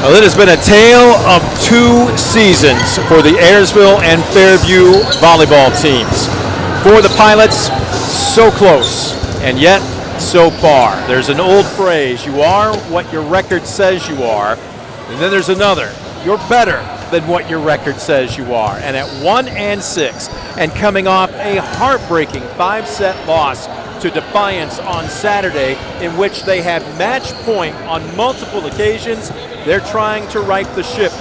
Well, it has been a tale of 2 seasons for the Ayersville and Fairview volleyball teams. For the Pilots, so close, and yet so far. There's an old phrase, you are what your record says you are, and then there's another, you're better than what your record says you are. And at 1-6, and coming off a heartbreaking 5-set loss to Defiance on Saturday, in which they had match point on multiple occasions, they're trying to right the ship.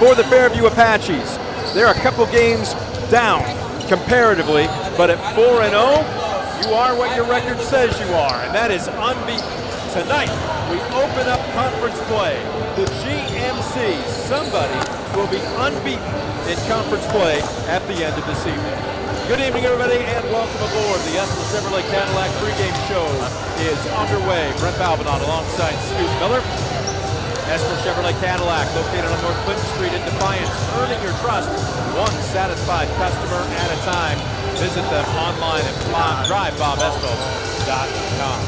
For the Fairview Apaches, they're a couple games down comparatively, but at 4-0, you are what your record says you are, and that is unbeaten. Tonight, we open up conference play. The GMC, somebody will be unbeaten in conference play at the end of this evening. Good evening, everybody, and welcome aboard. The Ayersville Chevrolet Cadillac pregame show is underway. Brent Balbinot alongside Scoot Miller. Ayersville Chevrolet Cadillac, located on North Clinton Street in Defiance, earning your trust, one satisfied customer at a time. Visit them online at drivebobestel.com.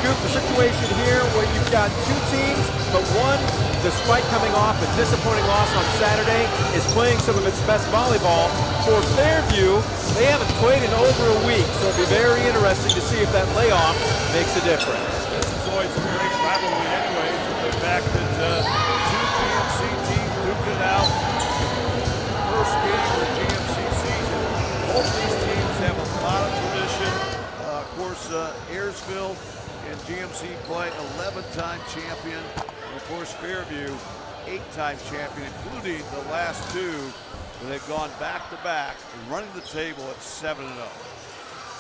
Scoop, the situation here where you've got 2 teams, but one, despite coming off a disappointing loss on Saturday, is playing some of its best volleyball. For Fairview, they haven't played in over a week, so it'll be very interesting to see if that layoff makes a difference. This is always a great rivalry anyways, with the fact that 2 GMC teams duked it out. First game of the GMC season. Both these teams have a lot of tradition. Of course, Ayersville and GMC play 11-time champion. And of course, Fairview, 8-time champion, including the last 2 where they've gone back-to-back and running the table at 7-0.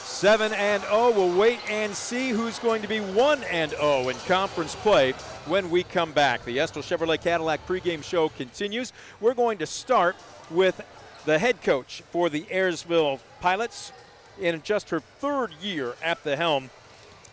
7-0. We'll wait and see who's going to be 1-0 in conference play when we come back. The Ayersville Chevrolet Cadillac pregame show continues. We're going to start with the head coach for the Ayersville Pilots in just her 3rd year at the helm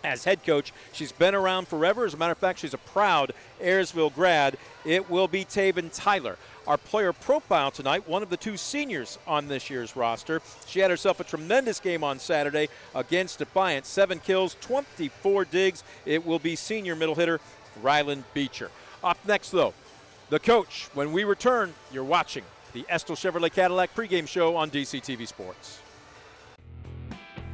as head coach. She's been around forever. As a matter of fact, she's a proud Ayersville grad. It will be Taven Tyler. Our player profile tonight, one of the 2 seniors on this year's roster. She had herself a tremendous game on Saturday against Defiance. 7 kills, 24 digs. It will be senior middle hitter Ryland Beecher. Up next, though, the coach. When we return, you're watching the Ayersville Chevrolet Cadillac pregame show on DCTV Sports.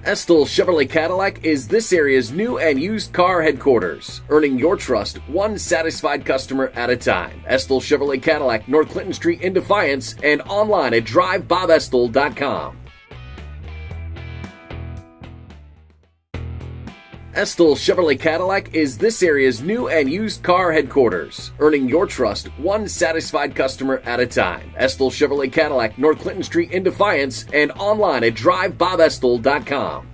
Ayersville Chevrolet Cadillac is this area's new and used car headquarters, earning your trust one satisfied customer at a time. Ayersville Chevrolet Cadillac, North Clinton Street in Defiance, and online at drivebobestel.com. Ayersville Chevrolet Cadillac is this area's new and used car headquarters, earning your trust one satisfied customer at a time. Ayersville Chevrolet Cadillac, North Clinton Street in Defiance, and online at drivebobestel.com.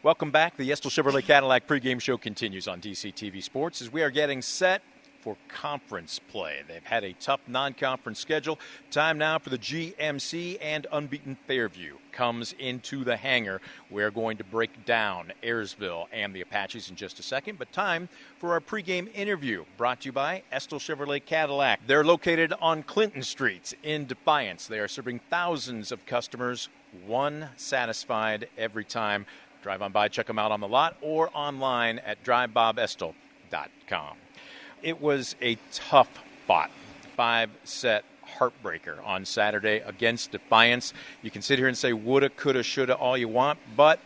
Welcome back. The Ayersville Chevrolet Cadillac pregame show continues on DCTV Sports as we are getting set for conference play. They've had a tough non-conference schedule. Time now for the GMC, and unbeaten Fairview comes into the hangar. We're going to break down Ayersville and the Apaches in just a second, but time for our pregame interview brought to you by Ayersville Chevrolet Cadillac. They're located on Clinton Street in Defiance. They are serving thousands of customers, one satisfied every time. Drive on by, check them out on the lot or online at drivebobestel.com. It was a tough fought 5-set heartbreaker on Saturday against Defiance. You can sit here and say woulda, coulda, shoulda all you want, but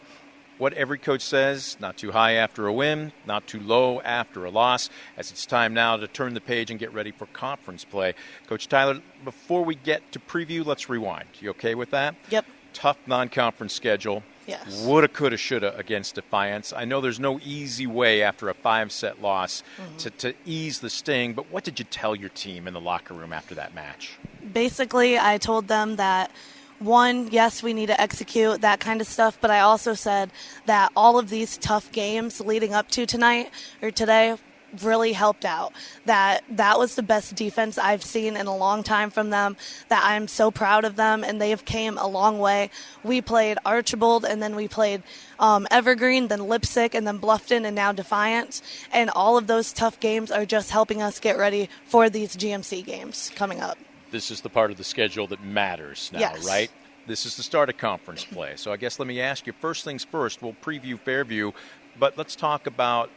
what every coach says, not too high after a win, not too low after a loss, as it's time now to turn the page and get ready for conference play. Coach Tyler, before we get to preview, let's rewind. You okay with that? Yep. Tough non-conference schedule. Yes. Woulda, coulda, shoulda against Defiance. I know there's no easy way after a 5-set loss to ease the sting, but what did you tell your team in the locker room after that match? Basically, I told them that, one, yes, we need to execute that kind of stuff, but I also said that all of these tough games leading up to tonight or today really helped out. That was the best defense I've seen in a long time from them, that I'm so proud of them, and they have came a long way. We played Archibald, and then we played Evergreen, then Lipsick, and then Bluffton, and now Defiance, and all of those tough games are just helping us get ready for these GMC games coming up. This is the part of the schedule that matters now, yes. Right? This is the start of conference play. So I guess let me ask you, first things first, we'll preview Fairview, but let's talk about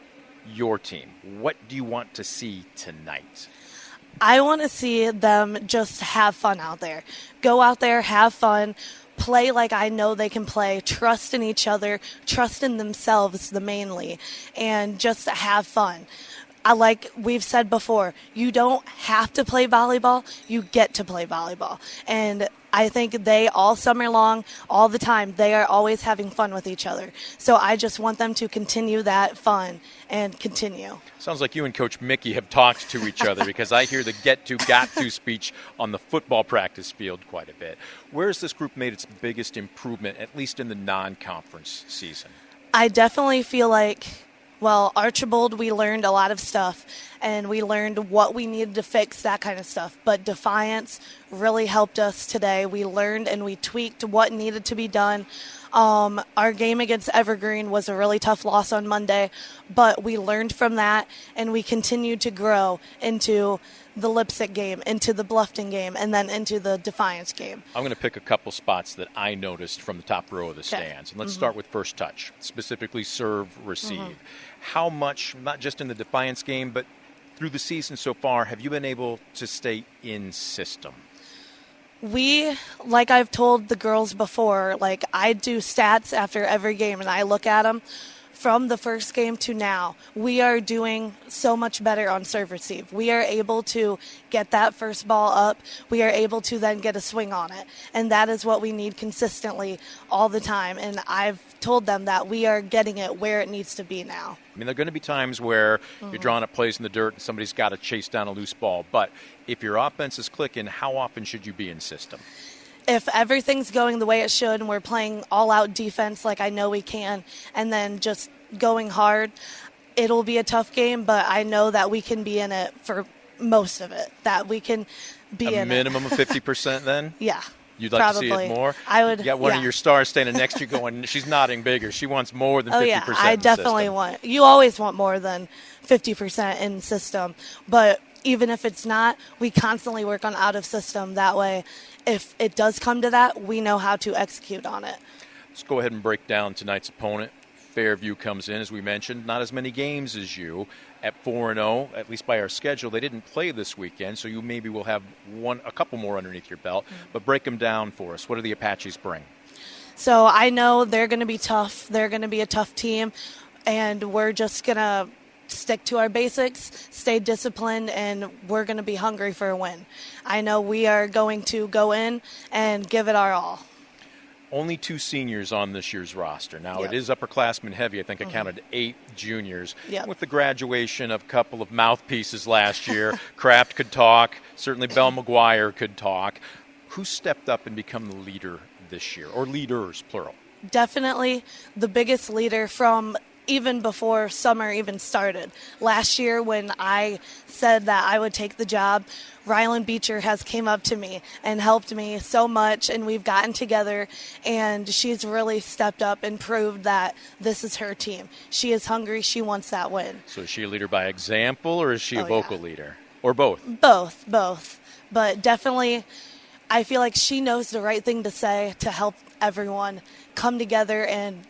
your team. What do you want to see tonight? I want to see them just have fun out there. Go out there, have fun, play like I know they can play, trust in each other, trust in themselves, mainly, and just have fun. Like we've said before, you don't have to play volleyball, you get to play volleyball. And I think they, all summer long, all the time, they are always having fun with each other. So I just want them to continue that fun and continue. Sounds like you and Coach Mickey have talked to each other, because I hear the get to, got to speech on the football practice field quite a bit. Where has this group made its biggest improvement, at least in the non-conference season? I definitely feel like, well, Archibald, we learned a lot of stuff, and we learned what we needed to fix, that kind of stuff. But Defiance really helped us today. We learned and we tweaked what needed to be done. Our game against Evergreen was a really tough loss on Monday, but we learned from that, and we continued to grow into the Lipstick game, into the Bluffton game, and then into the Defiance game. I'm going to pick a couple spots that I noticed from the top row of the stands. And let's start with first touch, specifically serve, receive. How much, not just in the Defiance game, but through the season so far, have you been able to stay in system? We, like I've told the girls before, like I do stats after every game and I look at them. From the first game to now, we are doing so much better on serve receive. We are able to get that first ball up. We are able to then get a swing on it. And that is what we need consistently all the time. And I've told them that we are getting it where it needs to be now. I mean, there are going to be times where you're drawing up plays in the dirt and somebody's got to chase down a loose ball. But if your offense is clicking, how often should you be in system? If everything's going the way it should and we're playing all-out defense like I know we can, and then just going hard, it'll be a tough game, but I know that we can be in it for most of it, that we can be in it. A minimum of 50% then? Yeah. You'd like probably. to see it more? I would. You got one of your stars standing next to you going, she's nodding bigger. She wants more than 50%. Oh, yeah, I definitely want. You always want more than 50% in system, but even if it's not, we constantly work on out of system. That way, if it does come to that, we know how to execute on it. Let's go ahead and break down tonight's opponent. Fairview comes in, as we mentioned, not as many games as you, at 4-0, at least by our schedule. They didn't play this weekend, so you maybe will have a couple more underneath your belt. But break them down for us. What do the Apaches bring? So I know they're going to be tough. They're going to be a tough team, and we're just going to stick to our basics, stay disciplined, and we're going to be hungry for a win. I know we are going to go in and give it our all. Only 2 seniors on this year's roster. Now, Yep. It is upperclassmen heavy. I think I counted 8 juniors. Yep. With the graduation of a couple of mouthpieces last year, Kraft could talk. Certainly Belle McGuire could talk. Who stepped up and become the leader this year, or leaders, plural? Definitely the biggest leader from even before summer even started. Last year when I said that I would take the job, Rylan Beecher has came up to me and helped me so much, and we've gotten together, and she's really stepped up and proved that this is her team. She is hungry. She wants that win. So is she a leader by example, or is she a Oh, vocal yeah. leader? Or both? Both. But definitely I feel like she knows the right thing to say to help everyone come together and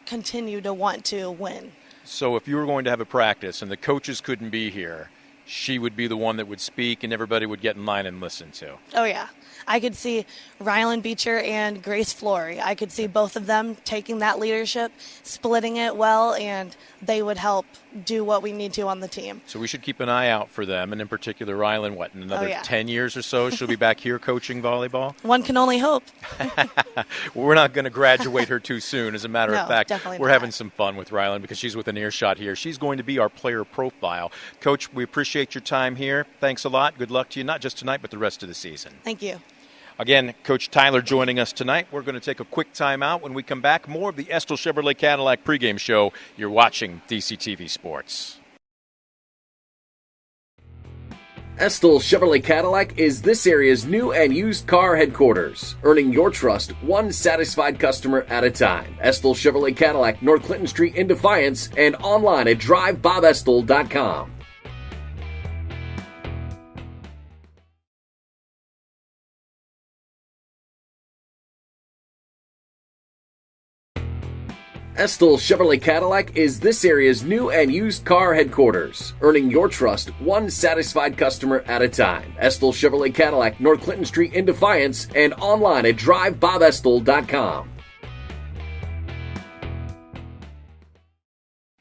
continue to want to win. So if you were going to have a practice and the coaches couldn't be here, she would be the one that would speak and everybody would get in line and listen to. Oh, yeah. I could see Rylan Beecher and Grace Flory. I could see both of them taking that leadership, splitting it well, and they would help do what we need to on the team. So we should keep an eye out for them, and in particular Rylan, in another 10 years or so, she'll be back here coaching volleyball? One can only hope. We're not going to graduate her too soon. As a matter of fact, definitely we're not. having some fun with Rylan because she's with an earshot here. She's going to be our player profile. Coach, we appreciate your time here. Thanks a lot. Good luck to you, not just tonight, but the rest of the season. Thank you. Again, Coach Tyler joining us tonight. We're going to take a quick time out. When we come back, more of the Estill Chevrolet Cadillac pregame show. You're watching DCTV Sports. Estill Chevrolet Cadillac is this area's new and used car headquarters, earning your trust one satisfied customer at a time. Estill Chevrolet Cadillac, North Clinton Street in Defiance, and online at drivebobestill.com. Estill Chevrolet Cadillac is this area's new and used car headquarters, earning your trust one satisfied customer at a time. Estill Chevrolet Cadillac, North Clinton Street in Defiance, and online at drivebobestill.com.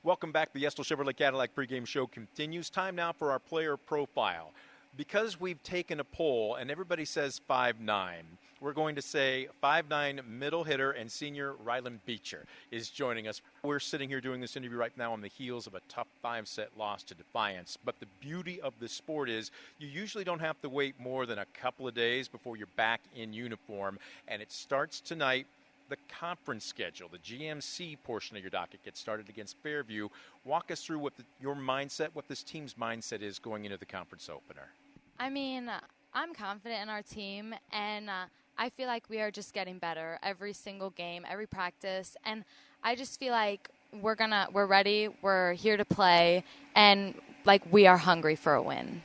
Welcome back. The Estill Chevrolet Cadillac pregame show continues. Time now for our player profile. Because we've taken a poll and everybody says 5'9", we're going to say 5'9" middle hitter and senior Rylan Beecher is joining us. We're sitting here doing this interview right now on the heels of a tough 5-set loss to Defiance. But the beauty of the sport is you usually don't have to wait more than a couple of days before you're back in uniform. And it starts tonight. The conference schedule, the GMC portion of your docket gets started against Fairview. Walk us through what your mindset, what this team's mindset is going into the conference opener. I mean, I'm confident in our team, and I feel like we are just getting better every single game, every practice, and I just feel like we're ready, we're here to play, and like we are hungry for a win.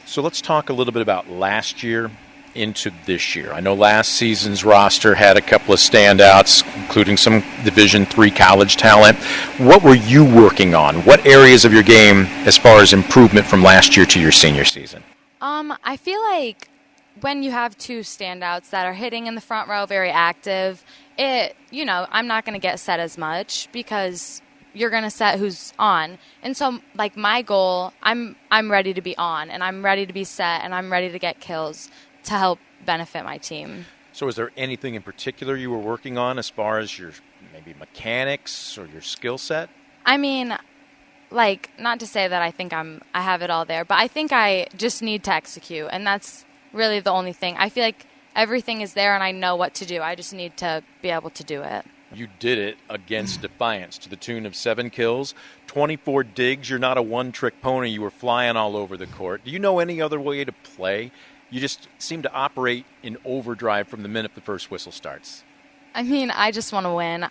So let's talk a little bit about last year into this year. I know last season's roster had a couple of standouts, including some Division III college talent. What were you working on? What areas of your game as far as improvement from last year to your senior season? I feel like when you have two standouts that are hitting in the front row, very active, I'm not going to get set as much because you're going to set who's on. And so, like, my goal, I'm ready to be on, and I'm ready to be set, and I'm ready to get kills to help benefit my team. So is there anything in particular you were working on as far as your maybe mechanics or your skill set? I mean, like, not to say that I think I have it all there, but I think I just need to execute, and that's really the only thing. I feel like everything is there and I know what to do. I just need to be able to do it. You did it against Defiance to the tune of 7 kills, 24 digs. You're not a one-trick pony. You were flying all over the court. Do you know any other way to play? You just seem to operate in overdrive from the minute the first whistle starts. I mean, I just want to win.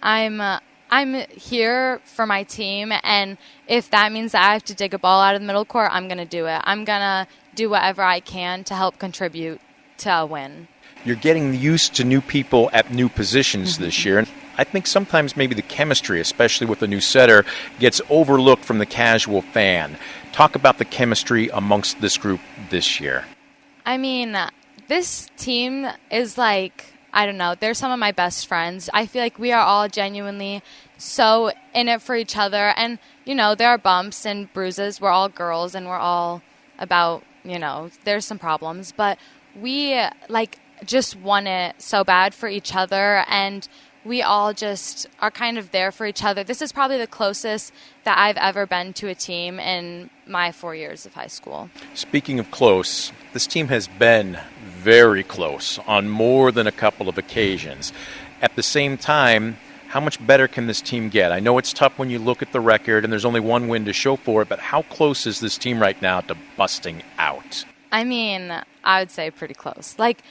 I'm here for my team, and if that means that I have to dig a ball out of the middle court, I'm going to do it. I'm going to do whatever I can to help contribute to a win. You're getting used to new people at new positions this year, and I think sometimes maybe the chemistry, especially with the new setter, gets overlooked from the casual fan. Talk about the chemistry amongst this group this year. I mean, this team is like, I don't know, they're some of my best friends. I feel like we are all genuinely so in it for each other. And, there are bumps and bruises. We're all girls and we're all about, there's some problems. But we, just want it so bad for each other. And we all just are kind of there for each other. This is probably the closest that I've ever been to a team in my 4 years of high school. Speaking of close, this team has been very close on more than a couple of occasions. At the same time, how much better can this team get? I know it's tough when you look at the record and there's only one win to show for it, but how close is this team right now to busting out? I mean, I would say pretty close. That's,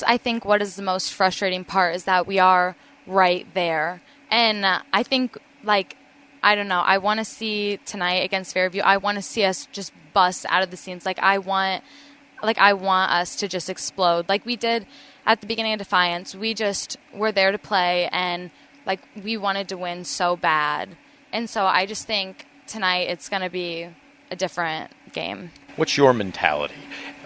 I think, what is the most frustrating part is that we are right there. And I think, I don't know, I want to see tonight against Fairview, I want to see us just bust out of the scenes. I want us to just explode. Like we did at the beginning of Defiance. We just were there to play, and, we wanted to win so bad. And so I just think tonight it's going to be a different game. What's your mentality?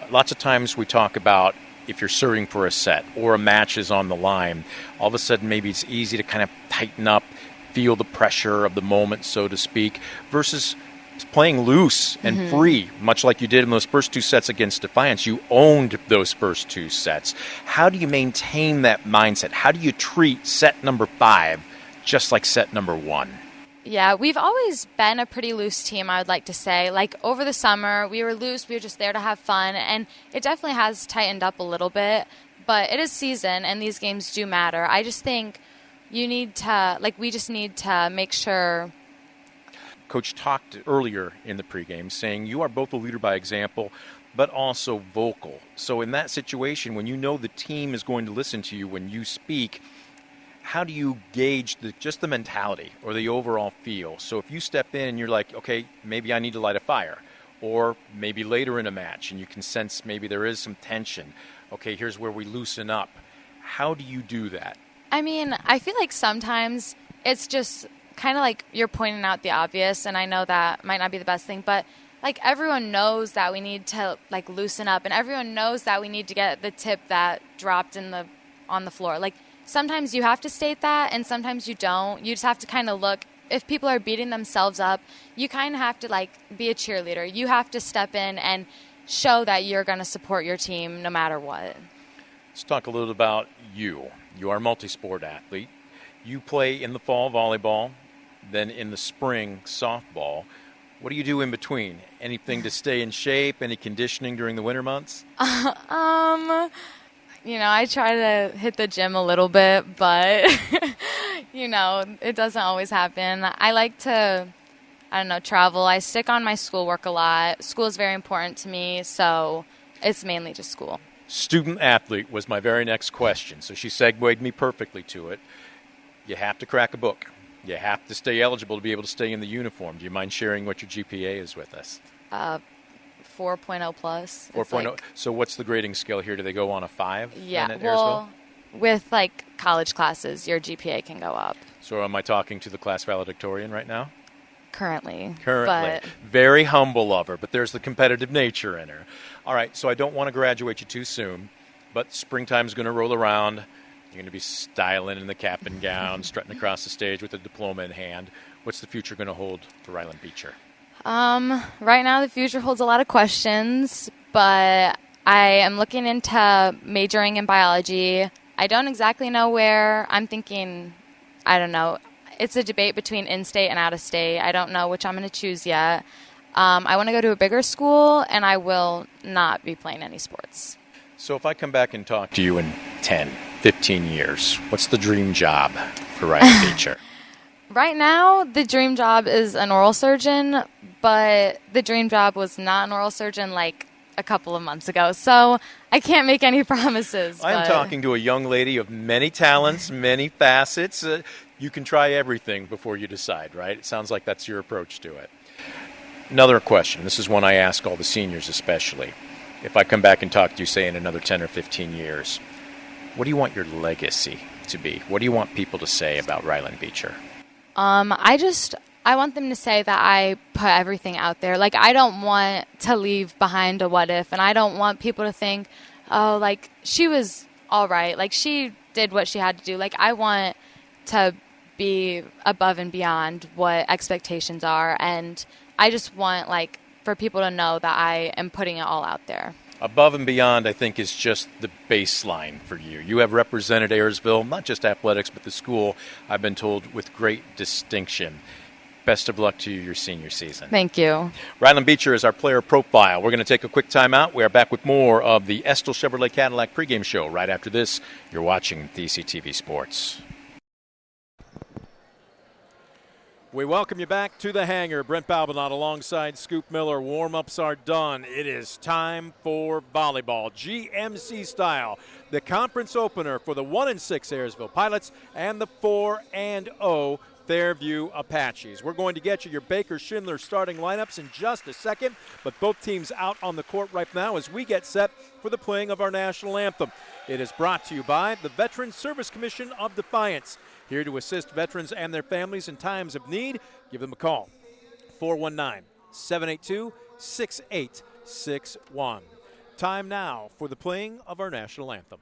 Lots of times we talk about if you're serving for a set or a match is on the line, all of a sudden maybe it's easy to kind of tighten up, feel the pressure of the moment, so to speak, versus playing loose and free, much like you did in those first 2 sets against Defiance. You owned those first 2 sets. How do you maintain that mindset? How do you treat set number 5 just like set number 1? Yeah, we've always been a pretty loose team, I would like to say. Over the summer, we were loose. We were just there to have fun, and it definitely has tightened up a little bit. But it is season, and these games do matter. I just think we just need to make sure. Coach talked earlier in the pregame saying you are both a leader by example, but also vocal. So in that situation, when you know the team is going to listen to you when you speak, how do you gauge just the mentality or the overall feel? So if you step in and you're like, okay, maybe I need to light a fire, or maybe later in a match and you can sense maybe there is some tension, okay, here's where we loosen up. How do you do that? I mean, I feel like sometimes it's just kind of like you're pointing out the obvious, and I know that might not be the best thing, but like everyone knows that we need to like loosen up, and everyone knows that we need to get the tip that dropped on the floor. Like sometimes you have to state that, and sometimes you don't. You just have to kind of look. If people are beating themselves up, you kind of have to like be a cheerleader. You have to step in and show that you're going to support your team no matter what. Let's talk a little about you. You are a multi-sport athlete. You play in the fall volleyball, then in the spring softball. What do you do in between? Anything to stay in shape? Any conditioning during the winter months? I try to hit the gym a little bit, but, it doesn't always happen. I like to, travel. I stick on my schoolwork a lot. School is very important to me, so it's mainly just school. Student athlete was my very next question, so she segued me perfectly to it. You have to crack a book. You have to stay eligible to be able to stay in the uniform. Do you mind sharing what your GPA is with us? 4.0 plus. 4.0. So what's the grading scale here? Do they go on a 5? Yeah, at well, with like college classes, your GPA can go up. So am I talking to the class valedictorian right now? Currently. But very humble of her, but there's the competitive nature in her. All right, so I don't want to graduate you too soon, but springtime's going to roll around. You're going to be styling in the cap and gown, strutting across the stage with a diploma in hand. What's the future going to hold for Ryland Beecher? Right now the future holds a lot of questions, but I am looking into majoring in biology. I don't exactly know where. I'm thinking, I don't know. It's a debate between in-state and out-of-state. I don't know which I'm going to choose yet. I want to go to a bigger school, and I will not be playing any sports. So if I come back and talk to you in 10, 15 years, what's the dream job for Ryland Beecher? Right now, the dream job is an oral surgeon, but the dream job was not an oral surgeon like a couple of months ago, so I can't make any promises. I'm talking to a young lady of many talents, many facets. You can try everything before you decide, right? It sounds like that's your approach to it. Another question. This is one I ask all the seniors especially. If I come back and talk to you, say, in another 10 or 15 years, what do you want your legacy to be? What do you want people to say about Ryland Beecher? I want them to say that I put everything out there. Like, I don't want to leave behind a what if, and I don't want people to think, oh, like, she was all right. Like, she did what she had to do. Like, I want to be above and beyond what expectations are, and I just want, like, for people to know that I am putting it all out there. Above and beyond, I think, is just the baseline for you. You have represented Ayersville, not just athletics, but the school, I've been told, with great distinction. Best of luck to you your senior season. Thank you. Ryland Beecher is our player profile. We're going to take a quick timeout. We are back with more of the Ayersville Chevrolet Cadillac pregame show. Right after this, you're watching DCTV Sports. We welcome you back to the hangar. Brent Balbinot alongside Scoop Miller. Warm-ups are done. It is time for volleyball, GMC style. The conference opener for the 1-6 Ayersville Pilots and the 4-0 Fairview Apaches. We're going to get you your Baker-Schindler starting lineups in just a second, but both teams out on the court right now as we get set for the playing of our national anthem. It is brought to you by the Veterans Service Commission of Defiance. Here to assist veterans and their families in times of need. Give them a call, 419-782-6861. Time now for the playing of our national anthem.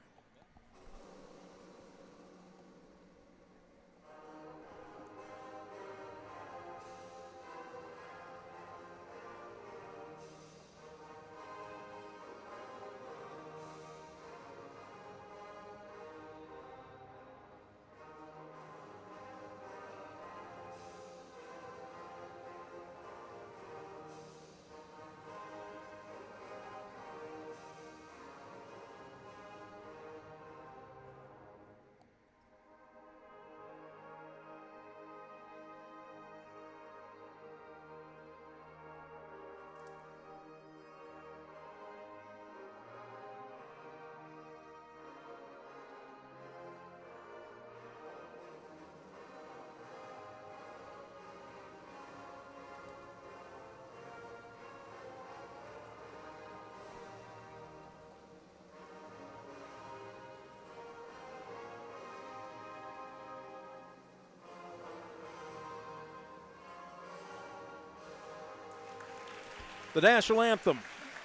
The National Anthem,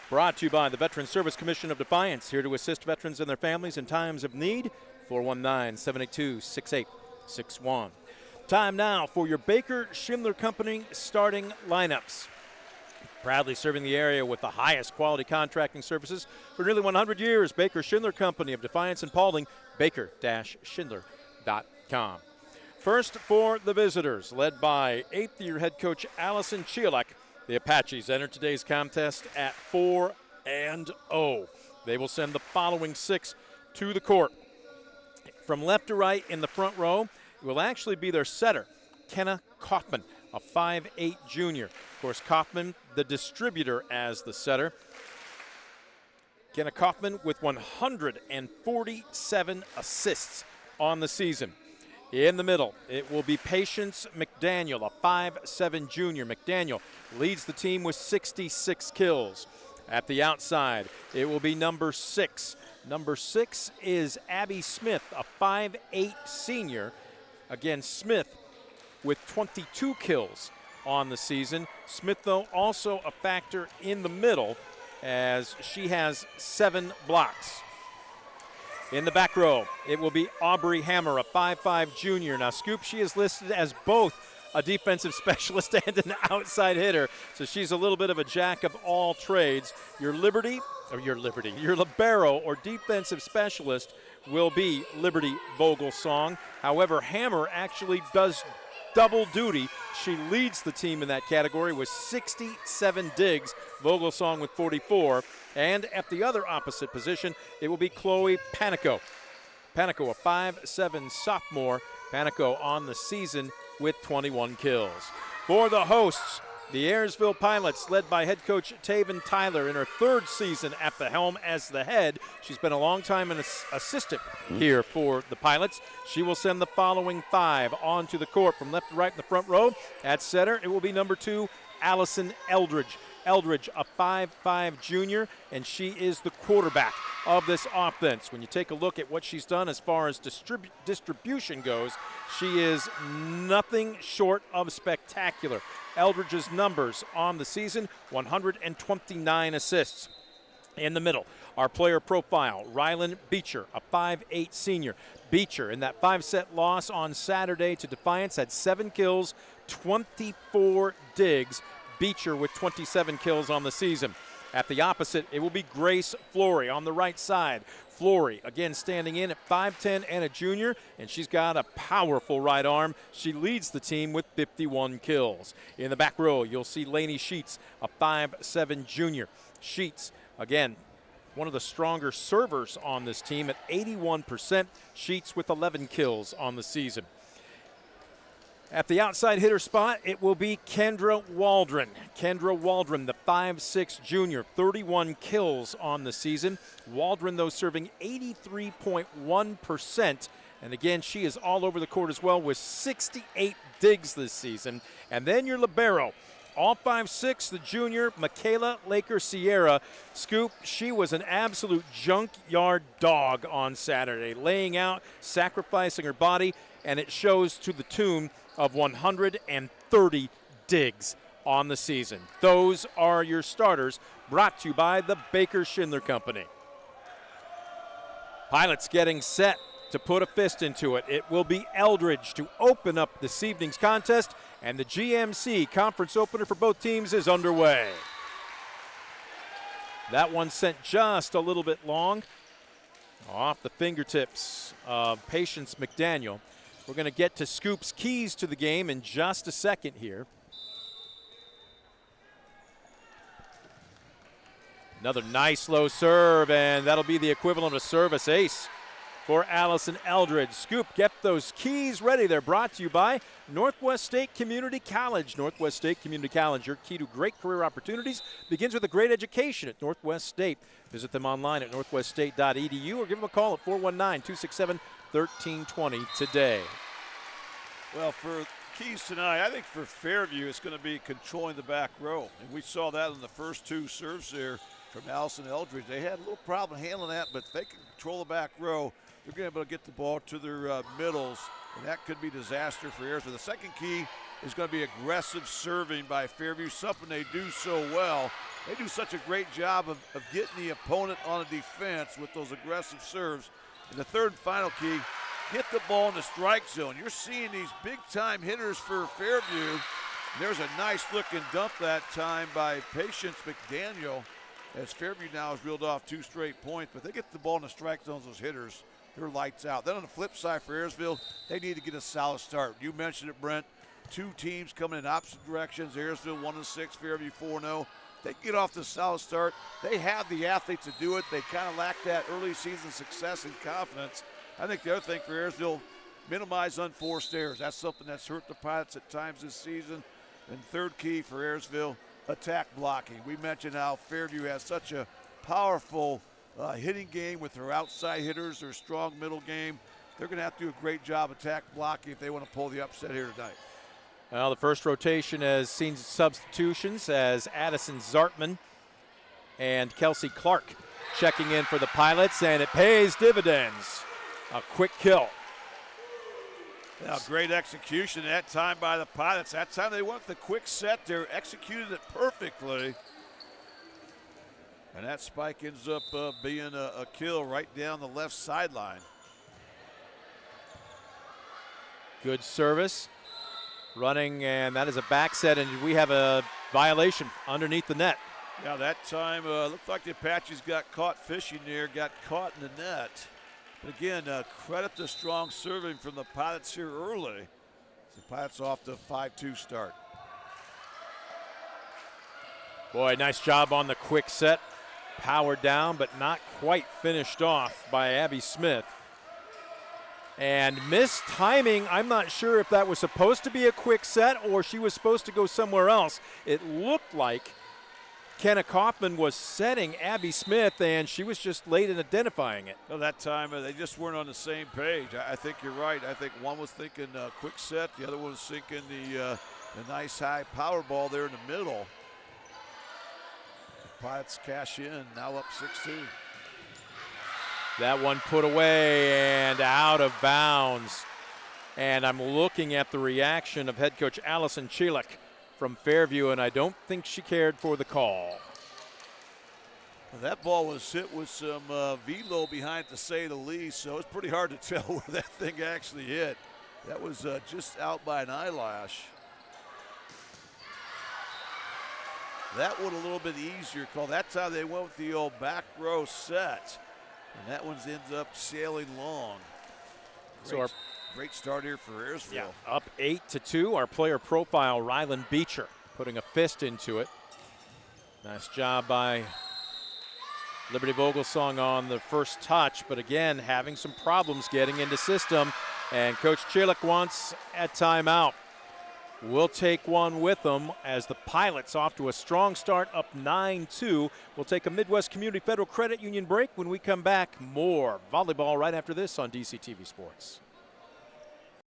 brought to you by the Veterans Service Commission of Defiance, here to assist veterans and their families in times of need. 419-782-6861. Time now for your Baker Schindler Company starting lineups. Proudly serving the area with the highest quality contracting services for nearly 100 years, Baker Schindler Company of Defiance and Paulding, baker-schindler.com. First for the visitors, led by 8th-year head coach Allison Chialek. The Apaches enter today's contest at 4-0. They will send the following 6 to the court. From left to right in the front row, it will actually be their setter, Kenna Kaufman, a 5'8 junior. Of course, Kaufman, the distributor as the setter. Kenna Kaufman with 147 assists on the season. In the middle, it will be Patience McDaniel, a 5'7 junior. McDaniel leads the team with 66 kills. At the outside, it will be number 6. Number 6 is Abby Smith, a 5'8 senior. Again, Smith with 22 kills on the season. Smith, though, also a factor in the middle as she has 7 blocks. In the back row, it will be Aubrey Hammer, a 5'5 junior. Now, Scoop, she is listed as both a defensive specialist and an outside hitter, so she's a little bit of a jack of all trades. Your libero or defensive specialist will be Liberty Vogelsong. However, Hammer actually does double duty. She leads the team in that category with 67 digs. Vogelsong with 44. And at the other opposite position, it will be Chloe Panico. Panico, a 5'7 sophomore. Panico on the season with 21 kills. For the hosts, the Ayersville Pilots, led by head coach Taven Tyler in her 3rd season at the helm as the head. She's been a long time an assistant here for the Pilots. She will send the following 5 onto the court from left to right in the front row. At center, it will be number 2, Allison Eldridge. Eldridge, a 5'5 junior, and she is the quarterback of this offense. When you take a look at what she's done as far as distribution goes, she is nothing short of spectacular. Eldridge's numbers on the season, 129 assists. In the middle, our player profile, Rylan Beecher, a 5'8 senior. Beecher, in that 5-set loss on Saturday to Defiance, had 7 kills, 24 digs. Beecher with 27 kills on the season. At the opposite, it will be Grace Flory on the right side. Flory, again, standing in at 5'10 and a junior, and she's got a powerful right arm. She leads the team with 51 kills. In the back row, you'll see Lainey Sheets, a 5'7 junior. Sheets, again, one of the stronger servers on this team at 81%. Sheets with 11 kills on the season. At the outside hitter spot, it will be Kendra Waldron. Kendra Waldron, the 5'6 junior, 31 kills on the season. Waldron, though, serving 83.1%. And again, she is all over the court as well with 68 digs this season. And then your libero, all 5'6", the junior, Michaela Laker Sierra. Scoop, she was an absolute junkyard dog on Saturday, laying out, sacrificing her body, and it shows to the tune of 130 digs on the season. Those are your starters, brought to you by the Baker Schindler Company. Pilots getting set to put a fist into it. It will be Eldridge to open up this evening's contest, and the GMC conference opener for both teams is underway. That one sent just a little bit long, off the fingertips of Patience McDaniel. We're going to get to Scoop's keys to the game in just a second here. Another nice low serve, and that'll be the equivalent of a service ace for Allison Eldridge. Scoop, get those keys ready. They're brought to you by Northwest State Community College. Northwest State Community College, your key to great career opportunities, begins with a great education at Northwest State. Visit them online at northweststate.edu or give them a call at 419-267-1320 today. Well, for keys tonight, I think for Fairview, it's going to be controlling the back row. And we saw that in the first 2 serves there from Allison Eldridge. They had a little problem handling that, but if they can control the back row, they're going to be able to get the ball to their middles, and that could be disaster for Ayersville. The second key is going to be aggressive serving by Fairview, something they do so well. They do such a great job of getting the opponent on a defense with those aggressive serves. And the third and final key, get the ball in the strike zone. You're seeing these big-time hitters for Fairview. There's a nice-looking dump that time by Patience McDaniel, as Fairview now has reeled off 2 straight points. But they get the ball in the strike zones, those hitters, they're lights out. Then on the flip side for Ayersville, they need to get a solid start. You mentioned it, Brent. 2 teams coming in opposite directions. Ayersville 1-6, Fairview 4-0. They get off the solid start. They have the athletes to do it. They kind of lack that early season success and confidence. I think the other thing for Ayersville, minimize unforced errors. That's something that's hurt the Pilots at times this season. And third key for Ayersville, attack blocking. We mentioned how Fairview has such a powerful hitting game with their outside hitters, their strong middle game. They're going to have to do a great job attack blocking if they want to pull the upset here tonight. Well, the first rotation has seen substitutions as Addison Zartman and Kelsey Clark checking in for the Pilots, and it pays dividends. A quick kill. Now, great execution that time by the Pilots. That time they went the quick set there, executed it perfectly. And that spike ends up being a kill right down the left sideline. Good service. Running, and that is a back set, and we have a violation underneath the net. Yeah, that time looked like the Apaches got caught fishing there, got caught in the net. But again, credit the strong serving from the Pilots here early. The Pilots off to a 5-2 start. Boy, nice job on the quick set. Powered down, but not quite finished off by Abby Smith. And missed timing. I'm not sure if that was supposed to be a quick set or she was supposed to go somewhere else. It looked like Kenna Kaufman was setting Abby Smith, and she was just late in identifying it. Well, that time they just weren't on the same page. I think you're right. I think one was thinking quick set, the other one was thinking the nice high power ball there in the middle. The Pilots cash in, now up 6-2. That one put away and out of bounds. And I'm looking at the reaction of head coach Allison Chilek from Fairview, and I don't think she cared for the call. Well, that ball was hit with some velo behind it, to say the least, so it's pretty hard to tell where that thing actually hit. That was just out by an eyelash. That one a little bit easier call. That time they went with the old back row set. And that one ends up sailing long. Great start here for Ayersville. Yeah, up 8-2. Our player profile, Rylan Beecher, putting a fist into it. Nice job by Liberty Vogelsong on the first touch, but again, having some problems getting into system. And Coach Chilek wants a timeout. We'll take one with them as the Pilots off to a strong start, up 9-2. We'll take a Midwest Community Federal Credit Union break. When we come back, more volleyball right after this on DCTV Sports.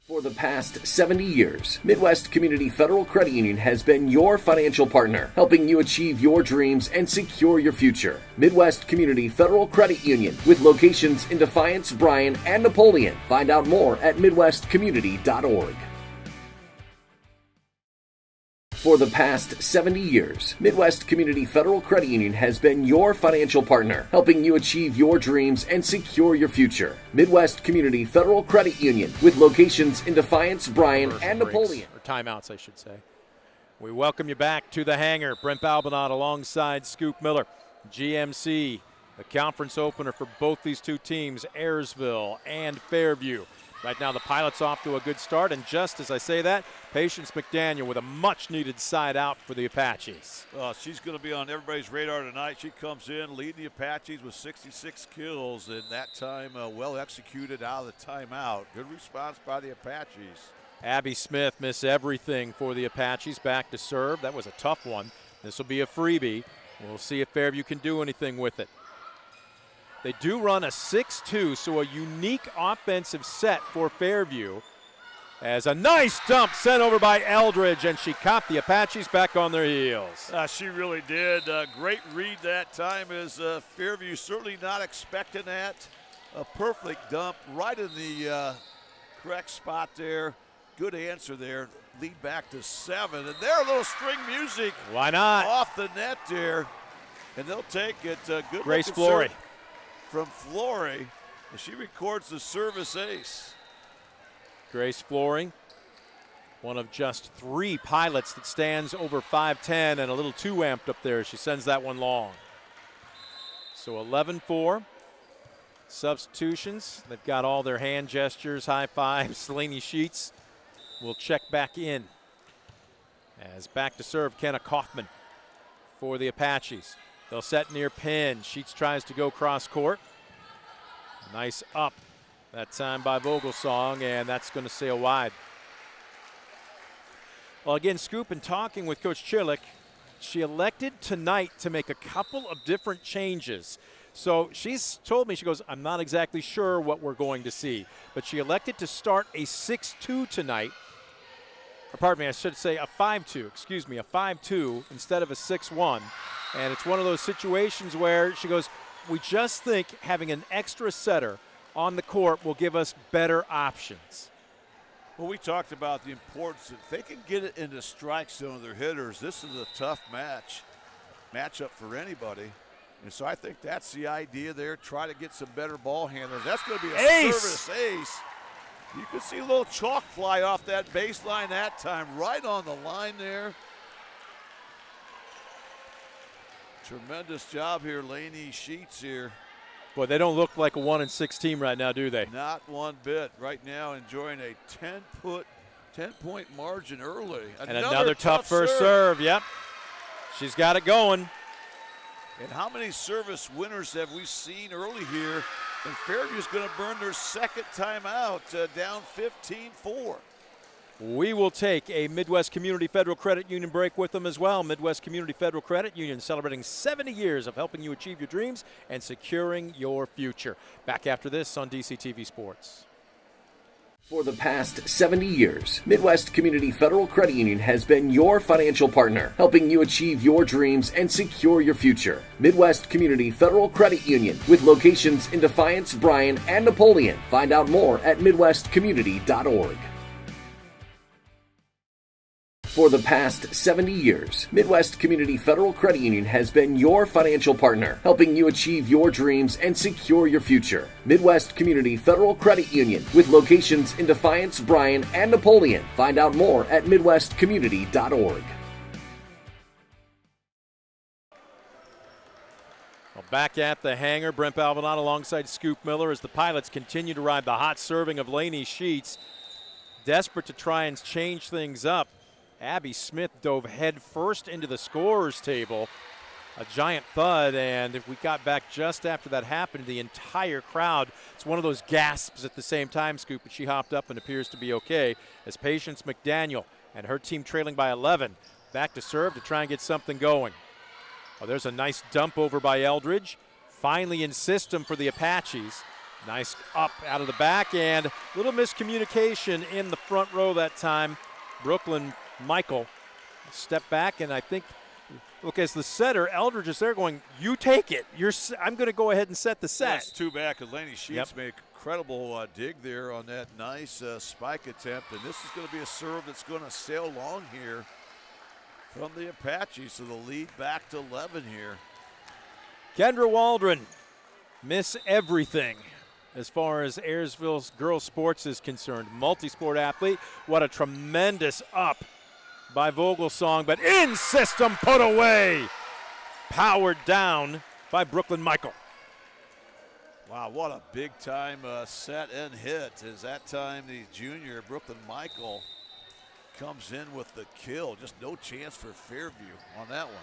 For the past 70 years, Midwest Community Federal Credit Union has been your financial partner, helping you achieve your dreams and secure your future. Midwest Community Federal Credit Union, with locations in Defiance, Bryan, and Napoleon. Find out more at midwestcommunity.org. For the past 70 years, Midwest Community Federal Credit Union has been your financial partner, helping you achieve your dreams and secure your future. Midwest Community Federal Credit Union, with locations in Defiance, Bryan, and Napoleon. Or timeouts, I should say. We welcome you back to the hangar. Brent Balbinot alongside Scoop Miller. GMC, the conference opener for both these two teams, Ayersville and Fairview. Right now, the Pilots off to a good start, and just as I say that, Patience McDaniel with a much-needed side out for the Apaches. She's going to be on everybody's radar tonight. She comes in, leading the Apaches with 66 kills, and that time well executed out of the timeout. Good response by the Apaches. Abby Smith missed everything for the Apaches. Back to serve. That was a tough one. This will be a freebie. We'll see if Fairview can do anything with it. They do run a 6-2, so a unique offensive set for Fairview. As a nice dump sent over by Eldridge, and she caught the Apaches back on their heels. She really did. Great read that time, as Fairview certainly not expecting that. A perfect dump right in the correct spot there. Good answer there. Lead back to 7. And there, a little string music. Why not? Off the net there. And they'll take it. Good Grace looking Flory. serve from Flory. And she records the service ace. Grace Flory, one of just 3 pilots that stands over 5'10", and a little too amped up there. She sends that one long. So 11-4. Substitutions. They've got all their hand gestures, high fives. Laney Sheets will check back in. As back to serve, Kenna Kaufman for the Apaches. They'll set near pin. Sheets tries to go cross court. Nice up that time by Vogelsong, and that's going to sail wide. Well, again, Scoop, in talking with Coach Chillick, she elected tonight to make a couple of different changes. So she's told me, she goes, I'm not exactly sure what we're going to see, but she elected to start a 6-2 tonight. Or pardon me, I should say a 5-2, excuse me, a 5-2 instead of a 6-1. And it's one of those situations where she goes, we just think having an extra setter on the court will give us better options. Well, we talked about the importance. If they can get it into strike zone of their hitters, this is a tough matchup for anybody. And so I think that's the idea there. Try to get some better ball handlers. That's going to be a service ace. You could see a little chalk fly off that baseline that time, right on the line there. Tremendous job here, Laney Sheets here. Boy, they don't look like a 1-6 team right now, do they? Not one bit. Right now enjoying a 10-point margin early. And another tough first serve. Yep. She's got it going. And how many service winners have we seen early here? And Fairview's going to burn their second timeout, down 15-4. We will take a Midwest Community Federal Credit Union break with them as well. Midwest Community Federal Credit Union celebrating 70 years of helping you achieve your dreams and securing your future. Back after this on DCTV Sports. For the past 70 years, Midwest Community Federal Credit Union has been your financial partner, helping you achieve your dreams and secure your future. Midwest Community Federal Credit Union, with locations in Defiance, Bryan, and Napoleon. Find out more at midwestcommunity.org. For the past 70 years, Midwest Community Federal Credit Union has been your financial partner, helping you achieve your dreams and secure your future. Midwest Community Federal Credit Union, with locations in Defiance, Bryan, and Napoleon. Find out more at midwestcommunity.org. Well, back at the hangar, Brent Balvanot alongside Scoop Miller as the Pilots continue to ride the hot serving of Laney Sheets. Desperate to try and change things up. Abby Smith dove head first into the scorer's table. A giant thud, and if we got back just after that happened, the entire crowd, it's one of those gasps at the same time, Scoop, but she hopped up and appears to be okay as Patience McDaniel and her team trailing by 11. Back to serve to try and get something going. Oh, there's a nice dump over by Eldridge. Finally in system for the Apaches. Nice up out of the back, and a little miscommunication in the front row that time. Brooklyn Michael step back, and I think, look, as the setter, Eldridge is there going, you take it. I'm going to go ahead and set the set. That's two back, and Laney Sheets made an incredible dig there on that nice spike attempt, and this is going to be a serve that's going to sail long here from the Apaches, so the lead back to 11 here. Kendra Waldron, miss everything as far as Ayersville's girls sports is concerned. Multi-sport athlete. What a tremendous up by Vogelsong, but in system put away. Powered down by Brooklyn Michael. Wow, what a big time set and hit. As that time the junior Brooklyn Michael comes in with the kill. Just no chance for Fairview on that one.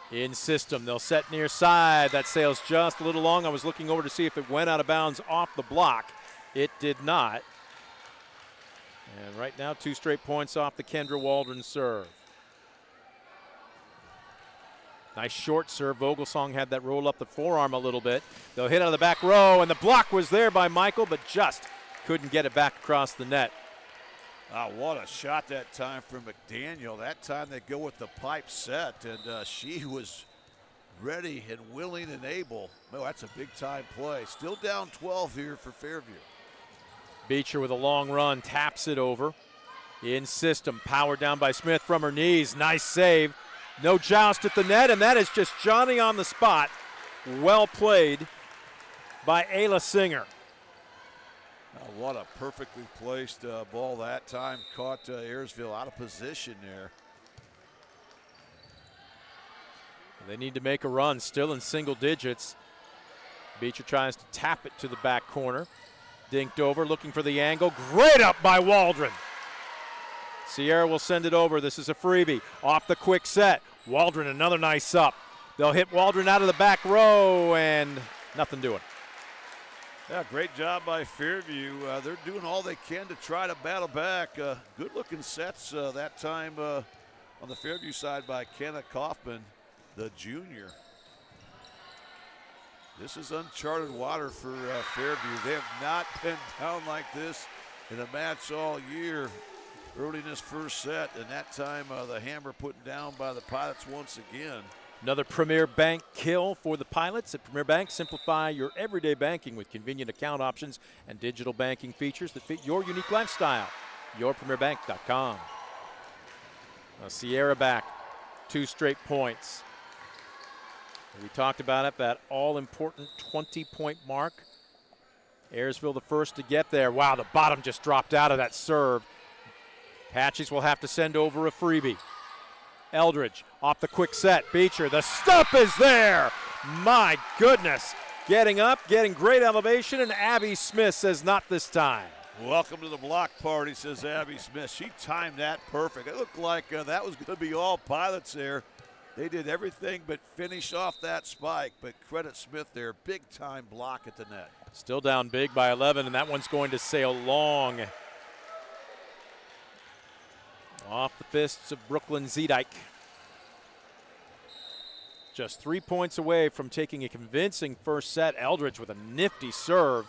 In system, they'll set near side. That sails just a little long. I was looking over to see if it went out of bounds off the block. It did not. And right now, 2 straight points off the Kendra Waldron serve. Nice short serve. Vogelsong had that roll up the forearm a little bit. They'll hit out of the back row, and the block was there by Michael, but just couldn't get it back across the net. What a shot that time from McDaniel. That time they go with the pipe set, and she was ready and willing and able. Oh, that's a big-time play. Still down 12 here for Fairview. Beecher with a long run, taps it over. In system, powered down by Smith from her knees. Nice save. No joust at the net, and that is just Johnny on the spot. Well played by Ayla Singer. What a perfectly placed ball that time. Caught Ayersville out of position there. They need to make a run, still in single digits. Beecher tries to tap it to the back corner. Dinked over, looking for the angle. Great up by Waldron. Sierra will send it over. This is a freebie. Off the quick set. Waldron, another nice up. They'll hit Waldron out of the back row, and nothing doing. Yeah, great job by Fairview. They're doing all they can to try to battle back. Good-looking sets that time on the Fairview side by Kenneth Kaufman, the junior. This is uncharted water for Fairview. They have not been down like this in a match all year. Early in this first set, and that time the hammer put down by the Pilots once again. Another Premier Bank kill for the Pilots. At Premier Bank, simplify your everyday banking with convenient account options and digital banking features that fit your unique lifestyle. YourPremierBank.com. Now Sierra back, 2 straight points. We talked about it, that all-important 20-point mark. Ayersville the first to get there. Wow, the bottom just dropped out of that serve. Patches will have to send over a freebie. Eldridge off the quick set. Beecher, the stop is there. My goodness. Getting up, getting great elevation, and Abby Smith says not this time. Welcome to the block party, says Abby Smith. She timed that perfect. It looked like that was going to be all Pilots there. They did everything but finish off that spike, but credit Smith there. Big-time block at the net. Still down big by 11, and that one's going to sail long. Off the fists of Brooklyn Zedike. Just 3 points away from taking a convincing first set. Eldridge with a nifty serve.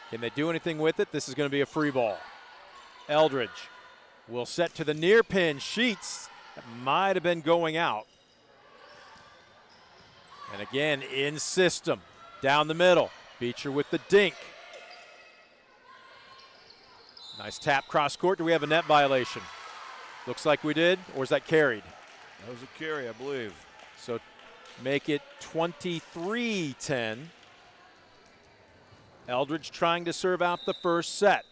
Can they do anything with it? This is going to be a free ball. Eldridge will set to the near pin. Sheets, that might have been going out. And again, in system. Down the middle. Beecher with the dink. Nice tap cross court. Do we have a net violation? Looks like we did, or is that carried? That was a carry, I believe. So make it 23-10. Eldridge trying to serve out the first set.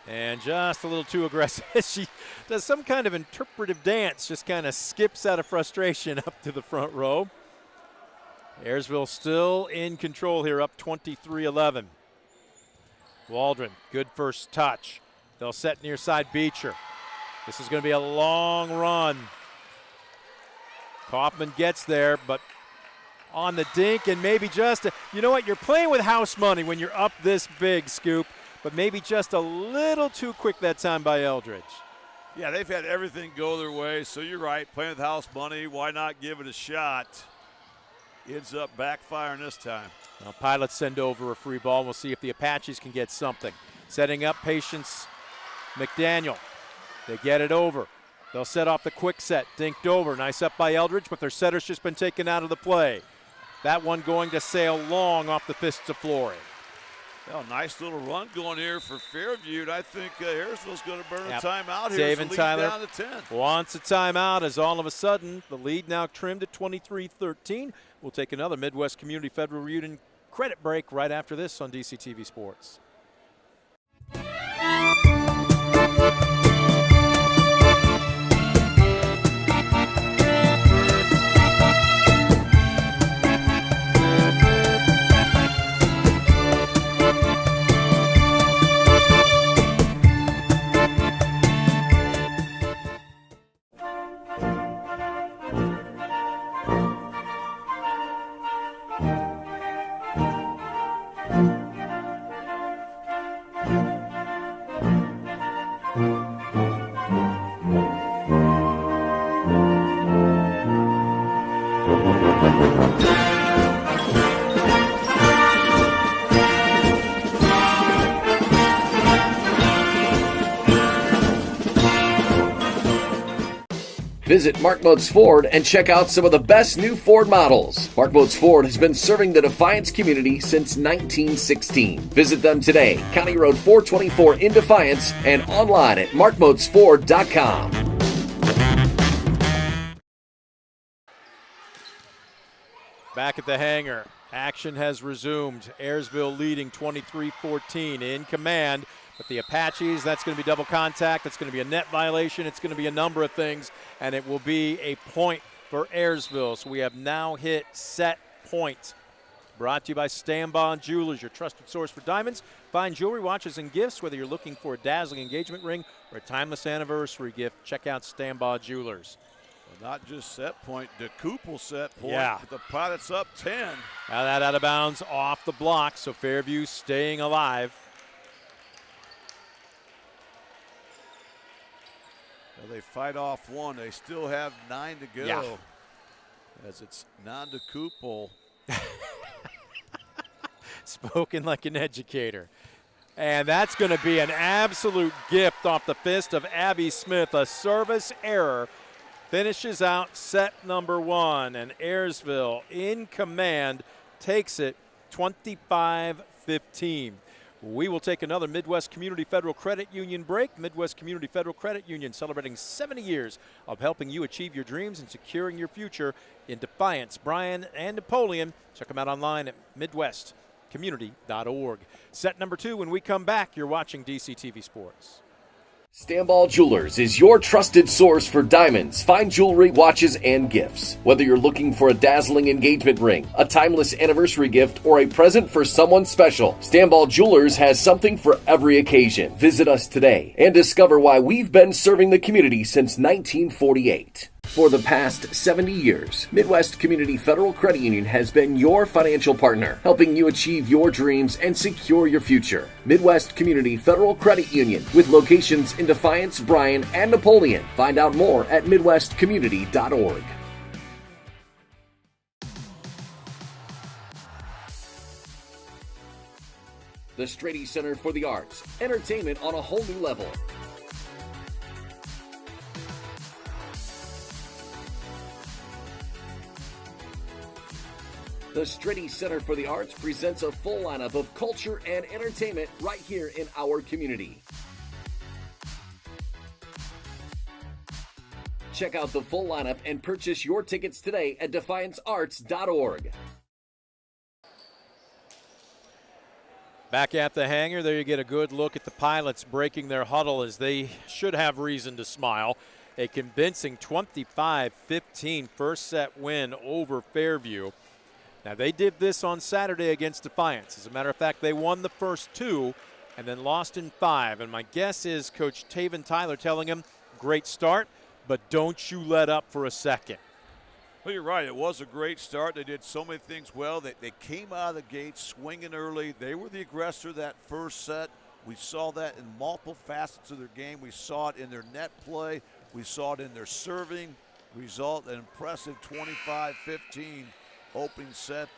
And just a little too aggressive. She does some kind of interpretive dance, just kind of skips out of frustration up to the front row. Ayersville still in control here, up 23-11. Waldron, good first touch. They'll set near side Beecher. This is going to be a long run. Kaufman gets there, but on the dink and maybe just, you know what, you're playing with house money when you're up this big, Scoop, but maybe just a little too quick that time by Eldridge. Yeah, they've had everything go their way, so you're right, playing with house money, why not give it a shot? Ends up backfiring this time. Now Pilots send over a free ball. We'll see if the Apaches can get something. Setting up Patience McDaniel. They get it over. They'll set off the quick set. Dinked over. Nice up by Eldridge, but their setter's just been taken out of the play. That one going to sail long off the fists of Flory. Well, nice little run going here for Fairview. And I think Ayersville's going to burn a timeout here. David Tyler down to 10. Wants a timeout as all of a sudden the lead now trimmed at 23-13. We'll take another Midwest Community Federal Union credit break right after this on DCTV Sports. Visit Mark Moats Ford and check out some of the best new Ford models. Mark Moats Ford has been serving the Defiance community since 1916. Visit them today, County Road 424 in Defiance, and online at markmoatsford.com. Back at the hangar, action has resumed. Ayersville leading 23-14 in command. But the Apaches, that's going to be double contact. That's going to be a net violation. It's going to be a number of things, and it will be a point for Ayersville. So we have now hit set point. Brought to you by Stambon Jewelers, your trusted source for diamonds, fine jewelry, watches, and gifts. Whether you're looking for a dazzling engagement ring or a timeless anniversary gift, check out Stambon Jewelers. Well, not just set point, the Kupel set point. Yeah. The Pilots up 10. Now that out of bounds off the block, so Fairview staying alive. Well, they fight off one. They still have 9 to go. Yeah. As it's Nanda Kupel. Spoken like an educator. And that's going to be an absolute gift off the fist of Abby Smith. A service error finishes out set number 1. And Ayersville in command takes it 25-15. We will take another Midwest Community Federal Credit Union break. Midwest Community Federal Credit Union celebrating 70 years of helping you achieve your dreams and securing your future in Defiance, Bryan, and Napoleon. Check them out online at midwestcommunity.org. Set number 2, when we come back, you're watching DCTV Sports. Stamball Jewelers is your trusted source for diamonds, fine jewelry, watches, and gifts. Whether you're looking for a dazzling engagement ring, a timeless anniversary gift, or a present for someone special, Stamball Jewelers has something for every occasion. Visit us today and discover why we've been serving the community since 1948. For the past 70 years, Midwest Community Federal Credit Union has been your financial partner, helping you achieve your dreams and secure your future. Midwest Community Federal Credit Union, with locations in Defiance, Bryan, and Napoleon. Find out more at midwestcommunity.org. The Strady Center for the Arts, entertainment on a whole new level. The Strady Center for the Arts presents a full lineup of culture and entertainment right here in our community. Check out the full lineup and purchase your tickets today at defiancearts.org. Back at the hangar, there you get a good look at the Pilots breaking their huddle as they should have reason to smile. A convincing 25-15 first set win over Fairview. Now, they did this on Saturday against Defiance. As a matter of fact, they won the first 2 and then lost in 5. And my guess is Coach Taven Tyler telling him, great start, but don't you let up for a second. Well, you're right. It was a great start. They did so many things well. They came out of the gate swinging early. They were the aggressor that first set. We saw that in multiple facets of their game. We saw it in their net play. We saw it in their serving. Result, an impressive 25-15 opening set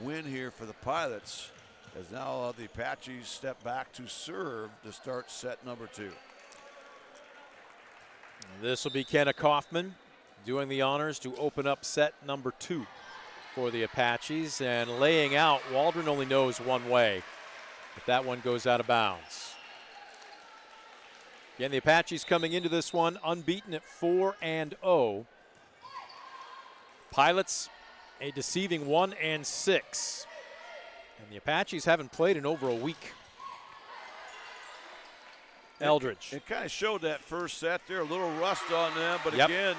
win here for the Pilots, as now the Apaches step back to serve to start set number 2. This will be Kenna Kaufman doing the honors to open up set number 2 for the Apaches, and laying out. Waldron only knows one way, but that one goes out of bounds. Again, the Apaches coming into this one unbeaten at 4-0. Pilots a deceiving 1-6. And the Apaches haven't played in over a week. Eldridge. It kind of showed that first set there, a little rust on them, but Yep. again,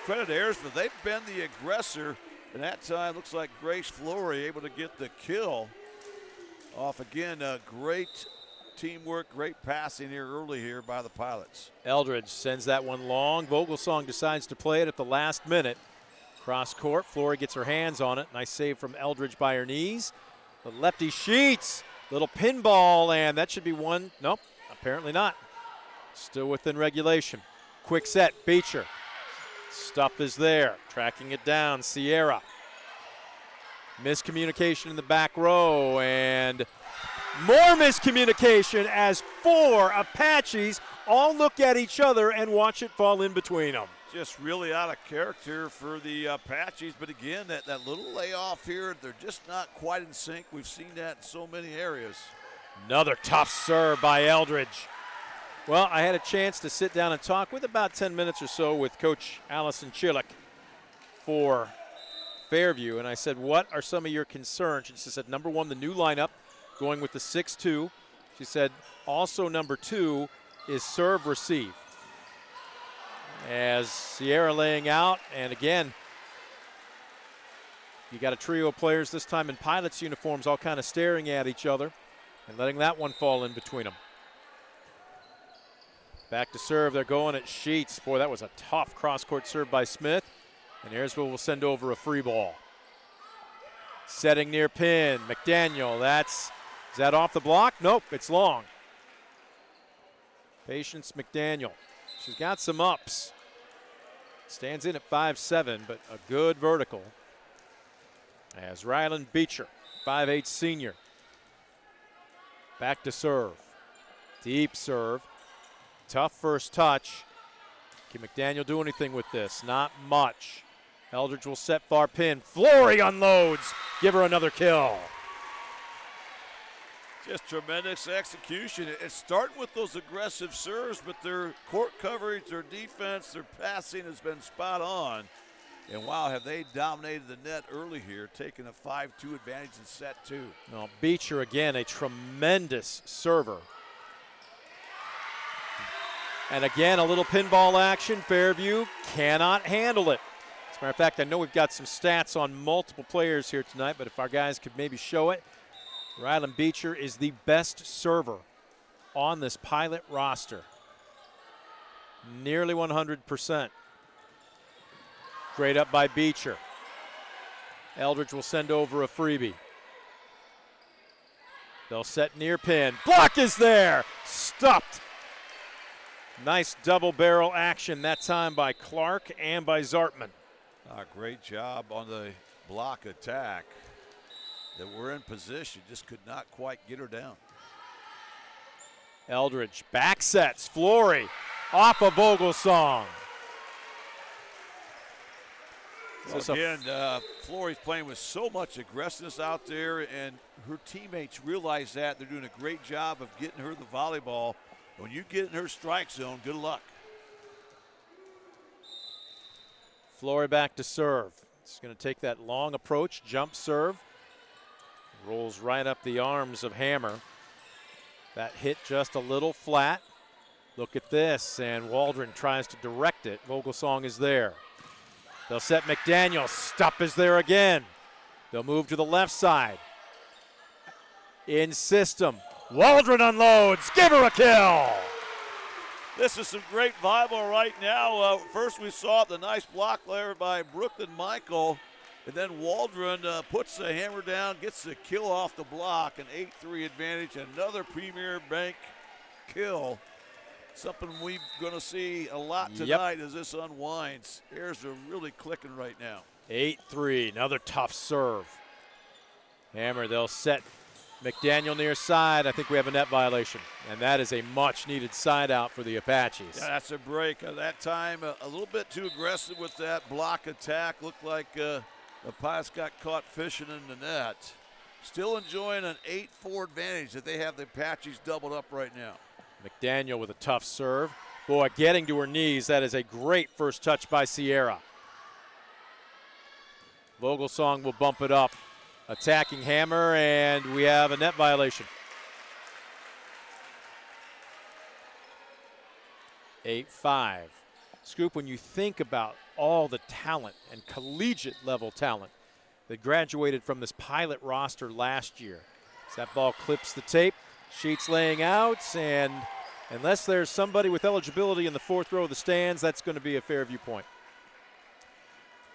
credit to Ayersville. They've been the aggressor, and that time looks like Grace Flory able to get the kill off again. Great teamwork, great passing here early here by the Pilots. Eldridge sends that one long. Vogelsong decides to play it at the last minute. Cross court, Flory gets her hands on it. Nice save from Eldridge by her knees. The lefty Sheets, little pinball, and that should be one. Nope, apparently not. Still within regulation. Quick set, Beecher. Stuff is there, tracking it down, Sierra. Miscommunication in the back row, and more miscommunication as 4 Apaches all look at each other and watch it fall in between them. Just really out of character for the Apaches, but again, that little layoff here, they're just not quite in sync. We've seen that in so many areas. Another tough serve by Eldridge. Well, I had a chance to sit down and talk with about 10 minutes or so with Coach Allison Chillick for Fairview, and I said, what are some of your concerns? She said, number one, the new lineup, going with the 6-2. She said, also number two is serve receive. As Sierra laying out, and again, you got a trio of players this time in Pilots uniforms all kind of staring at each other and letting that one fall in between them. Back to serve, they're going at Sheets. Boy, that was a tough cross-court serve by Smith. And Ayersville will send over a free ball. Setting near pin, McDaniel, is that off the block? Nope, it's long. Patience McDaniel. She's got some ups. Stands in at 5'7", but a good vertical. As Ryland Beecher, 5'8" senior. Back to serve. Deep serve. Tough first touch. Can McDaniel do anything with this? Not much. Eldridge will set far pin. Flory unloads. Give her another kill. Just tremendous execution. It's starting with those aggressive serves, but their court coverage, their defense, their passing has been spot on. And wow, have they dominated the net early here, taking a 5-2 advantage in set two. Now, Beecher again, a tremendous server. And again, a little pinball action. Fairview cannot handle it. As a matter of fact, I know we've got some stats on multiple players here tonight, but if our guys could maybe show it. Ryland Beecher is the best server on this Pilot roster. Nearly 100%. Great up by Beecher. Eldridge will send over a freebie. They'll set near pin. Block is there! Stopped. Nice double barrel action that time by Clark and by Zartman. Great job on the block attack. That were in position, just could not quite get her down. Eldridge back sets. Flory off of Vogelsong. Well, again, Flory's playing with so much aggressiveness out there, and her teammates realize that. They're doing a great job of getting her the volleyball. When you get in her strike zone, good luck. Flory back to serve. It's going to take that long approach, jump serve. Rolls right up the arms of Hammer. That hit just a little flat. Look at this, and Waldron tries to direct it. Vogelsong is there. They'll set McDaniel. Stop is there again. They'll move to the left side. In system. Waldron unloads. Give her a kill. This is some great volleyball right now. First we saw the nice block there by Brooklyn Michael. And then Waldron puts the hammer down, gets the kill off the block, an 8-3 advantage. Another Premier Bank kill. Something we're going to see a lot tonight as this unwinds. Airs are really clicking right now. 8-3, another tough serve. Hammer, they'll set McDaniel near side. I think we have a net violation. And that is a much-needed side out for the Apaches. Yeah, that's a break. That time, a little bit too aggressive with that block attack. Looked like the Pilots got caught fishing in the net. Still enjoying an 8-4 advantage that they have the Apaches doubled up right now. McDaniel with a tough serve. Boy, getting to her knees. That is a great first touch by Sierra. Vogelsong will bump it up. Attacking Hammer, and we have a net violation. 8-5. Scoop, when you think about all the talent and collegiate level talent that graduated from this Pilot roster last year, as that ball clips the tape, Sheets laying out, and unless there's somebody with eligibility in the fourth row of the stands, that's going to be a Fairview point.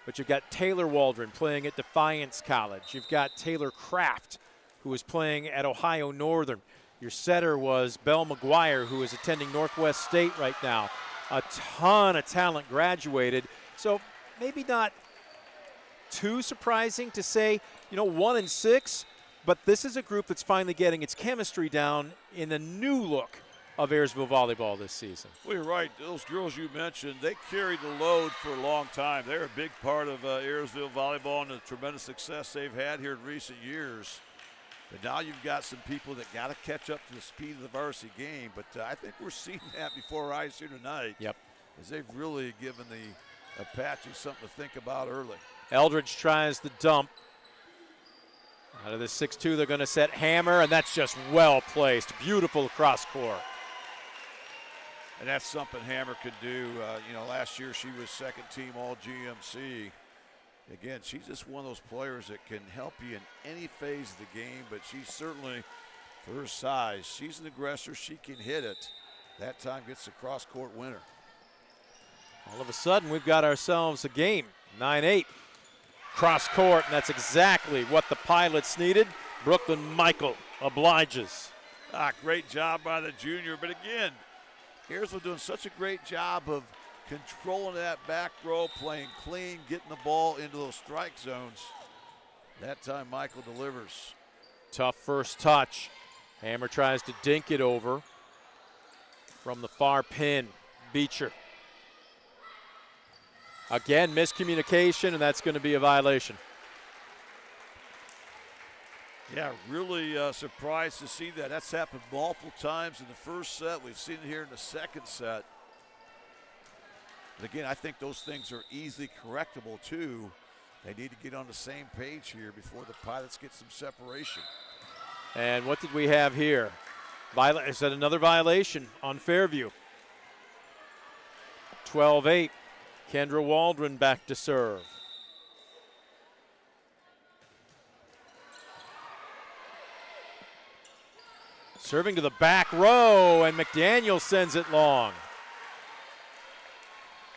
But you've got Taylor Waldron playing at Defiance College. You've got Taylor Kraft, who is playing at Ohio Northern. Your setter was Belle McGuire, who is attending Northwest State right now. A ton of talent graduated. So maybe not too surprising to say, 1-6, but this is a group that's finally getting its chemistry down in the new look of Ayersville volleyball this season. Well, you're right. Those girls you mentioned, they carried the load for a long time. They're a big part of Ayersville volleyball and the tremendous success they've had here in recent years. But now you've got some people that got to catch up to the speed of the varsity game. But I think we're seeing that before our eyes here tonight. Yep. As they've really given the Apaches something to think about early. Eldridge tries the dump. Out of the 6-2, they're going to set Hammer, and that's just well placed. Beautiful cross court. And that's something Hammer could do. Last year she was second team all GMC. Again, she's just one of those players that can help you in any phase of the game, but she's certainly, for her size, she's an aggressor. She can hit it. That time gets the cross court winner. All of a sudden, we've got ourselves a game. 9-8. Cross court, and that's exactly what the Pilots needed. Brooklyn Michael obliges. Great job by the junior. But again, Ayersville doing such a great job of controlling that back row, playing clean, getting the ball into those strike zones. That time Michael delivers. Tough first touch. Hammer tries to dink it over from the far pin. Beecher. Again, miscommunication, and that's going to be a violation. Yeah, really surprised to see that. That's happened multiple times in the first set. We've seen it here in the second set. But again, I think those things are easily correctable too. They need to get on the same page here before the Pilots get some separation. And what did we have here? Is that another violation on Fairview? 12-8. Kendra Waldron back to serve. Serving to the back row, and McDaniel sends it long.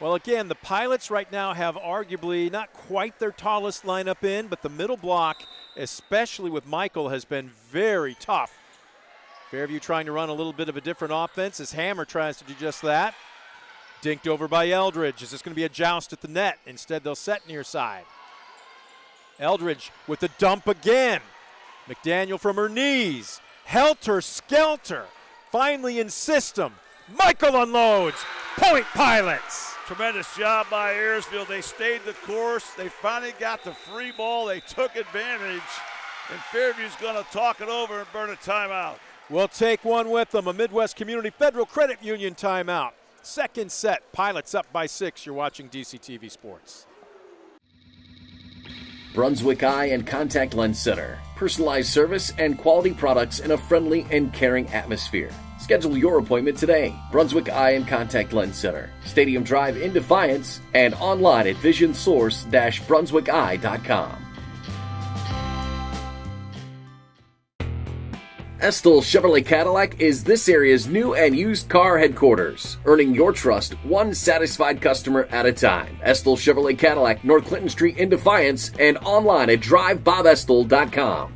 Well, again, the Pilots right now have arguably not quite their tallest lineup in, but the middle block, especially with Michael, has been very tough. Fairview trying to run a little bit of a different offense as Hammer tries to do just that. Dinked over by Eldridge. Is this going to be a joust at the net? Instead, they'll set near side. Eldridge with the dump again. McDaniel from her knees. Helter skelter. Finally in system. Michael unloads. Point Pilots. Tremendous job by Ayersville. They stayed the course. They finally got the free ball. They took advantage. And Fairview's going to talk it over and burn a timeout. We'll take one with them. A Midwest Community Federal Credit Union timeout. Second set, Pilots up by 6. You're watching DCTV Sports. Brunswick Eye and Contact Lens Center. Personalized service and quality products in a friendly and caring atmosphere. Schedule your appointment today. Brunswick Eye and Contact Lens Center. Stadium Drive in Defiance and online at visionsource-brunswickeye.com. Estill Chevrolet Cadillac is this area's new and used car headquarters, earning your trust one satisfied customer at a time. Estill Chevrolet Cadillac, North Clinton Street in Defiance, and online at drivebobestill.com.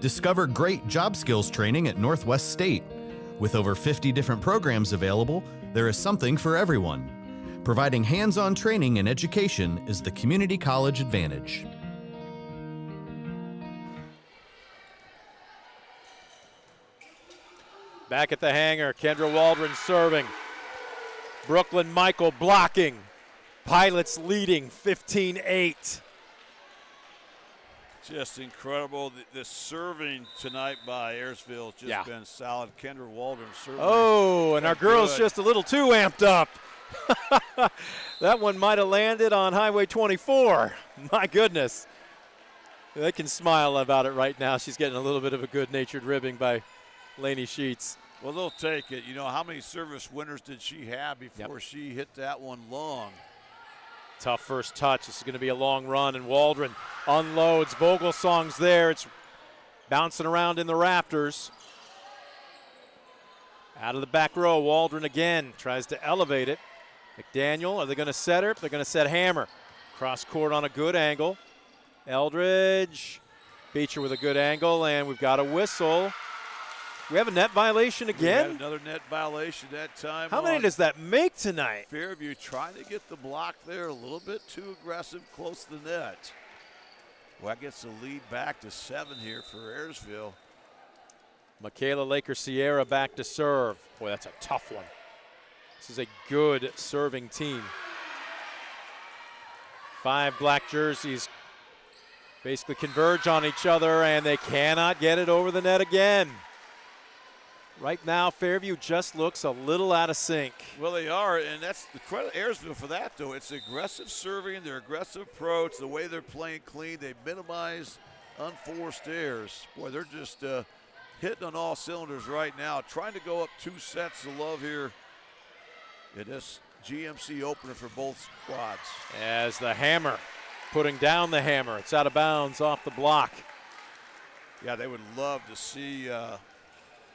Discover great job skills training at Northwest State. With over 50 different programs available, there is something for everyone. Providing hands-on training and education is the community college advantage. Back at the hangar, Kendra Waldron serving. Brooklyn Michael blocking. Pilots leading 15-8. Just incredible. The serving tonight by Ayersville just been solid. Kendra Waldron serving. Oh, and our girl's just a little too amped up. That one might have landed on Highway 24. My goodness. They can smile about it right now. She's getting a little bit of a good-natured ribbing by Lainey Sheets. Well, they'll take it. You know, how many service winners did she have before she hit that one long? Tough first touch. This is going to be a long run, and Waldron unloads. Vogelsong's there. It's bouncing around in the rafters. Out of the back row, Waldron again tries to elevate it. McDaniel, are they going to set her? They're going to set Hammer. Cross court on a good angle. Eldridge, Beecher with a good angle, and we've got a whistle. We have a net violation again? We had another net violation that time. How many does that make tonight? Fairview trying to get the block there a little bit too aggressive, close to the net. Well, that gets the lead back to 7 here for Ayersville. Michaela Laker-Sierra back to serve. Boy, that's a tough one. This is a good serving team. 5 black jerseys basically converge on each other, and they cannot get it over the net again. Right now, Fairview just looks a little out of sync. Well, they are, and that's the credit Ayersville for that, though. It's aggressive serving, their aggressive approach, the way they're playing clean. They minimize unforced errors. Boy, they're just hitting on all cylinders right now, trying to go up 2 sets to love here in this GMC opener for both squads. As the hammer, putting down the hammer. It's out of bounds off the block. Yeah, they would love to see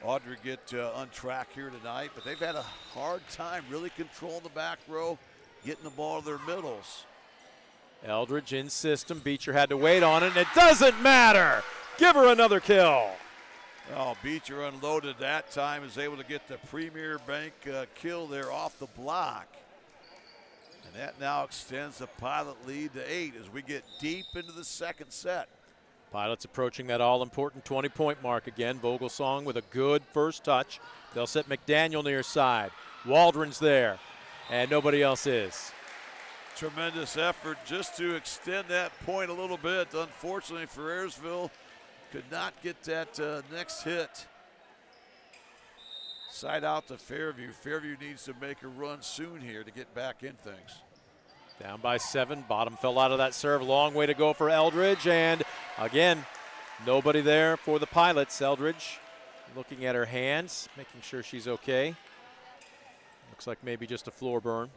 Audrey get on track here tonight, but they've had a hard time really controlling the back row, getting the ball to their middles. Eldridge in system. Beecher had to wait on it, and it doesn't matter. Give her another kill. Oh, Beecher unloaded that time, is able to get the Premier Bank kill there off the block. And that now extends the Pilot lead to 8 as we get deep into the second set. Pilots approaching that all-important 20-point mark again. Vogelsong with a good first touch. They'll set McDaniel near side. Waldron's there, and nobody else is. Tremendous effort just to extend that point a little bit. Unfortunately for Ayersville, could not get that next hit. Side out to Fairview. Fairview needs to make a run soon here to get back in things. Down by 7. Bottom fell out of that serve. Long way to go for Eldridge. And again, nobody there for the Pilots. Eldridge looking at her hands, making sure she's okay. Looks like maybe just a floor burn.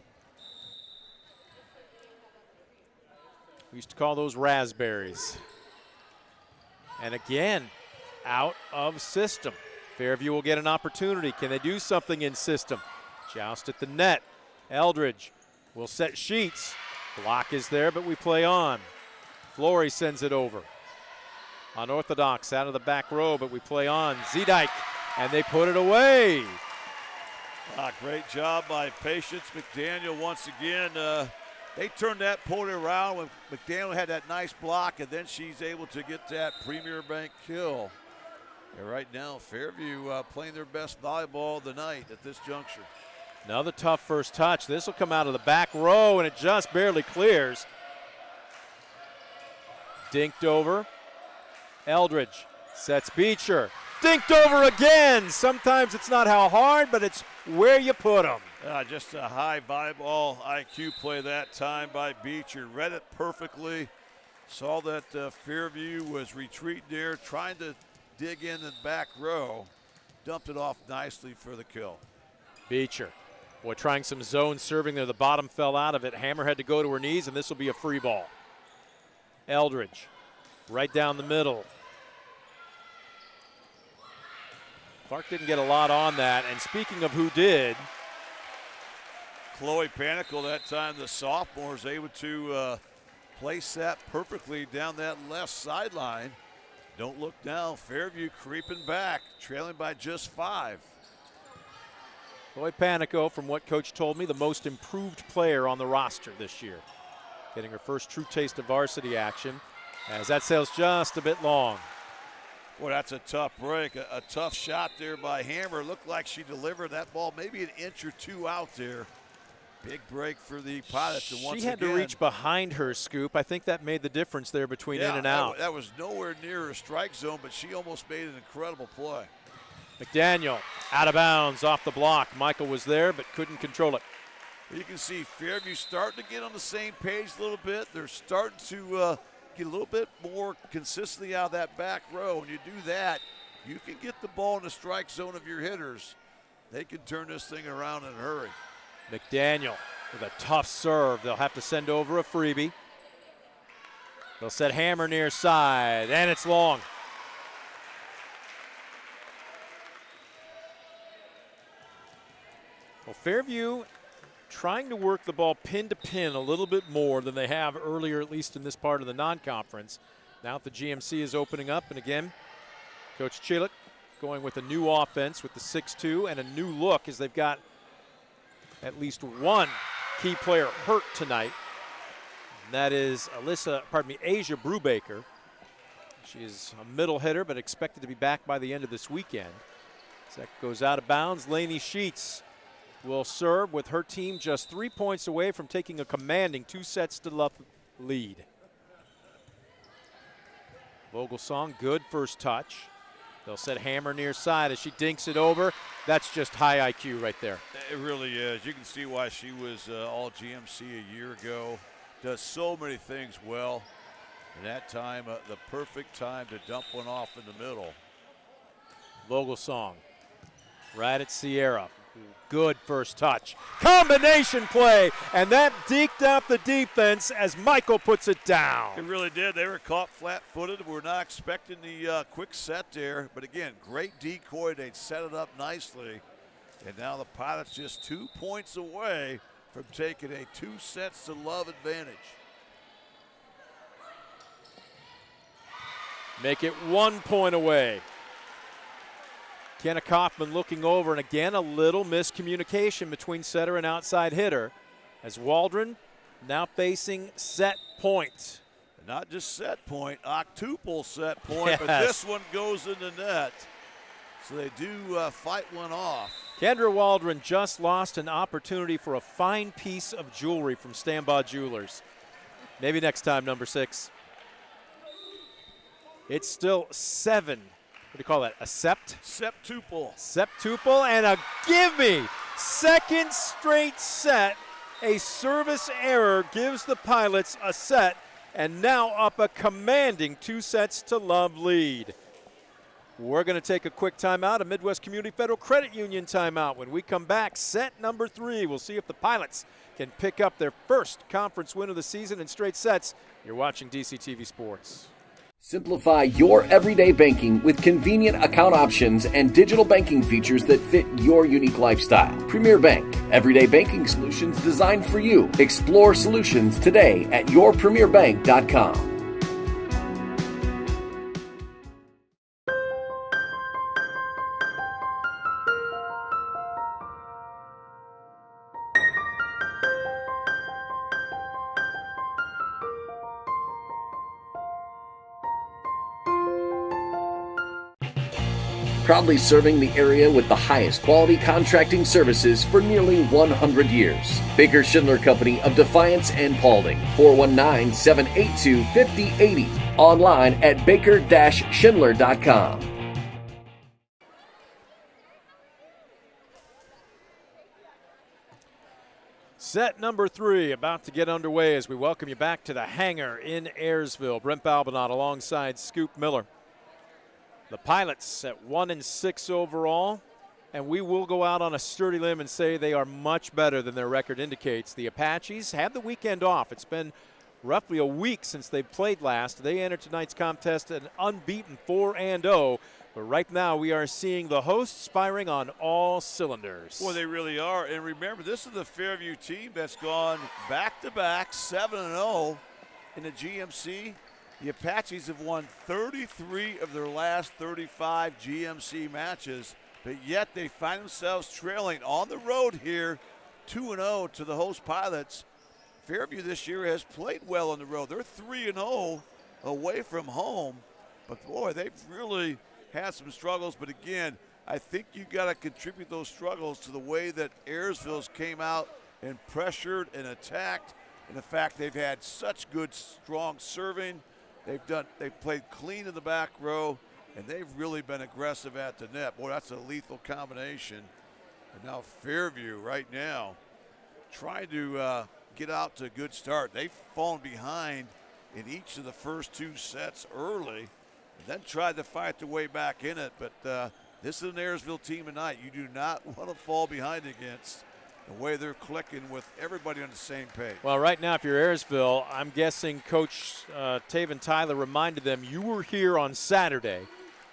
We used to call those raspberries. And again, out of system. Fairview will get an opportunity. Can they do something in system? Joust at the net. Eldridge will set Sheets. Block is there, but we play on. Flory sends it over. Unorthodox out of the back row, but we play on. Zedike, and they put it away. Great job by Patience McDaniel once again. They turned that point around when McDaniel had that nice block, and then she's able to get that Premier Bank kill. And right now, Fairview playing their best volleyball of the night at this juncture. Another tough first touch. This will come out of the back row, and it just barely clears. Dinked over. Eldridge sets Beecher. Dinked over again. Sometimes it's not how hard, but it's where you put them. Just a high volleyball IQ play that time by Beecher. Read it perfectly. Saw that Fairview was retreating there, trying to dig in the back row. Dumped it off nicely for the kill. Beecher, boy, trying some zone serving there. The bottom fell out of it. Hammer had to go to her knees, and this will be a free ball. Eldridge, right down the middle. Clark didn't get a lot on that, and speaking of who did, Chloe Panicle that time, the sophomore, is able to place that perfectly down that left sideline. Don't look now, Fairview creeping back, trailing by just 5. Chloe Panico, from what Coach told me, the most improved player on the roster this year. Getting her first true taste of varsity action, as that sails just a bit long. Boy, that's a tough break. A tough shot there by Hammer. Looked like she delivered that ball maybe an inch or two out there. Big break for the Pilots. And once she had again, to reach behind her, Scoop. I think that made the difference there between in and out. That was nowhere near her strike zone, but she almost made an incredible play. McDaniel out of bounds off the block. Michael was there but couldn't control it. You can see Fairview starting to get on the same page a little bit. They're starting to get a little bit more consistently out of that back row. When you do that, you can get the ball in the strike zone of your hitters. They can turn this thing around in a hurry. McDaniel with a tough serve. They'll have to send over a freebie. They'll set Hammer near side, and it's long. Well, Fairview trying to work the ball pin to pin a little bit more than they have earlier, at least in this part of the non-conference. Now that the GMC is opening up, and again, Coach Chilick going with a new offense with the 6-2 and a new look, as they've got at least one key player hurt tonight. And that is Asia Brubaker. She is a middle hitter, but expected to be back by the end of this weekend. As that goes out of bounds, Lainey Sheets will serve with her team just 3 points away from taking a commanding 2-sets-to-love lead. Vogelsong, good first touch. They'll set Hammer near side as she dinks it over. That's just high IQ right there. It really is. You can see why she was all GMC a year ago. Does so many things well. And that time, the perfect time to dump one off in the middle. Vogelsong, right at Sierra. Good first touch. Combination play, and that deked out the defense as Michael puts it down. It really did. They were caught flat-footed. We're not expecting the quick set there. But again, great decoy. They set it up nicely. And now the Pilots just 2 points away from taking a 2-sets-to-love advantage. Make it 1 point away. Kenna Kaufman looking over, and again a little miscommunication between setter and outside hitter as Waldron now facing set point. Not just set point, octuple set point, Yes. but this one goes in the net. So they do fight one off. Kendra Waldron just lost an opportunity for a fine piece of jewelry from Stambaugh Jewelers. Maybe next time, number 6. It's still 7. What do you call that? A sept? Septuple. Septuple and a gimme. Second straight set. A service error gives the Pilots a set, and now up a commanding 2-sets-to-love lead. We're going to take a quick timeout, a Midwest Community Federal Credit Union timeout. When we come back, set number 3. We'll see if the Pilots can pick up their first conference win of the season in straight sets. You're watching DCTV Sports. Simplify your everyday banking with convenient account options and digital banking features that fit your unique lifestyle. Premier Bank, everyday banking solutions designed for you. Explore solutions today at yourpremierbank.com. Proudly serving the area with the highest quality contracting services for nearly 100 years. Baker Schindler Company of Defiance and Paulding, 419-782-5080. Online at baker-schindler.com. Set number 3 about to get underway as we welcome you back to the hangar in Ayersville. Brent Balbinot alongside Scoop Miller. The Pilots at 1-6 overall, and we will go out on a sturdy limb and say they are much better than their record indicates. The Apaches had the weekend off. It's been roughly a week since they played last. They entered tonight's contest an unbeaten 4-0, but right now we are seeing the hosts firing on all cylinders. Well, they really are. And remember, this is the Fairview team that's gone back-to-back 7-0 in the GMC. The Apaches have won 33 of their last 35 GMC matches, but yet they find themselves trailing on the road here 2-0 to the host Pilots. Fairview this year has played well on the road. They're 3-0 away from home, but boy, they've really had some struggles. But again, I think you got to contribute those struggles to the way that Ayersville's came out and pressured and attacked, and the fact they've had such good, strong serving. They've played clean in the back row, and they've really been aggressive at the net. Boy, that's a lethal combination. And now Fairview right now trying to get out to a good start. They've fallen behind in each of the first 2 sets early and then tried to fight their way back in it. But this is an Ayersville team tonight you do not want to fall behind against. The way they're clicking with everybody on the same page. Well, right now, if you're Ayersville, I'm guessing Coach Taven Tyler reminded them you were here on Saturday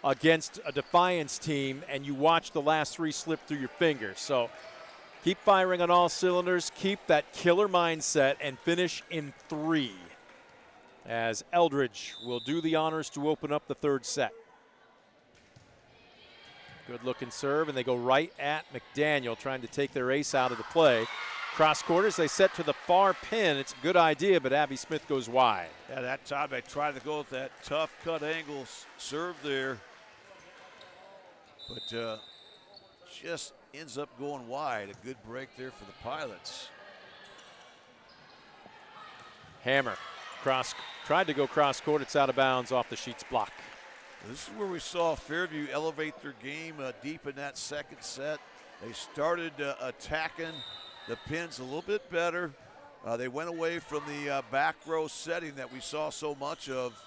against a Defiance team, and you watched the last 3 slip through your fingers. So keep firing on all cylinders, keep that killer mindset, and finish in 3 as Eldridge will do the honors to open up the 3rd set. Good looking serve, and they go right at McDaniel, trying to take their ace out of the play. Cross quarters, they set to the far pin. It's a good idea, but Abby Smith goes wide. Yeah, that time they tried to go with that tough cut angle serve there, but just ends up going wide. A good break there for the Pilots. Hammer, cross Tried to go cross court. It's out of bounds off the Sheets block. This is where we saw Fairview elevate their game deep in that second set. They started attacking the pins a little bit better. They went away from the back row setting that we saw so much of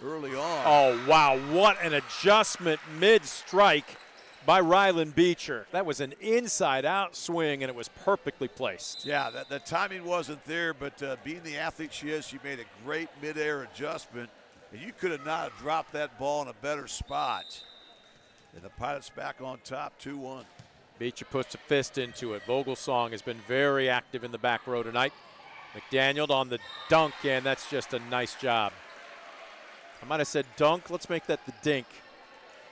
early on. Oh, wow. What an adjustment mid-strike by Rylan Beecher. That was an inside-out swing, and it was perfectly placed. Yeah, the timing wasn't there, but being the athlete she is, she made a great mid-air adjustment. And you could have not dropped that ball in a better spot. And the Pilots back on top, 2-1. Beecher puts a fist into it. Vogelsong has been very active in the back row tonight. McDaniel on the dunk, and that's just a nice job. I might have said dunk. Let's make that the dink.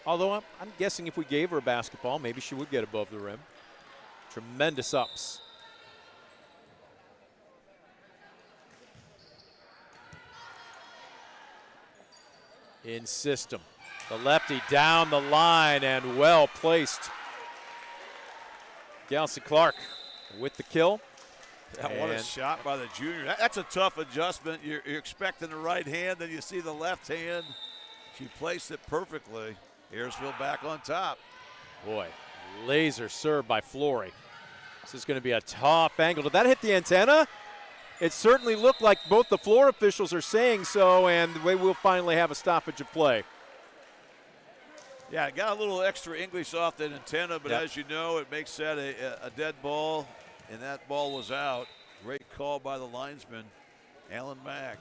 Although I'm guessing if we gave her a basketball, maybe she would get above the rim. Tremendous ups. In system. The lefty down the line and well placed. Galsey Clark with the kill. What a shot by the junior. That's a tough adjustment. You're expecting the right hand, then you see the left hand. She placed it perfectly. Ayersville back on top. Boy, laser serve by Flory. This is going to be a tough angle. Did that hit the antenna? It certainly looked like both the floor officials are saying so, and we will finally have a stoppage of play. Yeah, got a little extra English off that antenna, but as you know, it makes that a dead ball, and that ball was out. Great call by the linesman, Alan Mack.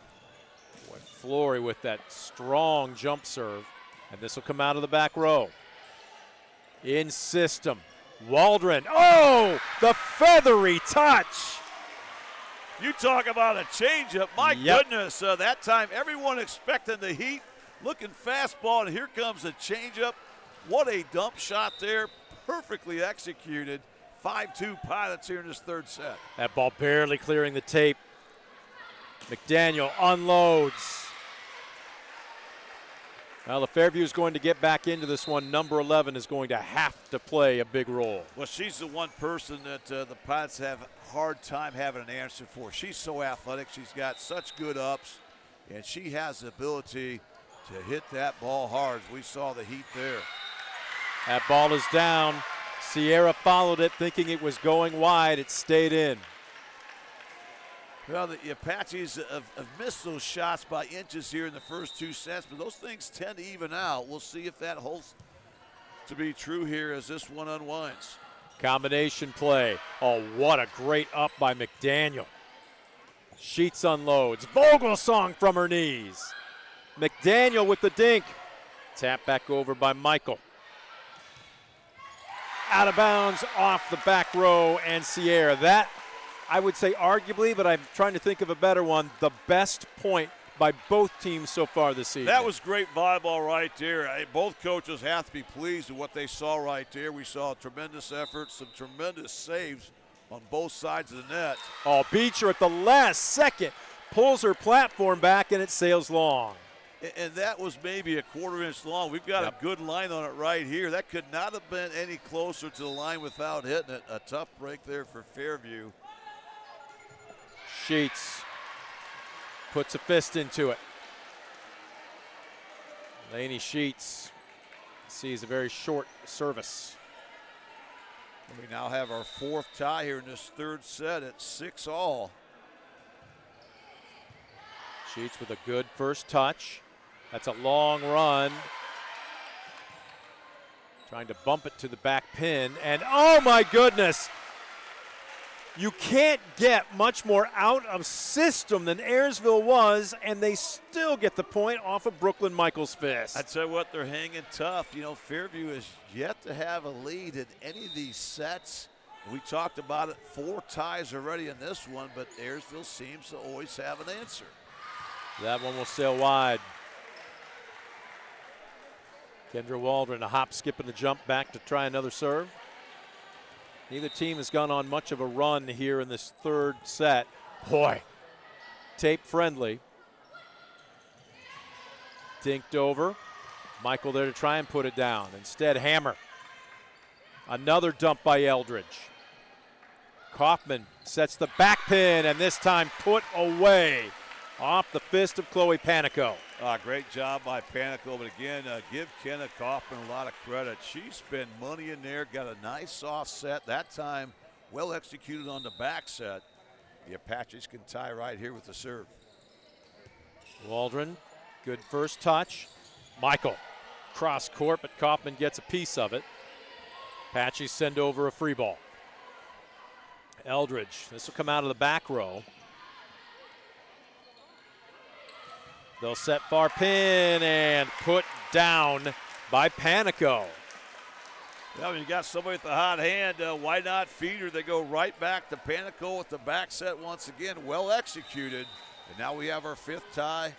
Boy, Flory with that strong jump serve, and this will come out of the back row. In system, Waldron. Oh, the feathery touch. You talk about a changeup. My goodness, that time everyone expecting the heat, looking fastball, and here comes a changeup. What a dump shot there, perfectly executed. 5-2 Pilots here in this third set. That ball barely clearing the tape. McDaniel unloads. Well, the Fairview is going to get back into this one. Number 11 is going to have to play a big role. Well, she's the one person that the Pilots have a hard time having an answer for. She's so athletic. She's got such good ups, and she has the ability to hit that ball hard. We saw the heat there. That ball is down. Sierra followed it, thinking it was going wide. It stayed in. Well, the Apaches have missed those shots by inches here in the first two sets, but those things tend to even out. We'll see if that holds to be true here as this one unwinds. Combination play. Oh, what a great up by McDaniel. Sheets unloads. Vogelsong from her knees. McDaniel with the dink. Tap back over by Michael. Out of bounds off the back row, and Sierra. That, I would say arguably, but I'm trying to think of a better one, the best point by both teams so far this season. That was great volleyball right there. Both coaches have to be pleased with what they saw right there. We saw tremendous effort, some tremendous saves on both sides of the net. Oh, Beecher at the last second pulls her platform back, and it sails long. And that was maybe a quarter-inch long. We've got a good line on it right here. That could not have been any closer to the line without hitting it. A tough break there for Fairview. Sheets puts a fist into it. Laney Sheets sees a very short service. We now have our fourth tie here in this third set at 6-all. Sheets with a good first touch. That's a long run. Trying to bump it to the back pin. And oh my goodness! You can't get much more out of system than Ayersville was, and they still get the point off of Brooklyn Michaels' fist. I tell you what, they're hanging tough. You know, Fairview has yet to have a lead in any of these sets. We talked about it, 4 ties already in this one, but Ayersville seems to always have an answer. That one will sail wide. Kendra Waldron, a hop, skip, and a jump back to try another serve. Neither team has gone on much of a run here in this third set. Boy, tape friendly. Dinked over. Michael there to try and put it down. Instead, Hammer. Another dump by Eldridge. Kaufman sets the back pin, and this time put away off the fist of Chloe Panico. Great job by Panico, but again, give Kenna Kaufman a lot of credit. She's been money in there, got a nice soft set. That time, well executed on the back set. The Apaches can tie right here with the serve. Waldron, good first touch. Michael, cross court, but Kaufman gets a piece of it. Apaches send over a free ball. Eldridge, this will come out of the back row. They'll set far pin and put down by Panico. Well, when you got somebody with a hot hand, why not feed her? They go right back to Panico with the back set once again. Well executed. And now we have our 5th tie.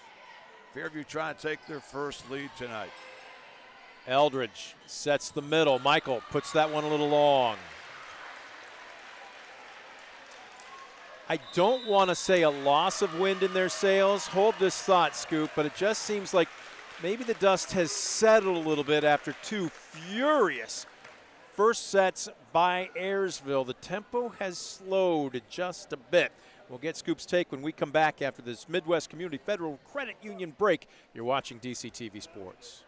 Fairview trying to take their first lead tonight. Eldridge sets the middle. Michael puts that one a little long. I don't want to say a loss of wind in their sails. Hold this thought, Scoop, but it just seems like maybe the dust has settled a little bit after 2 furious first sets by Ayersville. The tempo has slowed just a bit. We'll get Scoop's take when we come back after this Midwest Community Federal Credit Union break. You're watching DCTV Sports.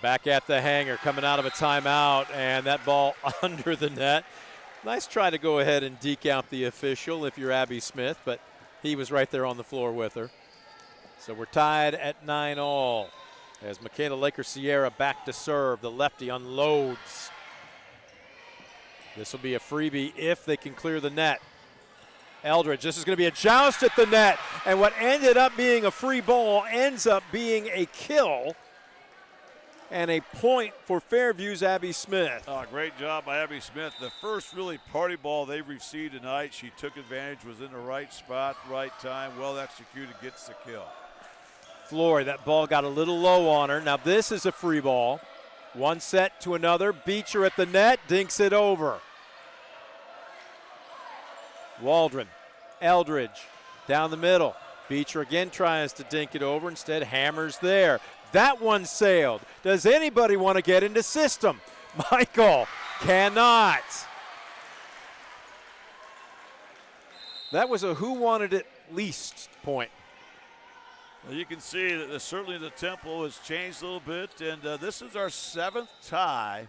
Back at the hanger, coming out of a timeout, and that ball under the net. Nice try to go ahead and deke out the official if you're Abby Smith, but he was right there on the floor with her. So we're tied at 9-all as Michaela Laker-Sierra back to serve. The lefty unloads. This will be a freebie if they can clear the net. Eldridge, this is going to be a joust at the net, and what ended up being a free ball ends up being a kill. And a point for Fairview's Abby Smith. Great job by Abby Smith. The first really party ball they've received tonight. She took advantage, was in the right spot, right time, well executed, gets the kill. Flory, that ball got a little low on her. Now this is a free ball. One set to another. Beecher at the net, dinks it over. Waldron, Eldridge, down the middle. Beecher again tries to dink it over, instead hammers there. That one sailed. Does anybody want to get into system? Michael cannot. That was a who wanted it least point. Well, you can see that certainly the tempo has changed a little bit, and this is our 7th tie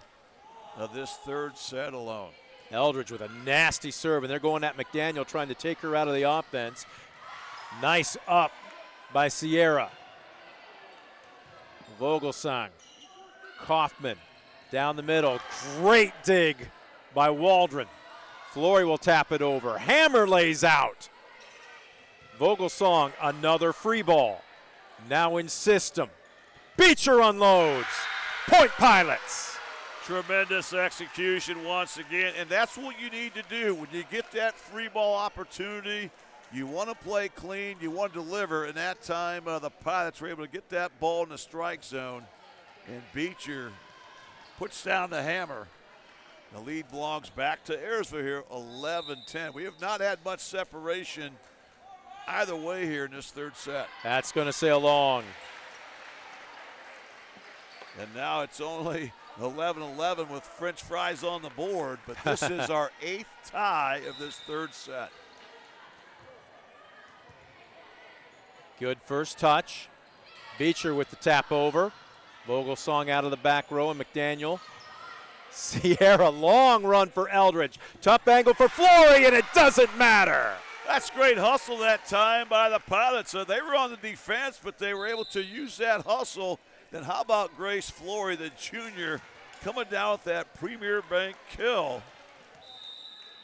of this 3rd set alone. Eldridge with a nasty serve, and they're going at McDaniel trying to take her out of the offense. Nice up by Sierra. Vogelsang, Kaufman down the middle. Great dig by Waldron. Flory will tap it over. Hammer lays out. Vogelsang, another free ball. Now in system. Beecher unloads. Point Pilots. Tremendous execution once again, and that's what you need to do. When you get that free ball opportunity, you want to play clean, you want to deliver, and that time the Pilots were able to get that ball in the strike zone, and Beecher puts down the hammer. The lead belongs back to Ayersville here, 11-10. We have not had much separation either way here in this 3rd set. That's going to sail long. And now it's only 11-11 with French fries on the board, but this is our 8th tie of this 3rd set. Good first touch. Beecher with the tap over. Vogelsang out of the back row, and McDaniel. Sierra, long run for Eldridge. Tough angle for Flory, and it doesn't matter. That's great hustle that time by the Pilots. They were on the defense, but they were able to use that hustle. Then how about Grace Flory, the junior, coming down with that Premier Bank kill.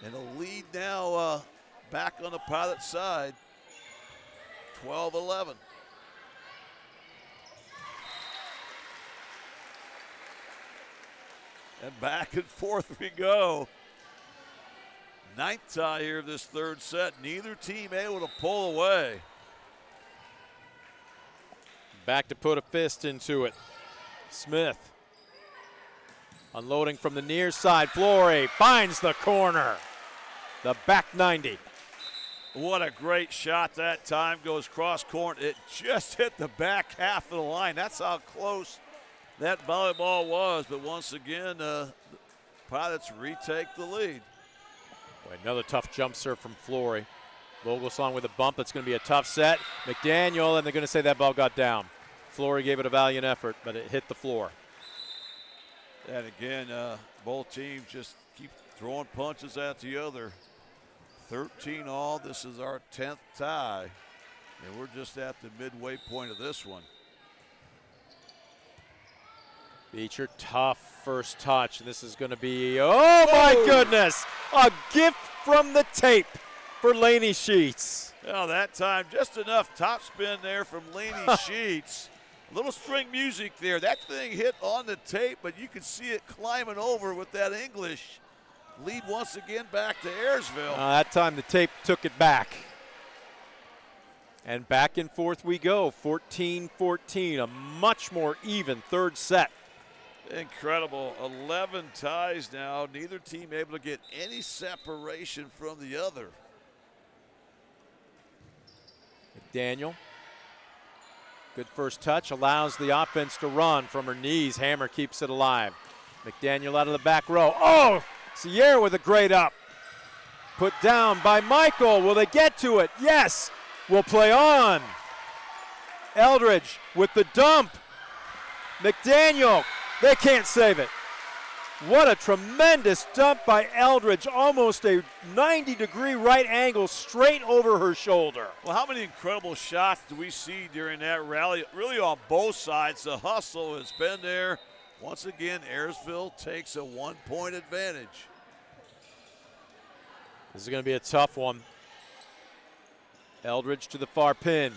And the lead now back on the Pilot side, 12-11. And back and forth we go. Ninth tie here of this third set. Neither team able to pull away. Back to put a fist into it. Smith unloading from the near side. Flory finds the corner. The back 90. What a great shot that time. Goes cross court. It just hit the back half of the line. That's how close that volleyball was. But once again, the Pilots retake the lead. Boy, another tough jump serve from Flory. Vogelsong with a bump. That's going to be a tough set. McDaniel, and they're going to say that ball got down. Flory gave it a valiant effort, but it hit the floor. And again, both teams just keep throwing punches at the other. 13 all. This is our 10th tie. And we're just at the midway point of this one. Beecher, tough first touch. And this is going to be, oh my goodness, a gift from the tape for Laney Sheets. Well, that time, just enough topspin there from Laney Sheets. A little string music there. That thing hit on the tape, but you can see it climbing over with that English. Lead once again back to Ayersville. That time the tape took it back. And back and forth we go, 14-14, a much more even third set. Incredible. 11 ties now. Neither team able to get any separation from the other. McDaniel. Good first touch, allows the offense to run from her knees. Hammer keeps it alive. McDaniel out of the back row. Oh, Sierra with a great up. Put down by Michael. Will they get to it? Yes. Will play on. Eldridge with the dump. McDaniel. They can't save it. What a tremendous dump by Eldridge. Almost a 90-degree right angle straight over her shoulder. Well, how many incredible shots do we see during that rally? Really on both sides. The hustle has been there. Once again, Ayersville takes a 1-point advantage. This is going to be a tough one. Eldridge to the far pin.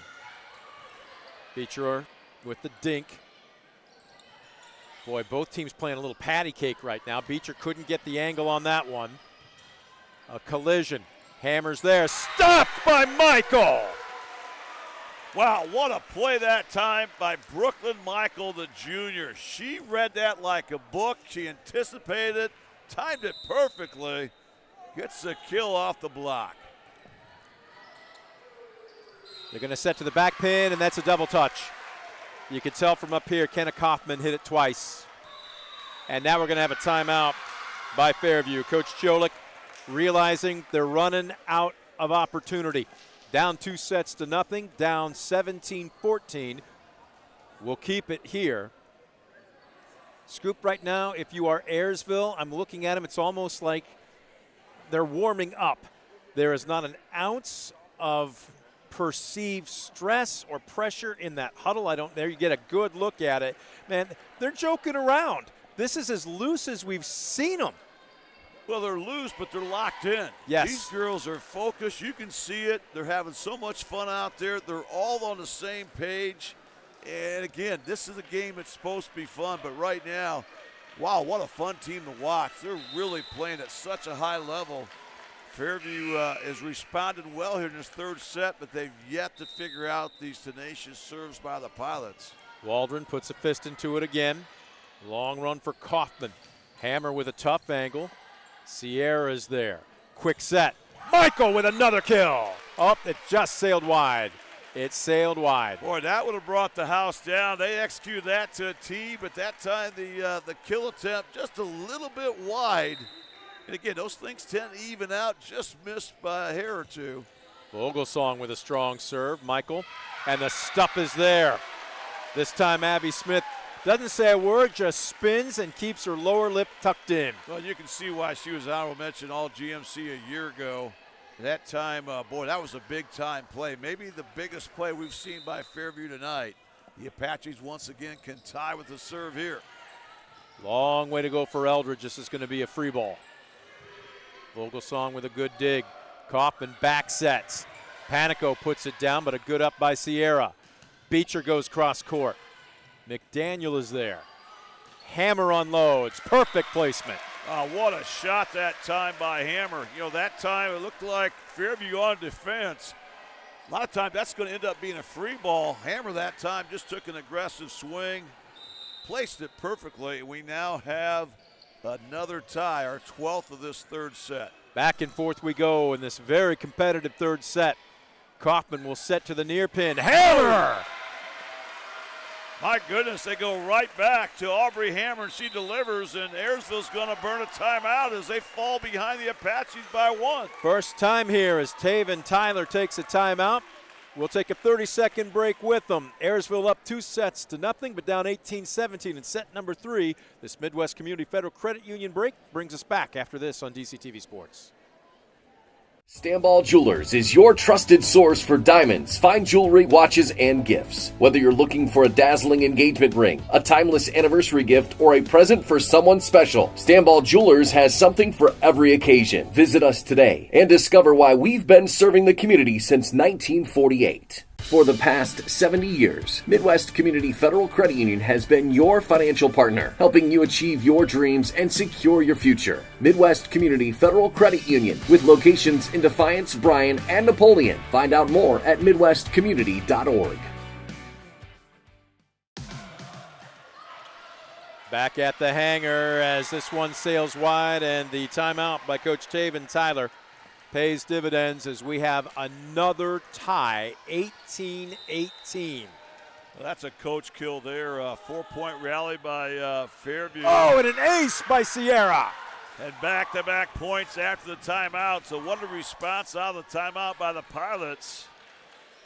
Beecher with the dink. Boy, both teams playing a little patty cake right now. Beecher couldn't get the angle on that one. A collision. Hammer's there. Stopped by Michael. Wow, what a play that time by Brooklyn Michael, the junior. She read that like a book. She anticipated it, timed it perfectly. Gets the kill off the block. They're going to set to the back pin, and that's a double touch. You can tell from up here, Kenna Kaufman hit it twice. And now we're going to have a timeout by Fairview. Coach Cholik realizing they're running out of opportunity. Down 2-0, down 17-14. We'll keep it here. Scoop right now, if you are Ayersville, I'm looking at them, it's almost like they're warming up. There is not an ounce of perceived stress or pressure in that huddle. There you get a good look at it. Man, they're joking around. This is as loose as we've seen them. Well, they're loose, but they're locked in. Yes. These girls are focused. You can see it. They're having so much fun out there. They're all on the same page. And, again, this is a game that's supposed to be fun. But right now, wow, what a fun team to watch. They're really playing at such a high level. Fairview has responded well here in this third set, but they've yet to figure out these tenacious serves by the Pilots. Waldron puts a fist into it again. Long run for Kaufman. Hammer with a tough angle. Sierra's there. Quick set. Michael with another kill. Oh, it just sailed wide. It sailed wide. Boy, that would have brought the house down. They executed that to a T, but that time the kill attempt just a little bit wide. And again, those things tend to even out, just missed by a hair or two. Vogelsong with a strong serve. Michael, and the stuff is there. This time Abby Smith doesn't say a word, just spins and keeps her lower lip tucked in. Well, you can see why she was honorable mention all GMC a year ago. That time, boy, that was a big-time play. Maybe the biggest play we've seen by Fairview tonight. The Apaches once again can tie with the serve here. Long way to go for Eldridge. This is going to be a free ball. Vogelsong with a good dig. Kaufman back sets. Panico puts it down, but a good up by Sierra. Beecher goes cross court. McDaniel is there. Hammer unloads. Perfect placement. What a shot that time by Hammer. You know, that time it looked like Fairview on defense. A lot of times that's going to end up being a free ball. Hammer that time just took an aggressive swing, placed it perfectly. We now have another tie, our 12th of this third set. Back and forth we go in this very competitive third set. Kaufman will set to the near pin. Hammer! My goodness, they go right back to Aubrey Hammer, and she delivers, and Ayersville's going to burn a timeout as they fall behind the Apaches by 1. First time here as Taven Tyler takes a timeout. We'll take a 30-second break with them. Ayersville up 2-0, but down 18-17 in set number 3. This Midwest Community Federal Credit Union break brings us back after this on DCTV Sports. Stanball Jewelers is your trusted source for diamonds, fine jewelry, watches, and gifts. Whether you're looking for a dazzling engagement ring, a timeless anniversary gift, or a present for someone special, Stanball Jewelers has something for every occasion. Visit us today and discover why we've been serving the community since 1948. For the past 70 years, Midwest Community Federal Credit Union has been your financial partner, helping you achieve your dreams and secure your future. Midwest Community Federal Credit Union, with locations in Defiance, Bryan, and Napoleon. Find out more at midwestcommunity.org. Back at the hangar as this one sails wide, and the timeout by Coach Taven Tyler pays dividends as we have another tie, 18-18. Well, that's a coach kill there. 4-point rally by Fairview. Oh, and an ace by Sierra. And back-to-back points after the timeout. So what a response out of the timeout by the Pilots.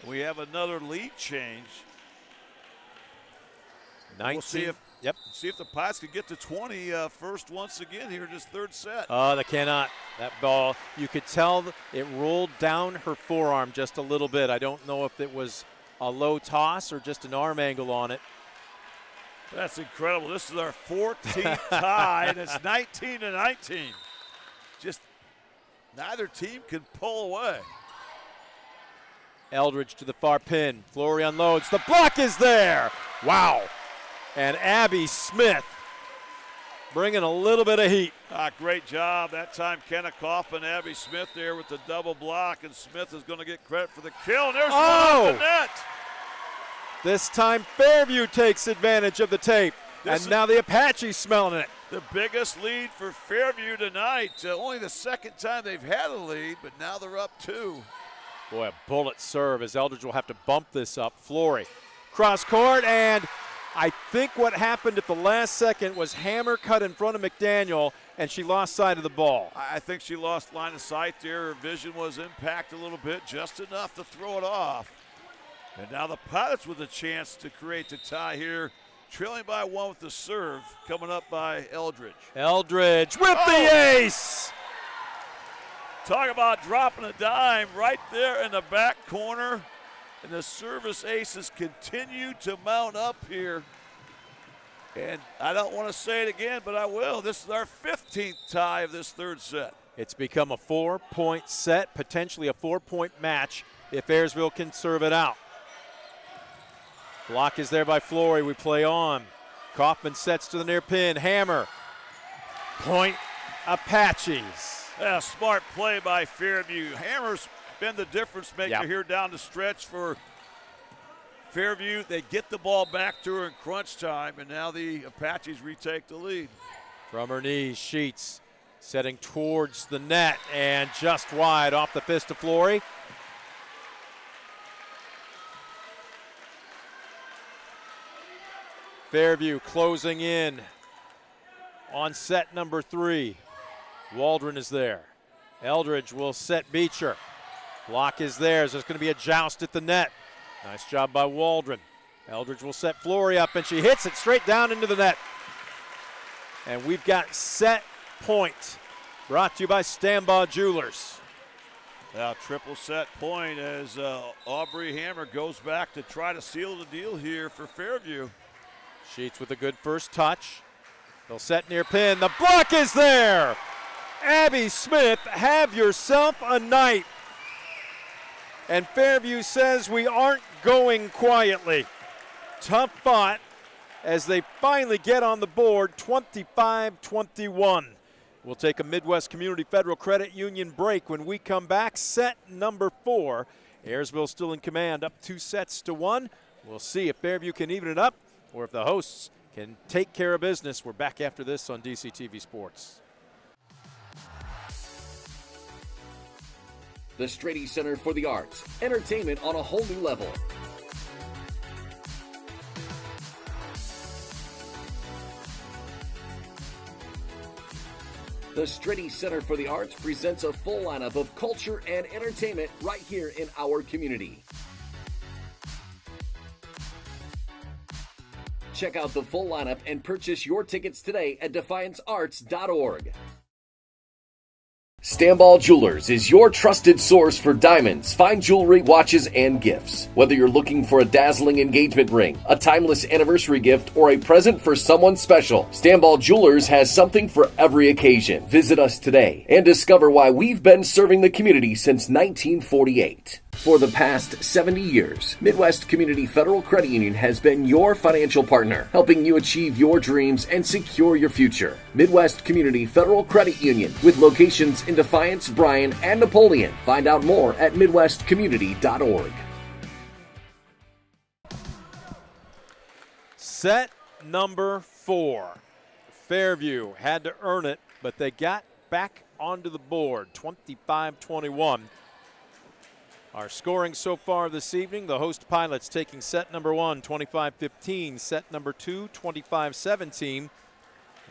We have another lead change. 19. We'll see if the Pilots can get to 20 first once again here in this third set. Oh, they cannot. That ball, you could tell it rolled down her forearm just a little bit. I don't know if it was a low toss or just an arm angle on it. That's incredible. This is our 14th tie, and it's 19-19. Just neither team can pull away. Eldridge to the far pin. Flory unloads. The block is there. Wow. And Abby Smith bringing a little bit of heat. Great job. That time Kenna Kaufman, Abby Smith there with the double block, and Smith is going to get credit for the kill. And there's one off the net. This time Fairview takes advantage of the tape. And now the Apaches smelling it. The biggest lead for Fairview tonight. Only the second time they've had a lead, but now they're up 2. Boy, a bullet serve as Eldridge will have to bump this up. Flory, cross court, and I think what happened at the last second was Hammer cut in front of McDaniel, and she lost sight of the ball. I think she lost line of sight there. Her vision was impacted a little bit, just enough to throw it off. And now the Pilots with a chance to create the tie here, trailing by 1 with the serve, coming up by Eldridge. Eldridge with the ace! Talk about dropping a dime right there in the back corner. And the service aces continue to mount up here. And I don't want to say it again, but I will. This is our 15th tie of this third set. It's become a 4-point set, potentially a 4-point match if Ayersville can serve it out. Block is there by Flory. We play on. Kaufman sets to the near pin. Hammer. Point Apaches. Yeah, smart play by Fairview. Hammer's been the difference maker here down the stretch for Fairview. They get the ball back to her in crunch time, and now the Apaches retake the lead. From her knees, Sheets setting towards the net and just wide off the fist of Flory. Fairview closing in on set number 3. Waldron is there. Eldridge will set Beecher. Block is there. There's going to be a joust at the net. Nice job by Waldron. Eldridge will set Flory up, and she hits it straight down into the net. And we've got set point, brought to you by Stanbaugh Jewelers. Now triple set point as Aubrey Hammer goes back to try to seal the deal here for Fairview. Sheets with a good first touch. They'll set near pin. The block is there. Abby Smith, have yourself a night. And Fairview says we aren't going quietly. Tough fought as they finally get on the board, 25-21. We'll take a Midwest Community Federal Credit Union break. When we come back, set number 4. Ayersville still in command, up 2-1. We'll see if Fairview can even it up or if the hosts can take care of business. We're back after this on DCTV Sports. The Strady Center for the Arts, entertainment on a whole new level. The Strady Center for the Arts presents a full lineup of culture and entertainment right here in our community. Check out the full lineup and purchase your tickets today at defiancearts.org. Stamball Jewelers is your trusted source for diamonds, fine jewelry, watches, and gifts. Whether you're looking for a dazzling engagement ring, a timeless anniversary gift, or a present for someone special, Stamball Jewelers has something for every occasion. Visit us today and discover why we've been serving the community since 1948. For the past 70 years, Midwest Community Federal Credit Union has been your financial partner, helping you achieve your dreams and secure your future. Midwest Community Federal Credit Union, with locations in Defiance, Bryan, and Napoleon. Find out more at midwestcommunity.org. Set number 4. Fairview had to earn it, but they got back onto the board, 25-21. Our scoring so far this evening, the host Pilots taking set number 1, 25-15, set number 2, 25-17,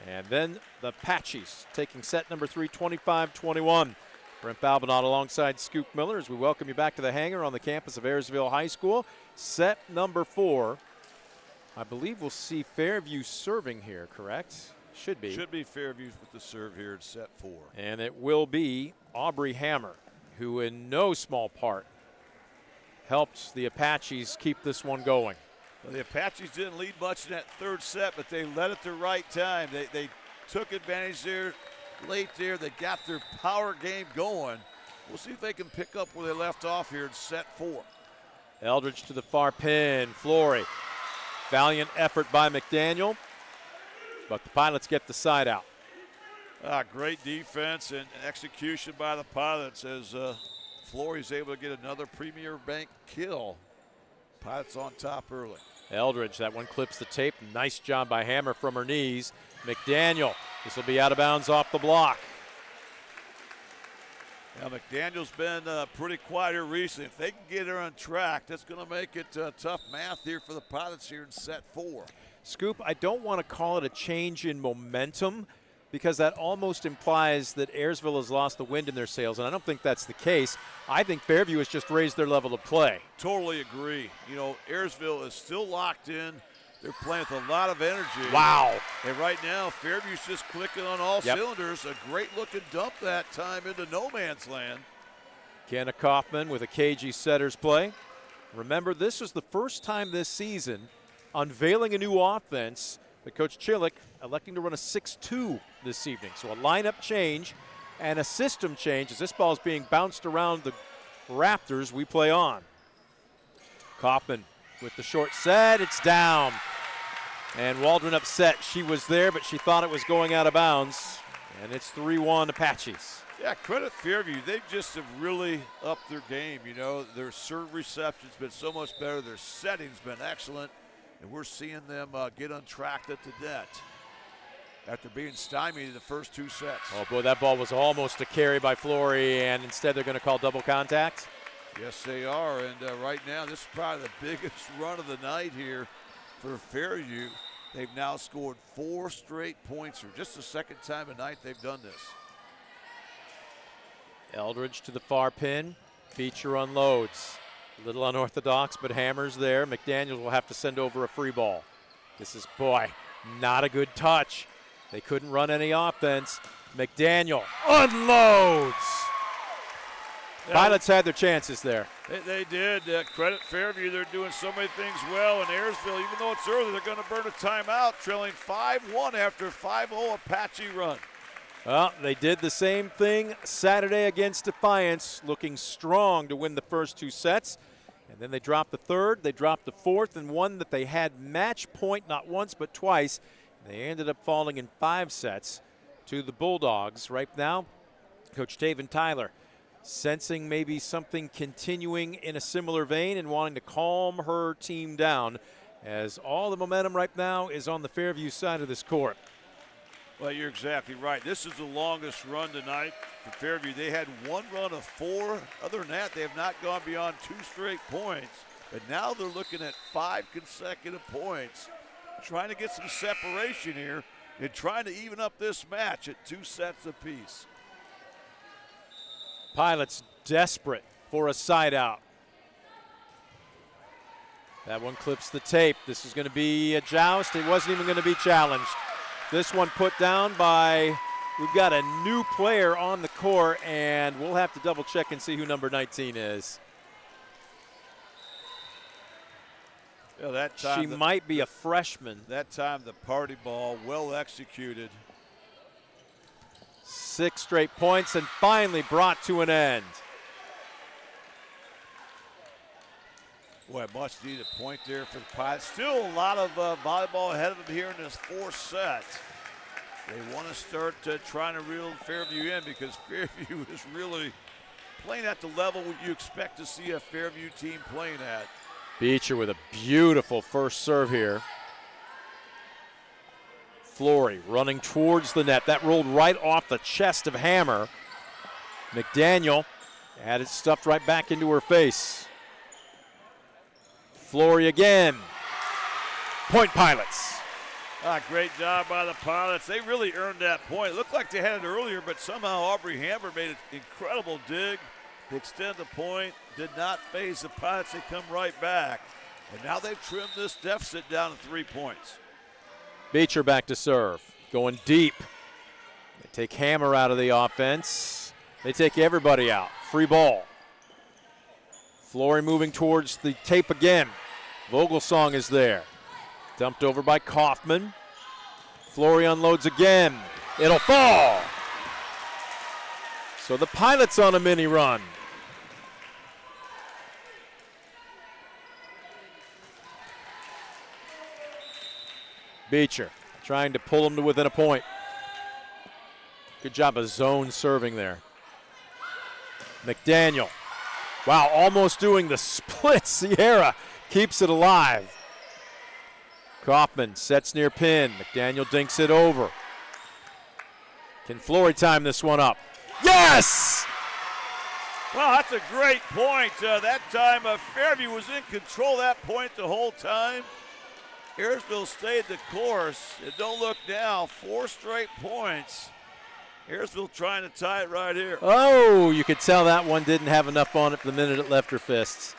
and then the Apaches taking set number 3, 25-21. Brent Balbinot alongside Scoop Miller as we welcome you back to the hangar on the campus of Ayersville High School. Set number 4, I believe we'll see Fairview serving here, correct? Should be. Should be Fairview with the serve here at set 4. And it will be Aubrey Hammer, who in no small part helped the Apaches keep this one going. Well, the Apaches didn't lead much in that third set, but they led at the right time. They took advantage there late there. They got their power game going. We'll see if they can pick up where they left off here in set 4. Eldridge to the far pin. Flory. Valiant effort by McDaniel, but the Pilots get the side out. Great defense and execution by the Pilots as Flory's able to get another Premier Bank kill. Pilots on top early. Eldridge, that one clips the tape. Nice job by Hammer from her knees. McDaniel, this will be out of bounds off the block. Now McDaniel's been pretty quiet here recently. If they can get her on track, that's going to make it tough math here for the Pilots here in set 4. Scoop, I don't want to call it a change in momentum, because that almost implies that Ayersville has lost the wind in their sails, and I don't think that's the case. I think Fairview has just raised their level of play. Totally agree. You know, Ayersville is still locked in. They're playing with a lot of energy. Wow. And right now, Fairview's just clicking on all cylinders. A great-looking dump that time into no man's land. Kenna Kaufman with a cagey setter's play. Remember, this was the first time this season unveiling a new offense, but Coach Chillick electing to run a 6-2 this evening. So a lineup change and a system change as this ball is being bounced around the rafters we play on. Kaufman with the short set, it's down. And Waldron upset. She was there, but she thought it was going out of bounds. And it's 3-1 Apaches. Yeah, credit Fairview. They just have really upped their game. You know, their serve reception's been so much better. Their setting's been excellent. And we're seeing them get untracked at the net after being stymied in the first 2 sets. Oh, boy, that ball was almost a carry by Flory, and instead they're going to call double contact. Yes, they are. And right now, this is probably the biggest run of the night here for Fairview. They've now scored 4 straight points here. Just the second time tonight they've done this. Eldridge to the far pin. Beecher unloads. A little unorthodox, but Hammer's there. McDaniels will have to send over a free ball. This is, boy, not a good touch. They couldn't run any offense. McDaniel unloads. Pilots had their chances there. They did. Credit Fairview. They're doing so many things well. And Ayersville, even though it's early, they're going to burn a timeout, trailing 5-1 after a 5-0 Apache run. Well, they did the same thing Saturday against Defiance, looking strong to win the first 2 sets. And then they dropped the third, they dropped the fourth, and one that they had match point not once but twice. They ended up falling in 5 sets to the Bulldogs. Right now, Coach Taven Tyler sensing maybe something continuing in a similar vein and wanting to calm her team down, as all the momentum right now is on the Fairview side of this court. Well, you're exactly right. This is the longest run tonight for Fairview. They had 1 run of 4. Other than that, they have not gone beyond 2 straight points. But now they're looking at 5 consecutive points, trying to get some separation here and trying to even up this match at 2 sets apiece. Pilots desperate for a side out. That one clips the tape. This is going to be a joust. It wasn't even going to be challenged. This one put down by, we've got a new player on the court, and we'll have to double check and see who number 19 is. Yeah, that time she might be a freshman. That time the party ball, well executed. 6 straight points and finally brought to an end. Boy, much needed point there for the Pilots. Still a lot of volleyball ahead of them here in this 4th set. They want to start trying to reel Fairview in, because Fairview is really playing at the level you expect to see a Fairview team playing at. Beecher with a beautiful first serve here. Flory running towards the net. That rolled right off the chest of Hammer. McDaniel had it stuffed right back into her face. Flory again. Point Pilots. Great job by the Pilots. They really earned that point. It looked like they had it earlier, but somehow Aubrey Hammer made an incredible dig to extend the point. Did not phase the Pilots. They come right back. And now they've trimmed this deficit down to 3 points. Beecher back to serve. Going deep. They take Hammer out of the offense. They take everybody out. Free ball. Flory moving towards the tape again. Vogelsong is there. Dumped over by Kaufman. Flory unloads again. It'll fall. So the Pilots on a mini run. Beecher trying to pull him to within a point. Good job of zone serving there. McDaniel. Wow, almost doing the split. Sierra keeps it alive. Kaufman sets near pin. McDaniel dinks it over. Can Flory time this one up? Yes! Well, that's a great point. That time Fairview was in control of that point the whole time. Ayersville stayed the course. And don't look now, 4 straight points. Ayersville trying to tie it right here. Oh, you could tell that one didn't have enough on it for the minute it left her fists.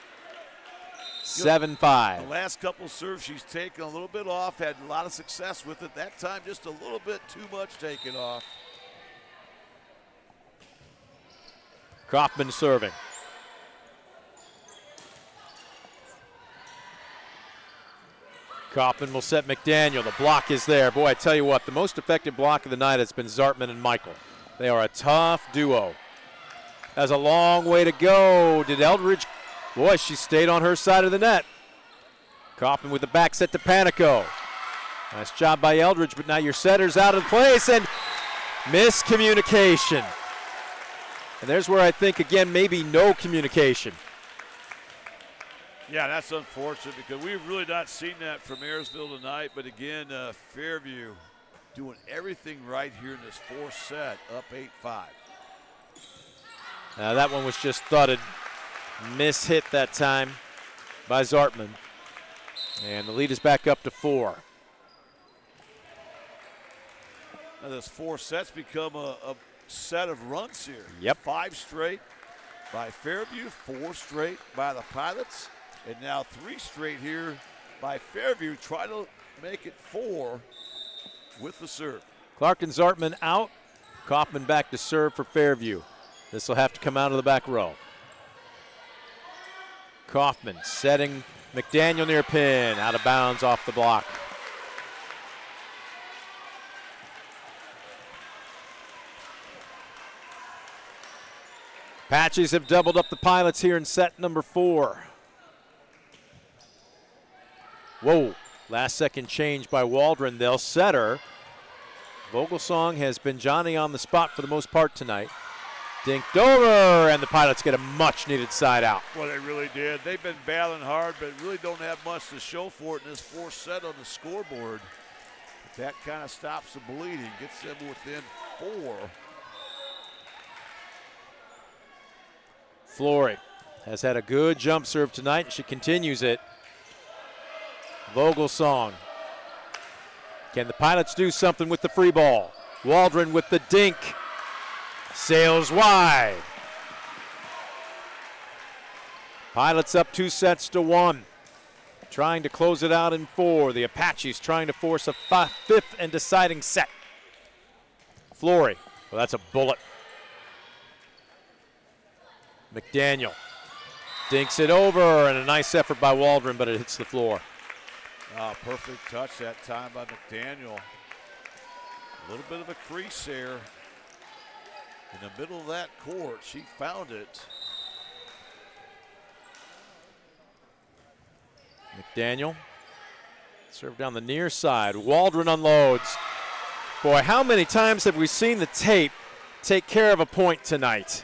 7-5. The last couple serves she's taken a little bit off, had a lot of success with it. That time just a little bit too much taken off. Kaufman serving. Kaufman will set McDaniel. The block is there. Boy, I tell you what, the most effective block of the night has been Zartman and Michael. They are a tough duo. Has a long way to go. Did Eldridge? Boy, she stayed on her side of the net. Kaufman with the back set to Panico. Nice job by Eldridge, but now your setter's out of place, and miscommunication. And there's where I think, again, maybe no communication. Yeah, that's unfortunate because we've really not seen that from Ayersville tonight. But again, Fairview doing everything right here in this 4th set, up 8-5. Now that one was just thudded. Mishit that time by Zartman. And the lead is back up to 4. Now this 4 sets become a set of runs here. Yep. 5 straight by Fairview, 4 straight by the Pilots, and now 3 straight here by Fairview. Try to make it 4 with the serve. Clark and Zartman out. Kaufman back to serve for Fairview. This will have to come out of the back row. Kaufman setting McDaniel near pin. Out of bounds off the block. Apaches have doubled up the Pilots here in set number 4. Whoa, last second change by Waldron. They'll set her. Vogelsong has been Johnny on the spot for the most part tonight. Dinked over, and the Pilots get a much-needed side out. Well, they really did. They've been battling hard, but really don't have much to show for it in this 4th set on the scoreboard. But that kind of stops the bleeding, gets them within 4. Flory has had a good jump serve tonight, and she continues it. Vogelsong. Can the Pilots do something with the free ball? Waldron with the dink. Sails wide. Pilots up 2-1. Trying to close it out in 4. The Apaches trying to force a 5th and deciding set. Flory. Well, that's a bullet. McDaniel dinks it over, and a nice effort by Waldron, but it hits the floor. Oh, perfect touch that time by McDaniel. A little bit of a crease there. In the middle of that court, she found it. McDaniel, serve down the near side. Waldron unloads. Boy, how many times have we seen the tape take care of a point tonight?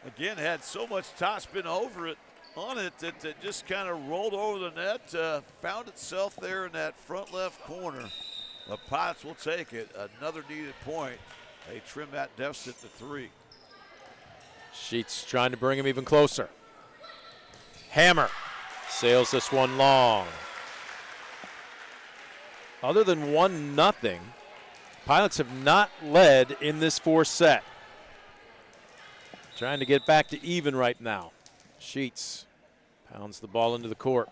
Again, had so much topspin on it that it just kind of rolled over the net, found itself there in that front left corner. The Pilots will take it. Another needed point. They trim that deficit to 3. Sheets trying to bring him even closer. Hammer sails this one long. Other than 1-0, Pilots have not led in this 4th set. Trying to get back to even right now. Sheets pounds the ball into the court.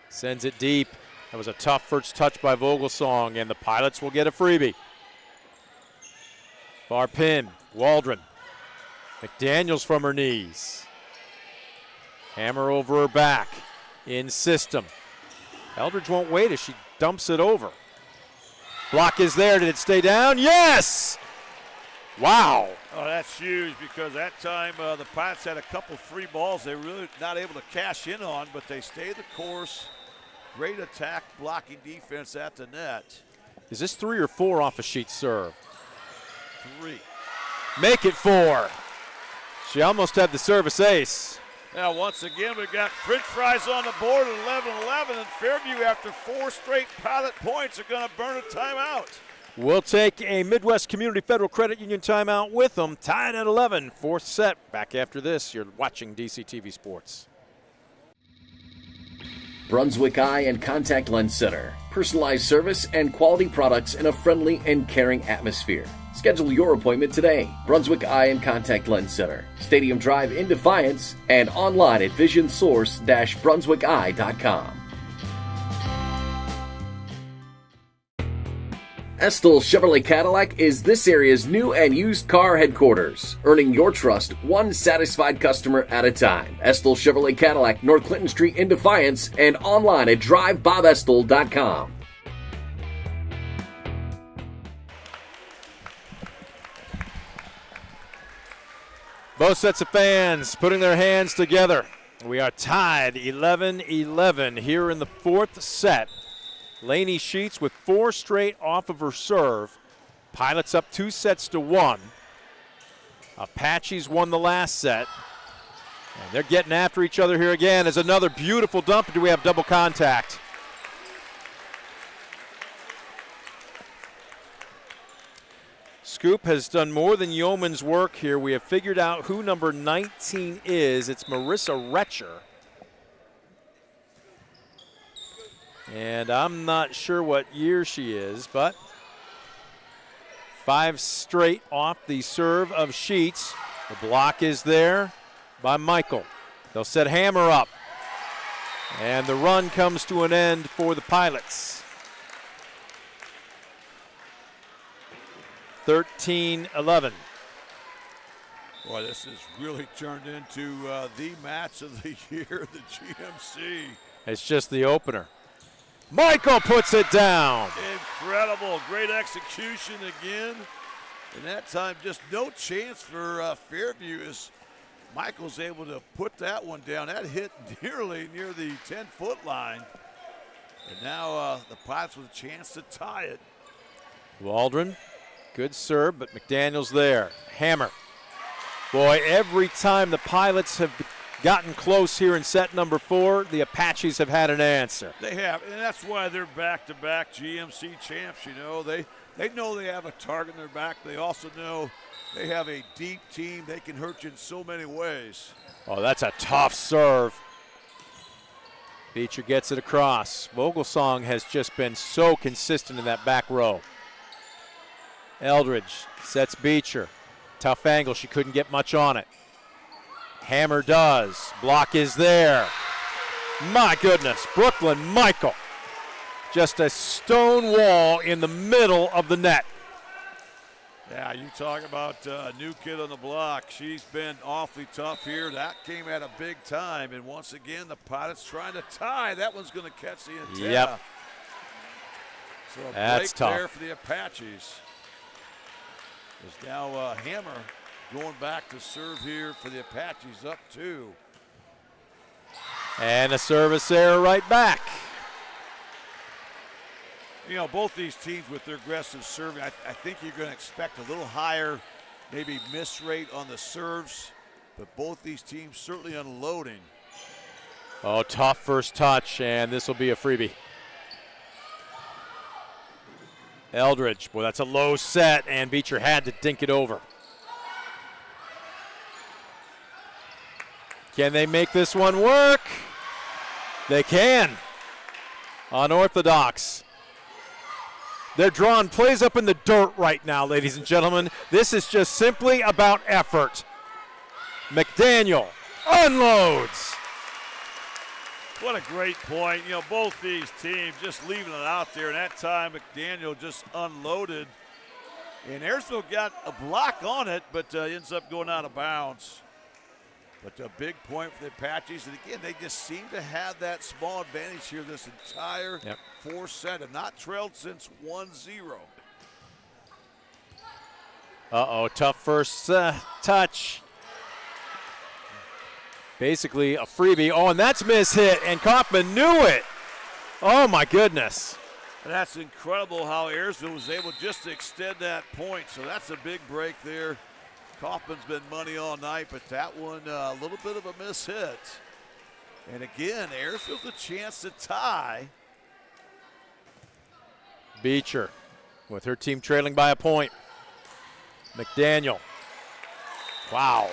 Sends it deep. That was a tough first touch by Vogelsong, and the Pilots will get a freebie. Far pin, Waldron. McDaniels from her knees. Hammer over her back. In system. Eldridge won't wait as she dumps it over. Block is there. Did it stay down? Yes! Wow. Oh, that's huge because that time the Pilots had a couple free balls they were really not able to cash in on, but they stayed the course. Great attack, blocking defense at the net. Is this 3 or 4 off a Sheets serve? 3. Make it 4. She almost had the service ace. Now, once again, we've got French fries on the board at 11-11, and Fairview, after 4 straight Pilot points, are going to burn a timeout. We'll take a Midwest Community Federal Credit Union timeout with them. Tied at 11, 4th set. Back after this, you're watching DCTV Sports. Brunswick Eye and Contact Lens Center. Personalized service and quality products in a friendly and caring atmosphere. Schedule your appointment today. Brunswick Eye and Contact Lens Center. Stadium Drive in Defiance and online at visionsource-brunswickeye.com. Estill Chevrolet Cadillac is this area's new and used car headquarters, earning your trust one satisfied customer at a time. Estill Chevrolet Cadillac, North Clinton Street in Defiance, and online at drivebobestill.com. Both sets of fans putting their hands together. We are tied 11-11 here in the 4th set. Lainey Sheets with 4 straight off of her serve. Pilots up 2-1. Apaches won the last set. And they're getting after each other here again as another beautiful dump. Do we have double contact? Scoop has done more than yeoman's work here. We have figured out who number 19 is. It's Marissa Retcher. And I'm not sure what year she is, but 5 straight off the serve of Sheets. The block is there by Michael. They'll set Hammer up. And the run comes to an end for the Pilots. 13-11. Boy, this has really turned into the match of the year, the GMC. It's just the opener. Michael puts it down. Incredible. Great execution again. And that time, just no chance for Fairview as Michael's able to put that one down. That hit nearly near the 10-foot line. And now the Pilots with a chance to tie it. Waldron, good serve, but McDaniel's there. Hammer. Boy, every time the Pilots have gotten close here in set number 4, the Apaches have had an answer. They have, and that's why they're back-to-back GMC champs. You know, they know they have a target in their back. They also know they have a deep team. They can hurt you in so many ways. Oh, that's a tough serve. Beecher gets it across. Vogelsong has just been so consistent in that back row. Eldridge sets Beecher. Tough angle. She couldn't get much on it. Hammer does. Block is there. My goodness. Brooklyn Michael. Just a stone wall in the middle of the net. Yeah, you talk about a new kid on the block. She's been awfully tough here. That came at a big time. And once again, the Pilots trying to tie. That one's going to catch the antenna. Yep. So a That's break tough. there for the Apaches. There's now Hammer going back to serve here for the Apaches, up 2. And a service error right back. You know, both these teams with their aggressive serving, I think you're going to expect a little higher, maybe miss rate on the serves, but both these teams certainly unloading. Oh, tough first touch, and this will be a freebie. Eldridge, boy, that's a low set, and Beecher had to dink it over. Can they make this one work? They can. Unorthodox. They're drawing plays up in the dirt right now, ladies and gentlemen. This is just simply about effort. McDaniel unloads. What a great point. You know, both these teams just leaving it out there, and that time McDaniel just unloaded. And Ayersville got a block on it, but ends up going out of bounds. But a big point for the Apaches. And again, they just seem to have that small advantage here this entire 4 set. Have not trailed since 1-0. Uh-oh, tough first touch. Basically a freebie. Oh, and that's mishit, and Kaufman knew it. Oh, my goodness. And that's incredible how Ayersville was able just to extend that point. So that's a big break there. Kaufman's been money all night, but that one a little bit of a mishit. And again, Ayersville's a chance to tie. Beecher with her team trailing by a point. McDaniel. Wow.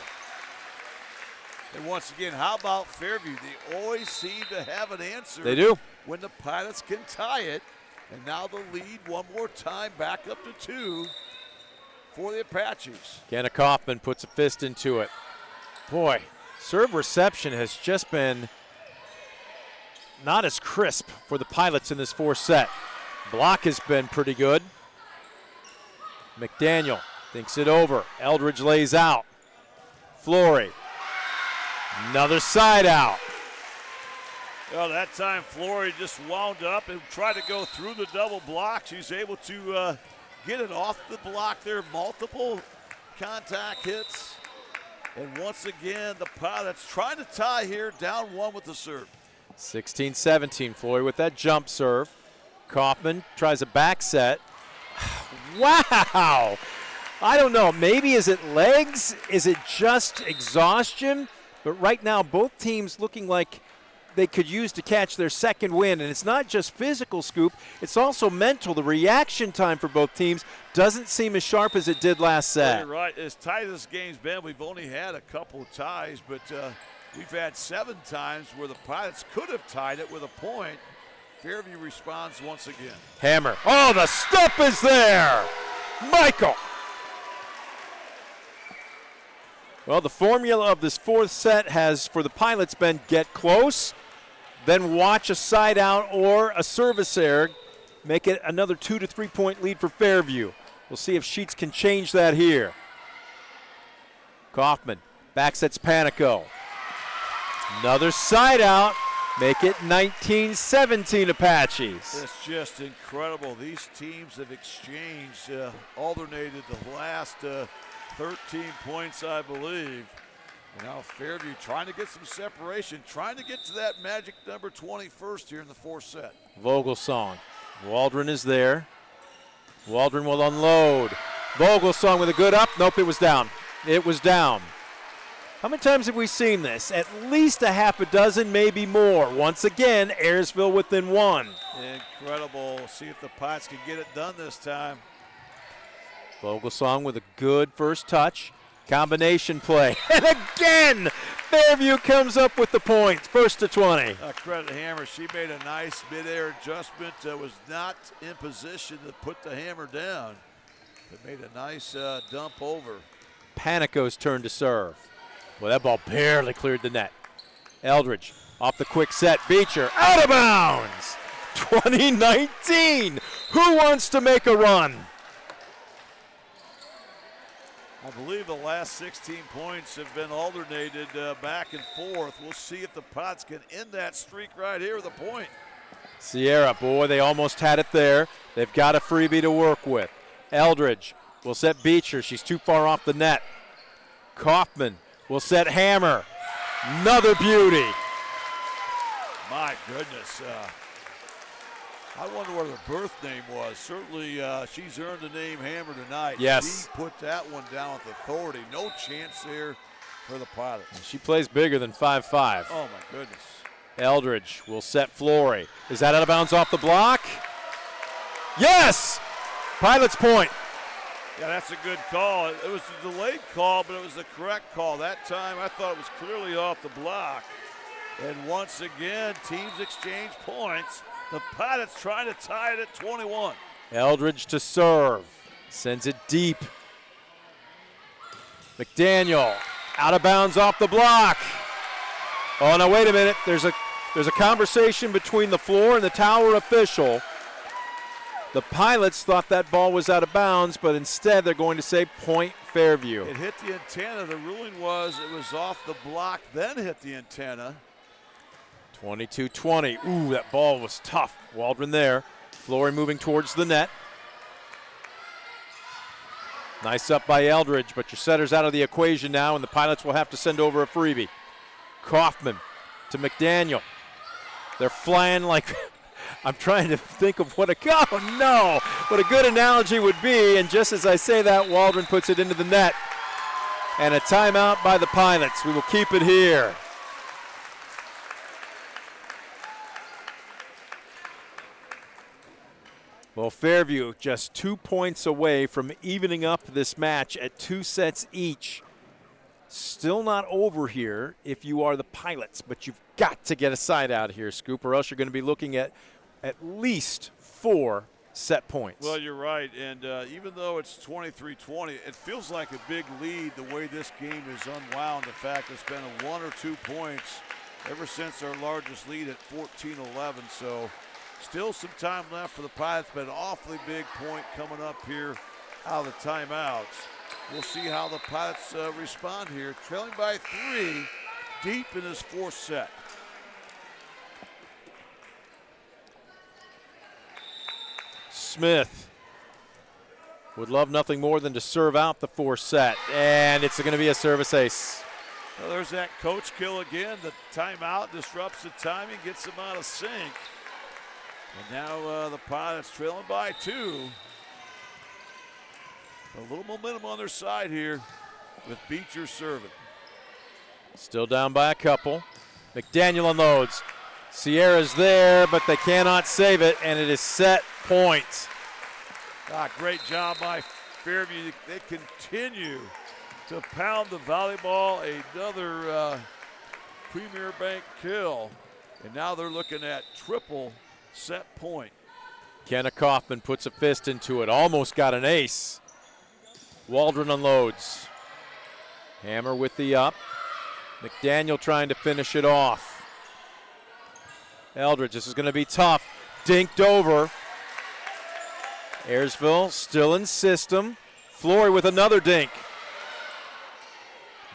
And once again, how about Fairview? They always seem to have an answer. They do. When the Pilots can tie it. And now the lead one more time, back up to 2 for the Apaches. Kenna Kaufman puts a fist into it. Boy, serve reception has just been not as crisp for the Pilots in this 4th set. Block has been pretty good. McDaniel thinks it over. Eldridge lays out. Flory. Another side out. Well, that time Flory just wound up and tried to go through the double block. She's able to get it off the block there. Multiple contact hits. And once again, the Pilots trying to tie here, down 1 with the serve. 16-17, Flory with that jump serve. Kaufman tries a back set. Wow! I don't know. Maybe is it legs? Is it just exhaustion? But right now, both teams looking like they could use to catch their second win. And it's not just physical, Scoop. It's also mental. The reaction time for both teams doesn't seem as sharp as it did last set. You're right. As tight as this game's been, we've only had a couple of ties, but we've had 7 times where the Pilots could have tied it with a point. Fairview responds once again. Hammer. Oh, the stop is there. Michael. Well, the formula of this 4th set has, for the Pilots, been get close, then watch a side out or a service error, make it another 2 to 3 point lead for Fairview. We'll see if Sheets can change that here. Kaufman back sets Panico. Another side out, make it 19-17 Apaches. It's just incredible. These teams have exchanged, alternated the last 13 points, I believe. And now Fairview trying to get some separation, trying to get to that magic number 21st here in the fourth set. Vogelsong. Waldron is there. Waldron will unload. Vogelsong with a good up. Nope, it was down. It was down. How many times have we seen this? At least a half a dozen, maybe more. Once again, Ayersville within one. Incredible. See if the Pirates can get it done this time. Vogelsong with a good first touch. Combination play. And again, Fairview comes up with the points. First to 20. Credit Hammer. She made a nice midair adjustment. Was not in position to put the hammer down, but made a nice dump over. Panico's turn to serve. Well, that ball barely cleared the net. Eldridge off the quick set. Beecher out of bounds. 2019. Who wants to make a run? I believe the last 16 points have been alternated back and forth. We'll see if the Pots can end that streak right here with a point. Sierra, boy, they almost had it there. They've got a freebie to work with. Eldridge will set Beecher. She's too far off the net. Kaufman will set Hammer. Another beauty. My goodness. I wonder what her birth name was. Certainly she's earned the name Hammer tonight. Yes. She put that one down with authority. No chance there for the Pilots. She plays bigger than 5'5". Oh, my goodness. Eldridge will set Flory. Is that out of bounds off the block? Yes! Pilots point. Yeah, that's a good call. It was a delayed call, but it was the correct call. That time I thought it was clearly off the block. And once again, teams exchange points. The Pilots trying to tie it at 21. Eldridge to serve. Sends it deep. McDaniel out of bounds off the block. Oh, no, wait a minute. There's a conversation between the floor and the tower official. The Pilots thought that ball was out of bounds, but instead they're going to say point Fairview. It hit the antenna. The ruling was it was off the block, then hit the antenna. 22-20. Ooh, that ball was tough. Waldron there. Flory moving towards the net. Nice up by Eldridge, but your setter's out of the equation now, and the Pilots will have to send over a freebie. Kaufman to McDaniel. They're flying like... I'm trying to think of what a good analogy would be, and just as I say that, Waldron puts it into the net. And a timeout by the Pilots. We will keep it here. Well, Fairview just 2 points away from evening up this match at 2 sets each. Still not over here if you are the Pilots, but you've got to get a side out here, Scoop, or else you're going to be looking at least 4 set points. Well, you're right, and even though it's 23-20, it feels like a big lead the way this game is unwound. The fact it's been a 1 or 2 points ever since our largest lead at 14-11, so still some time left for the Pilots, but an awfully big point coming up here out of the timeouts. We'll see how the Pilots respond here, trailing by 3 deep in this fourth set. Smith would love nothing more than to serve out the fourth set, and it's going to be a service ace. Well, there's that coach kill again. The timeout disrupts the timing, gets them out of sync. And now the Pilots trailing by 2. A little momentum on their side here with Beecher serving. Still down by a couple. McDaniel unloads. Sierra's there, but they cannot save it, and it is set points. Great job by Fairview. They continue to pound the volleyball. Another Premier Bank kill. And now they're looking at triple set point. Kenna Kaufman puts a fist into it. Almost got an ace. Waldron unloads. Hammer with the up. McDaniel trying to finish it off. Eldridge, this is going to be tough. Dinked over. Ayersville still in system. Flory with another dink.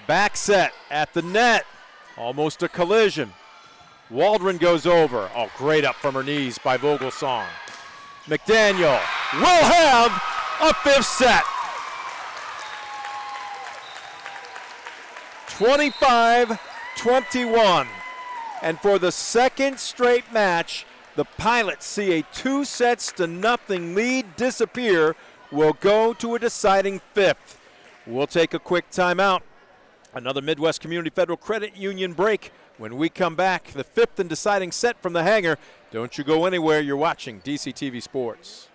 Back set at the net. Almost a collision. Waldron goes over. Oh, great up from her knees by Vogelsong. McDaniel will have a 5th set. 25-21. And for the second straight match, the Pilots see a 2-0 lead disappear. Will go to a deciding fifth. We'll take a quick timeout. Another Midwest Community Federal Credit Union break. When we come back, the fifth and deciding set from the hangar. Don't you go anywhere. You're watching DCTV Sports.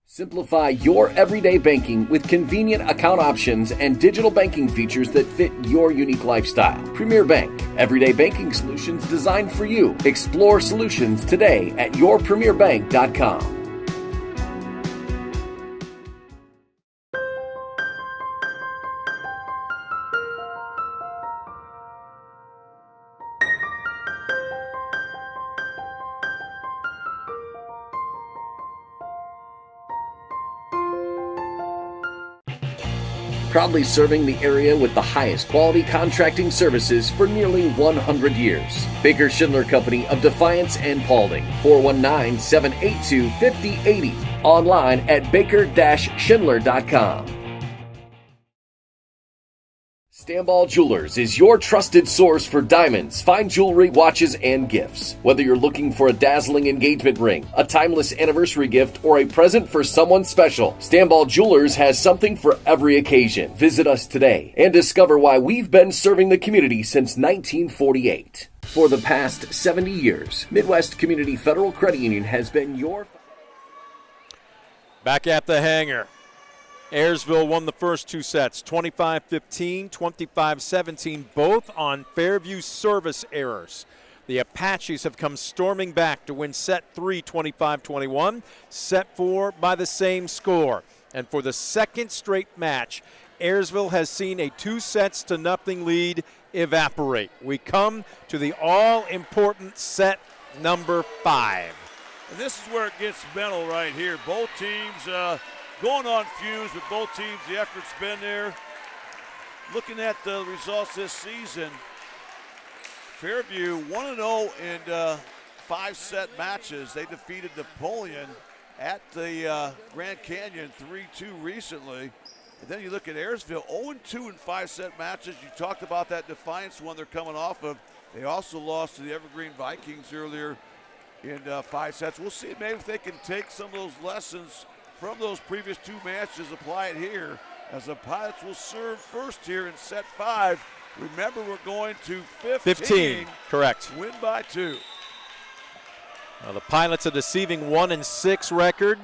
Simplify your everyday banking with convenient account options and digital banking features that fit your unique lifestyle. Premier Bank, everyday banking solutions designed for you. Explore solutions today at yourpremierbank.com. Proudly serving the area with the highest quality contracting services for nearly 100 years. Baker Schindler Company of Defiance and Paulding, 419-782-5080. Online at baker-schindler.com. Stanball Jewelers is your trusted source for diamonds, fine jewelry, watches, and gifts. Whether you're looking for a dazzling engagement ring, a timeless anniversary gift, or a present for someone special, Stanball Jewelers has something for every occasion. Visit us today and discover why we've been serving the community since 1948. For the past 70 years, Midwest Community Federal Credit Union has been your... Back at the hangar. Ayersville won the first two sets, 25-15, 25-17, both on Fairview service errors. The Apaches have come storming back to win set 3, 25-21, set 4 by the same score. And for the second straight match, Ayersville has seen a 2-0 lead evaporate. We come to the all-important set number 5. And this is where it gets mental right here. Both teams going on fuse with both teams. The effort's been there. Looking at the results this season, Fairview 1-0 in 5-set matches. They defeated Napoleon at the Grand Canyon 3-2 recently. And then you look at Ayersville, 0-2 in 5-set matches. You talked about that Defiance one they're coming off of. They also lost to the Evergreen Vikings earlier in 5 sets. We'll see maybe if they can take some of those lessons from those previous two matches, apply it here, as the Pilots will serve first here in set 5. Remember, we're going to 15. Correct. Win by 2. Now the Pilots a deceiving 1-6 record.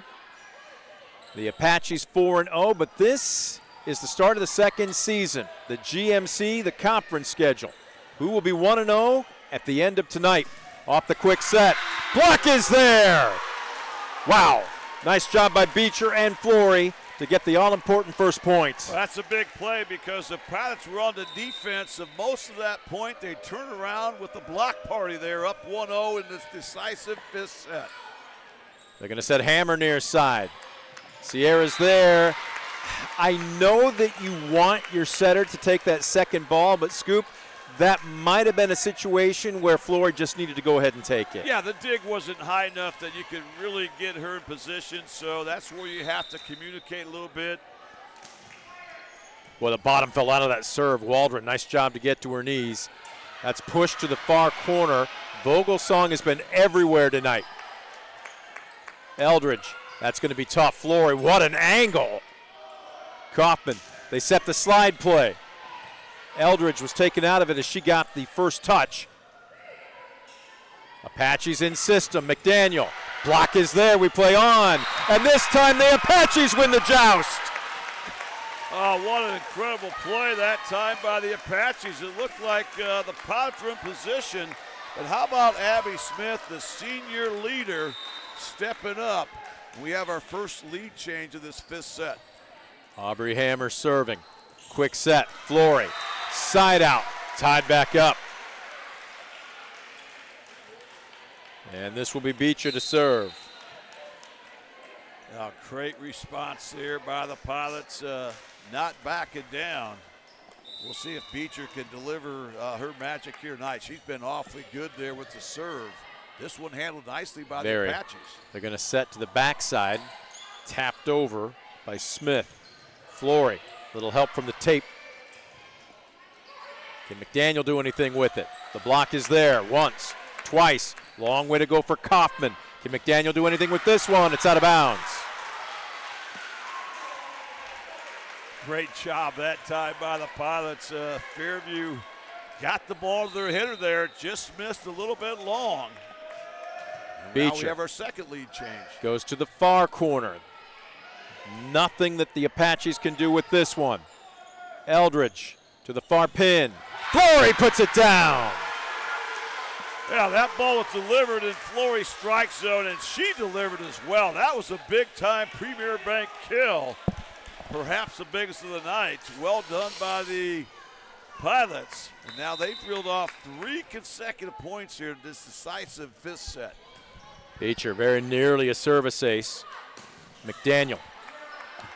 The Apaches 4-0, but this is the start of the second season. The GMC, the conference schedule. Who will be 1-0 at the end of tonight? Off the quick set. Block is there! Wow. Nice job by Beecher and Flory to get the all-important first points. Well, that's a big play because the Pilots were on the defense of most of that point. They turn around with the block party there, up 1-0 in this decisive 5th set. They're going to set Hammer near side. Sierra's there. I know that you want your setter to take that second ball, but Scoop, that might have been a situation where Flory just needed to go ahead and take it. Yeah, the dig wasn't high enough that you could really get her in position, so that's where you have to communicate a little bit. Well, the bottom fell out of that serve. Waldron, nice job to get to her knees. That's pushed to the far corner. Vogelsong has been everywhere tonight. Eldridge, that's going to be tough. Flory, what an angle. Kaufman, they set the slide play. Eldridge was taken out of it as she got the first touch. Apaches in system. McDaniel. Block is there. We play on. And this time the Apaches win the joust. Oh, what an incredible play that time by the Apaches. It looked like the Pilots were in position. But how about Abby Smith, the senior leader, stepping up? We have our first lead change of this 5th set. Aubrey Hammer serving. Quick set. Flory. Side out, tied back up. And this will be Beecher to serve. Now, great response there by the Pilots, not backing down. We'll see if Beecher can deliver her magic here tonight. She's been awfully good there with the serve. This one handled nicely by the Apaches. They're going to set to the backside, tapped over by Smith. Flory, little help from the tape. Can McDaniel do anything with it? The block is there once, twice. Long way to go for Kaufman. Can McDaniel do anything with this one? It's out of bounds. Great job that time by the Pilots. Fairview got the ball to their hitter there, just missed a little bit long. And now we Beecher have our second lead change. goes to the far corner. Nothing that the Apaches can do with this one. Eldridge to the far pin. Flory puts it down. Yeah, that ball was delivered in Flory's strike zone, and she delivered as well. That was a big-time Premier Bank kill, perhaps the biggest of the night. Well done by the Pilots. And now they've reeled off 3 consecutive points here in this decisive 5th set. Beecher very nearly a service ace. McDaniel.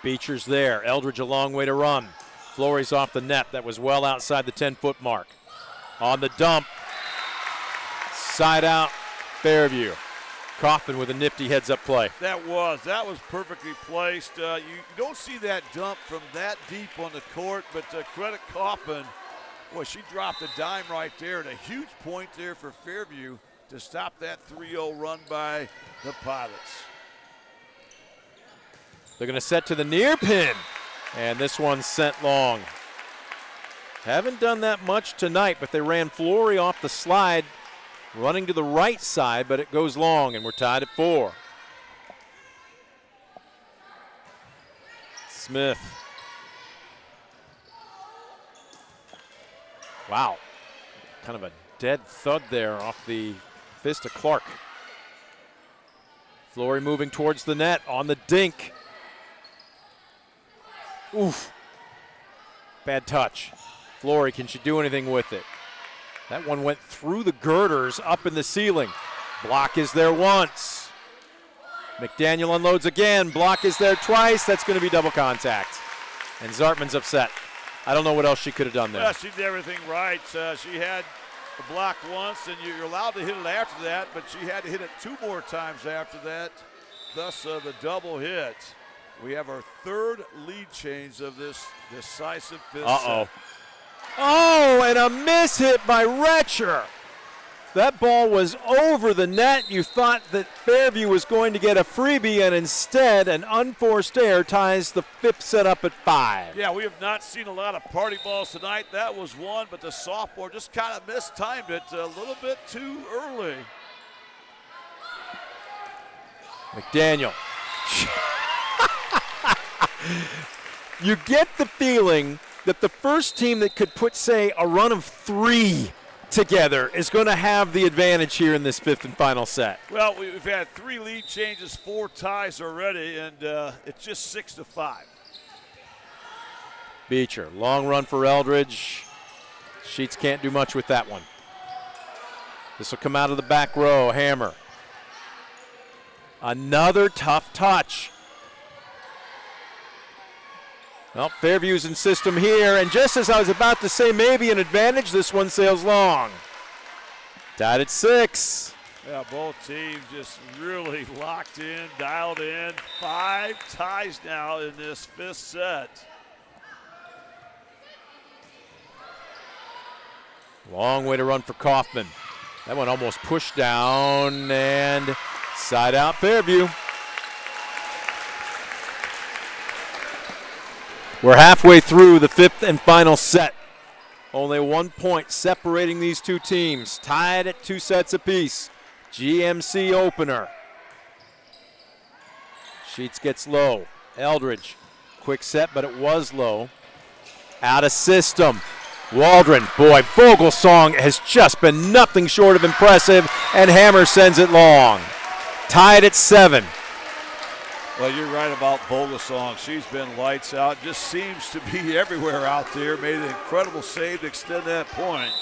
Beecher's there. Eldridge a long way to run. Flory's off the net. That was well outside the 10-foot mark. On the dump. Side out, Fairview. Kaufman with a nifty heads-up play. That was perfectly placed. You don't see that dump from that deep on the court, but credit Kaufman. Boy, she dropped a dime right there, and a huge point there for Fairview to stop that 3-0 run by the Pilots. They're going to set to the near pin, and this one's sent long. Haven't done that much tonight, but they ran Flory off the slide, running to the right side, but it goes long, and we're tied at 4. Smith. Wow. Kind of a dead thud there off the fist of Clark. Flory moving towards the net on the dink. Oof. Bad touch. Flory, can she do anything with it? That one went through the girders up in the ceiling. Block is there once. McDaniel unloads again. Block is there twice. That's going to be double contact. And Zartman's upset. I don't know what else she could have done there. Yeah, she did everything right. She had a block once, and you're allowed to hit it after that, but she had to hit it 2 more times after that, thus the double hit. We have our 3rd lead change of this decisive 5th set. Oh, and a miss hit by Retcher. That ball was over the net. You thought that Fairview was going to get a freebie, and instead an unforced error ties the 5th set up at 5. Yeah, we have not seen a lot of party balls tonight. That was one, but the sophomore just kind of mistimed it a little bit too early. McDaniel. You get the feeling that the first team that could put, say, a run of 3 together is going to have the advantage here in this 5th and final set. Well, we've had 3 lead changes, 4 ties already, and it's just 6-5. Beecher, long run for Eldridge. Sheets can't do much with that one. This will come out of the back row. Hammer. Another tough touch. Well, Fairview's in system here, and just as I was about to say maybe an advantage, this one sails long. Tied at 6. Yeah, both teams just really locked in, dialed in. 5 ties now in this 5th set. Long way to run for Kaufman. That one almost pushed down, and side out Fairview. We're halfway through the 5th and final set. Only 1 point separating these two teams. Tied at 2 sets apiece. GMC opener. Sheets gets low. Eldridge. Quick set, but it was low. Out of system. Waldron. Boy, Vogelsong has just been nothing short of impressive, and Hammer sends it long. Tied at 7. Well, you're right about Vogelsong. She's been lights out. Just seems to be everywhere out there. Made an incredible save to extend that point.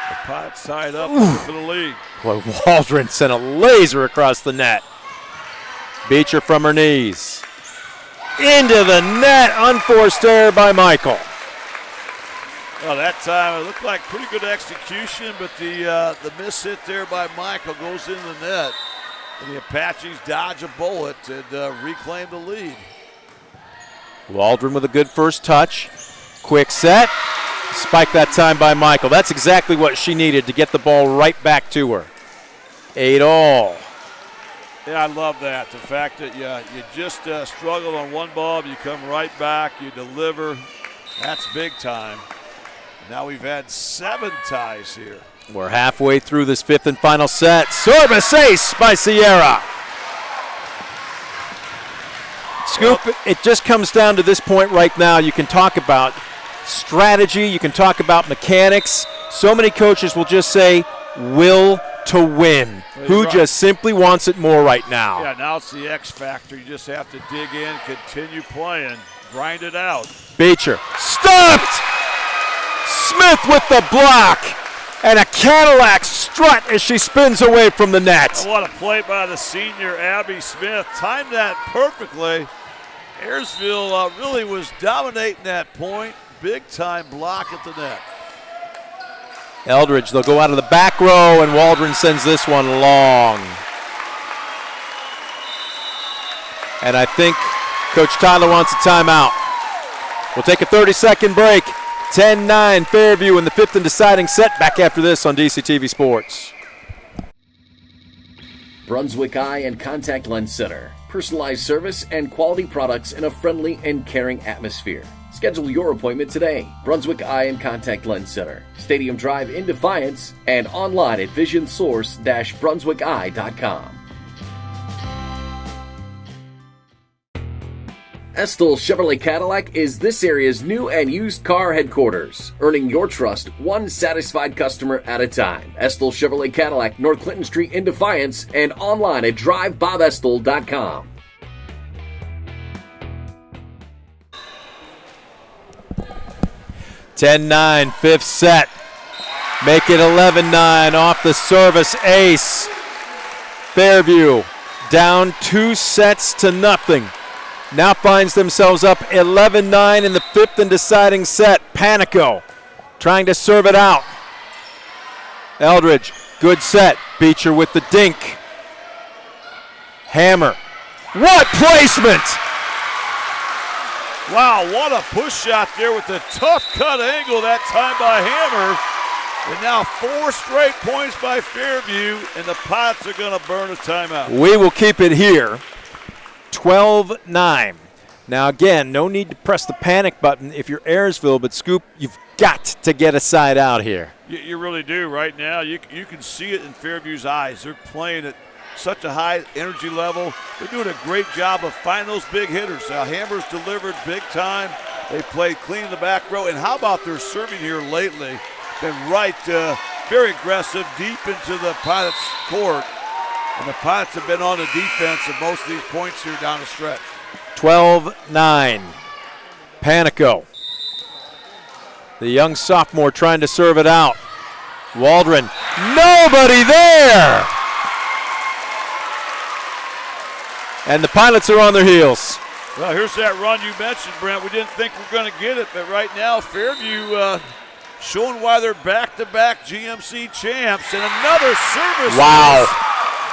The Pirates tied up for the lead. Boy, Waldron sent a laser across the net. Beecher from her knees. Into the net. Unforced error by Michael. Well, that time it looked like pretty good execution, but the miss hit there by Michael goes in the net. And the Apaches dodge a bullet and reclaim the lead. Waldron with a good first touch. Quick set. Spike that time by Michael. That's exactly what she needed to get the ball right back to her. 8-all. Yeah, I love that. The fact that you just struggle on one ball, you come right back, you deliver. That's big time. Now we've had 7 ties here. We're halfway through this 5th and final set. Service ace by Sierra. Scoop, it just comes down to this point right now. You can talk about strategy, you can talk about mechanics. So many coaches will just say, will to win. Who just simply wants it more right now? Yeah, now it's the X factor. You just have to dig in, continue playing, grind it out. Beecher stopped! Smith with the block, and a Cadillac strut as she spins away from the net. What a play by the senior Abby Smith. Timed that perfectly. Ayersville really was dominating that point. Big time block at the net. Eldridge, they'll go out of the back row, and Waldron sends this one long. And I think Coach Tyler wants a timeout. We'll take a 30-second break. 10-9 Fairview in the 5th and deciding set. Back after this on DCTV Sports. Brunswick Eye and Contact Lens Center. Personalized service and quality products in a friendly and caring atmosphere. Schedule your appointment today. Brunswick Eye and Contact Lens Center. Stadium Drive in Defiance and online at visionsource-brunswickeye.com. Estill Chevrolet Cadillac is this area's new and used car headquarters, earning your trust one satisfied customer at a time. Estill Chevrolet Cadillac, North Clinton Street in Defiance, and online at drivebobestill.com. (10-9) 5th set. Make it 11-9 off the service ace. Fairview down 2 sets to nothing. Now finds themselves up 11-9 in the 5th and deciding set. Panico trying to serve it out. Eldridge, good set. Beecher with the dink. Hammer. What placement! Wow, what a push shot there with the tough cut angle that time by Hammer. And now 4 straight points by Fairview, and the Pots are going to burn a timeout. We will keep it here. 12-9. Now again, no need to press the panic button if you're Ayersville, but Scoop, you've got to get a side out here. You really do right now. You can see it in Fairview's eyes. They're playing at such a high energy level. They're doing a great job of finding those big hitters. Hammer's delivered big time. They played clean in the back row. And how about their serving here lately? Been very aggressive, deep into the Pilots' court. And the Pilots have been on the defense of most of these points here down the stretch. 12-9. Panico. The young sophomore trying to serve it out. Waldron, nobody there! And the Pilots are on their heels. Well, here's that run you mentioned, Brent. We didn't think we were going to get it, but right now Fairview showing why they're back-to-back GMC champs. And another service. Wow.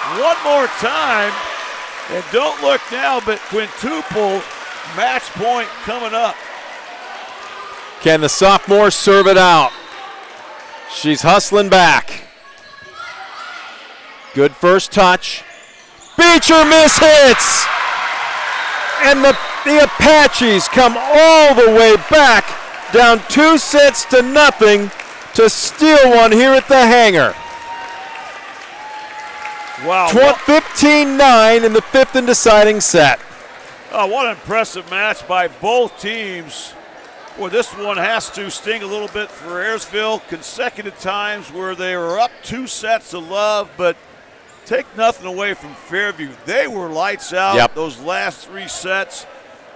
One more time, and don't look now, but quintuple match point coming up. Can the sophomore serve it out? She's hustling back. Good first touch. Beecher mishits! And the Apaches come all the way back, down 2 sets to nothing, to steal one here at the hangar. Wow. 15-9 in the 5th and deciding set. Oh, what an impressive match by both teams. Boy, this one has to sting a little bit for Ayersville. Consecutive times where they were up 2 sets to love, but take nothing away from Fairview. They were lights out those last 3 sets.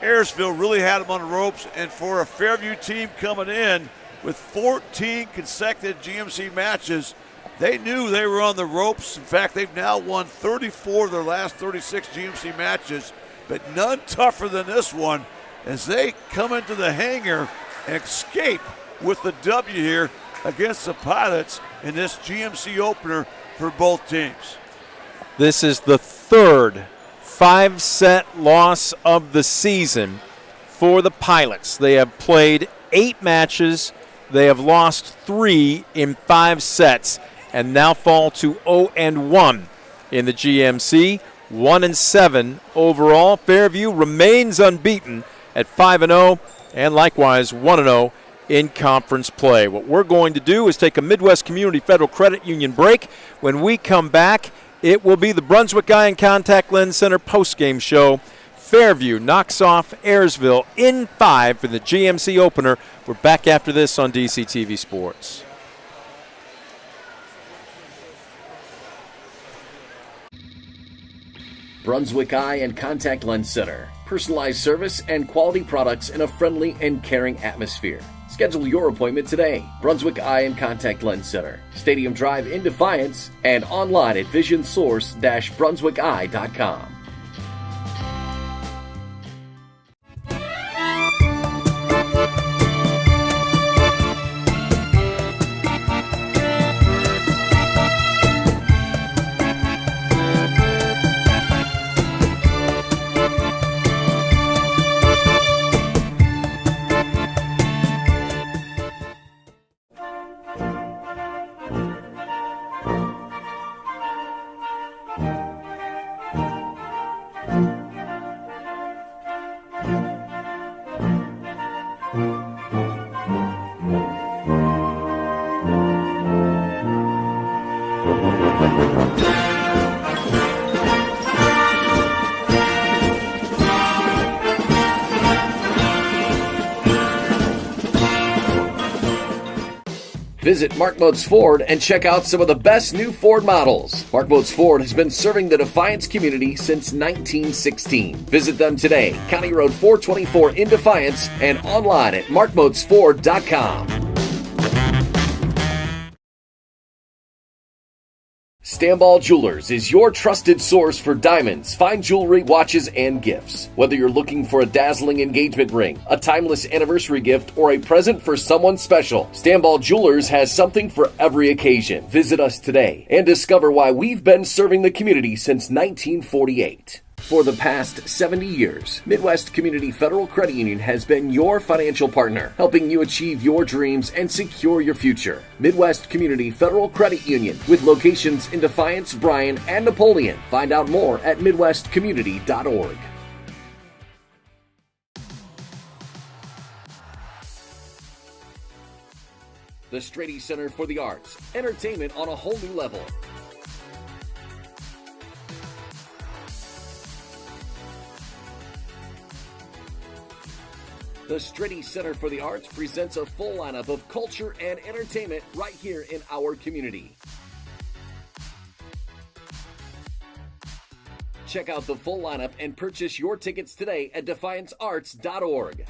Ayersville really had them on the ropes, and for a Fairview team coming in with 14 consecutive GMC matches, they knew they were on the ropes. In fact, they've now won 34 of their last 36 GMC matches, but none tougher than this one as they come into the hangar and escape with the W here against the Pilots in this GMC opener for both teams. This is the 3rd 5-set loss of the season for the Pilots. They have played 8 matches. they have lost 3 in 5 sets and now fall to 0-1 in the GMC. 1-7 overall. Fairview remains unbeaten at 5-0 and likewise 1-0 in conference play. What we're going to do is take a Midwest Community Federal Credit Union break. When we come back, it will be the Brunswick Eye and Contact Lens Center postgame show. Fairview knocks off Ayersville in 5 for the GMC opener. We're back after this on DCTV Sports. Brunswick Eye and Contact Lens Center. Personalized service and quality products in a friendly and caring atmosphere. Schedule your appointment today. Brunswick Eye and Contact Lens Center. Stadium Drive in Defiance and online at visionsource-brunswickeye.com. Visit Mark Moats Ford and check out some of the best new Ford models. Mark Moats Ford has been serving the Defiance community since 1916. Visit them today, County Road 424 in Defiance, and online at markmoatsford.com. Stamball Jewelers is your trusted source for diamonds, fine jewelry, watches, and gifts. Whether you're looking for a dazzling engagement ring, a timeless anniversary gift, or a present for someone special, Stamball Jewelers has something for every occasion. Visit us today and discover why we've been serving the community since 1948. For the past 70 years, Midwest Community Federal Credit Union has been your financial partner, helping you achieve your dreams and secure your future. Midwest Community Federal Credit Union, with locations in Defiance, Bryan, and Napoleon. Find out more at midwestcommunity.org. The Strady Center for the Arts, entertainment on a whole new level. The Strady Center for the Arts presents a full lineup of culture and entertainment right here in our community. Check out the full lineup and purchase your tickets today at defiancearts.org.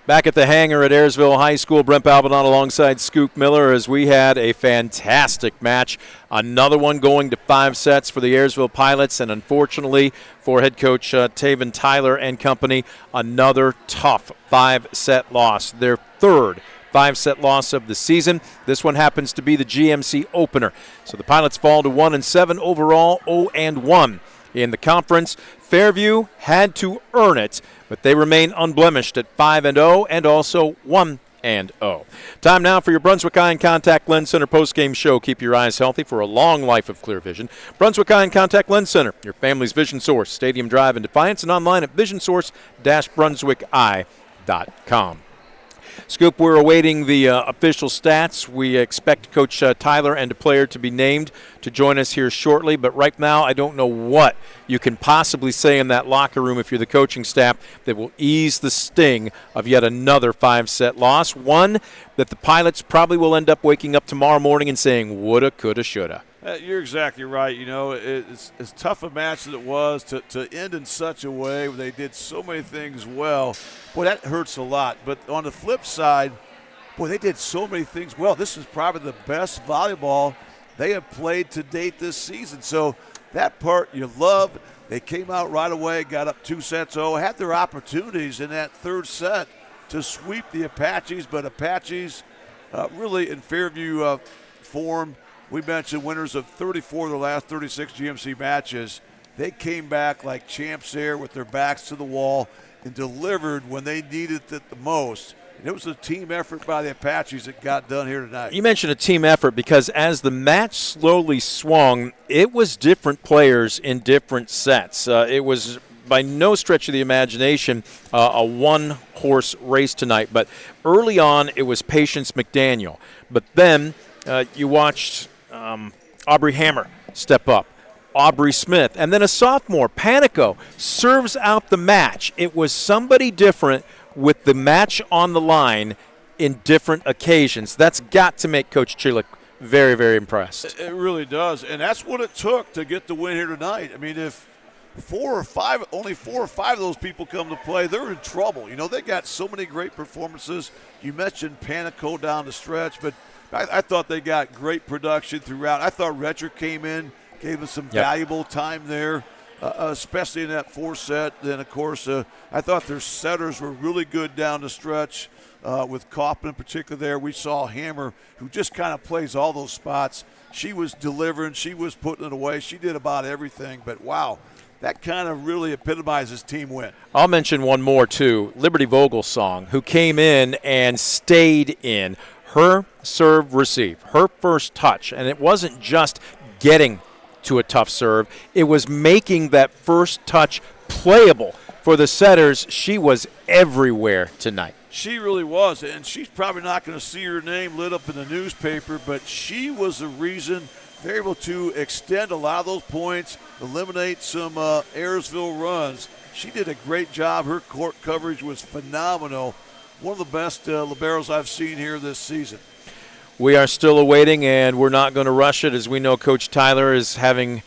Back at the hangar at Ayersville High School, Brent Balbinot alongside Scoop Miller as we had a fantastic match. Another one going to 5 sets for the Ayersville Pilots, and unfortunately for head coach Taven Tyler and company, another tough 5-set loss. Their third 5-set loss of the season. This one happens to be the GMC opener. So the Pilots fall to 1-7 overall, 0-1 in the conference. Fairview had to earn it, but they remain unblemished at 5-0 and also 1-0. Time now for your Brunswick Eye and Contact Lens Center postgame show. Keep your eyes healthy for a long life of clear vision. Brunswick Eye and Contact Lens Center, your family's vision source. Stadium Drive in Defiance and online at visionsource-brunswickeye.com. Scoop, we're awaiting the official stats. We expect Coach Tyler and a player to be named to join us here shortly, but right now I don't know what you can possibly say in that locker room if you're the coaching staff that will ease the sting of yet another 5-set loss. One that the Pilots probably will end up waking up tomorrow morning and saying, woulda, coulda, shoulda. You're exactly right. You know, it's as tough a match as it was to end in such a way where they did so many things well. Boy, that hurts a lot. But on the flip side, boy, they did so many things well. This is probably the best volleyball they have played to date this season. So that part you love. They came out right away, got up 2-0, had their opportunities in that third set to sweep the Apaches, but Apaches really in Fairview form. We mentioned winners of 34 of the last 36 GMC matches. They came back like champs there with their backs to the wall and delivered when they needed it the most. And it was a team effort by the Apaches that got done here tonight. You mentioned a team effort because as the match slowly swung, it was different players in different sets. It was by no stretch of the imagination a one-horse race tonight. But early on, it was Patience McDaniel. But then you watched Aubrey Hammer step up. Aubrey Smith, and then a sophomore, Panico, serves out the match. It was somebody different with the match on the line in different occasions. That's got to make Coach Chilik very, very impressed. It really does, and that's what it took to get the win here tonight. I mean, if only four or five of those people come to play, they're in trouble. You know, they got so many great performances. You mentioned Panico down the stretch, but I thought they got great production throughout. I thought Retcher came in, gave us some valuable time there, especially in that 4 set. Then, of course, I thought their setters were really good down the stretch with Kaufman in particular there. We saw Hammer, who just kind of plays all those spots. She was delivering. She was putting it away. She did about everything. But, wow, that kind of really epitomizes team win. I'll mention one more, too. Liberty Vogelsong, who came in and stayed in. Her serve receive, her first touch, and it wasn't just getting to a tough serve. It was making that first touch playable for the setters. She was everywhere tonight. She really was, and she's probably not going to see her name lit up in the newspaper, but she was the reason they're able to extend a lot of those points, eliminate some Ayersville runs. She did a great job. Her court coverage was phenomenal. One of the best liberos I've seen here this season. We are still awaiting, and we're not going to rush it, as we know Coach Tyler is having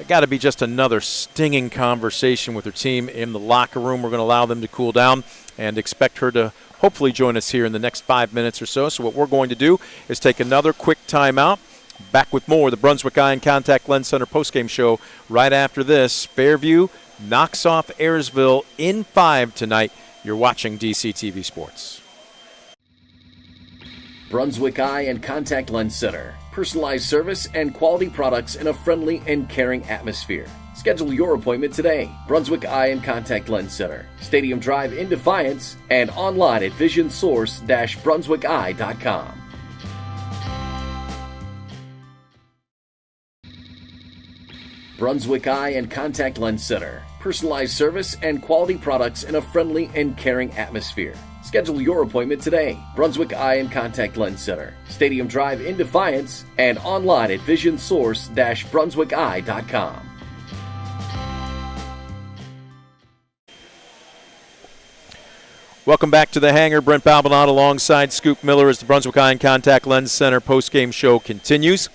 got to be just another stinging conversation with her team in the locker room. We're going to allow them to cool down and expect her to hopefully join us here in the next 5 minutes or so. So what we're going to do is take another quick timeout. Back with more of the Brunswick Eye and Contact Lens Center postgame show right after this. Fairview knocks off Ayersville in 5 tonight. You're watching DCTV Sports. Brunswick Eye and Contact Lens Center. Personalized service and quality products in a friendly and caring atmosphere. Schedule your appointment today. Brunswick Eye and Contact Lens Center. Stadium Drive in Defiance and online at visionsource-brunswickeye.com. Brunswick Eye and Contact Lens Center. Personalized service and quality products in a friendly and caring atmosphere. Schedule your appointment today. Brunswick Eye and Contact Lens Center. Stadium Drive in Defiance and online at visionsource-brunswickeye.com. Welcome back to the hangar. Brent Balbinot alongside Scoop Miller as the Brunswick Eye and Contact Lens Center postgame show continues.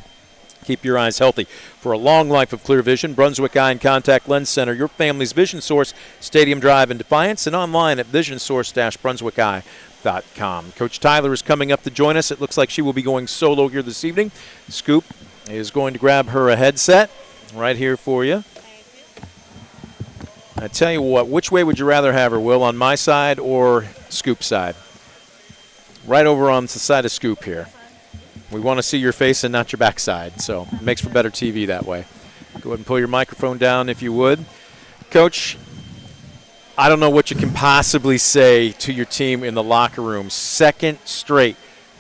Keep your eyes healthy for a long life of clear vision. Brunswick Eye and Contact Lens Center, your family's vision source. Stadium Drive in Defiance and online at visionsource-brunswickeye.com. Coach Tyler is coming up to join us. It looks like she will be going solo here this evening. Scoop is going to grab her a headset right here for you. I tell you what, which way would you rather have her, Will, on my side or Scoop's side? Right over on the side of Scoop here. We want to see your face and not your backside, so it makes for better TV that way. Go ahead and pull your microphone down if you would. Coach, I don't know what you can possibly say to your team in the locker room. Second straight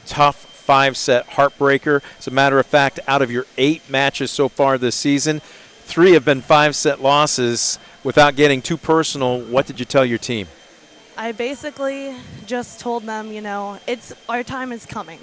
tough 5-set heartbreaker. As a matter of fact, out of your 8 matches so far this season, 3 have been 5-set losses. Without getting too personal, what did you tell your team? I basically just told them, our time is coming.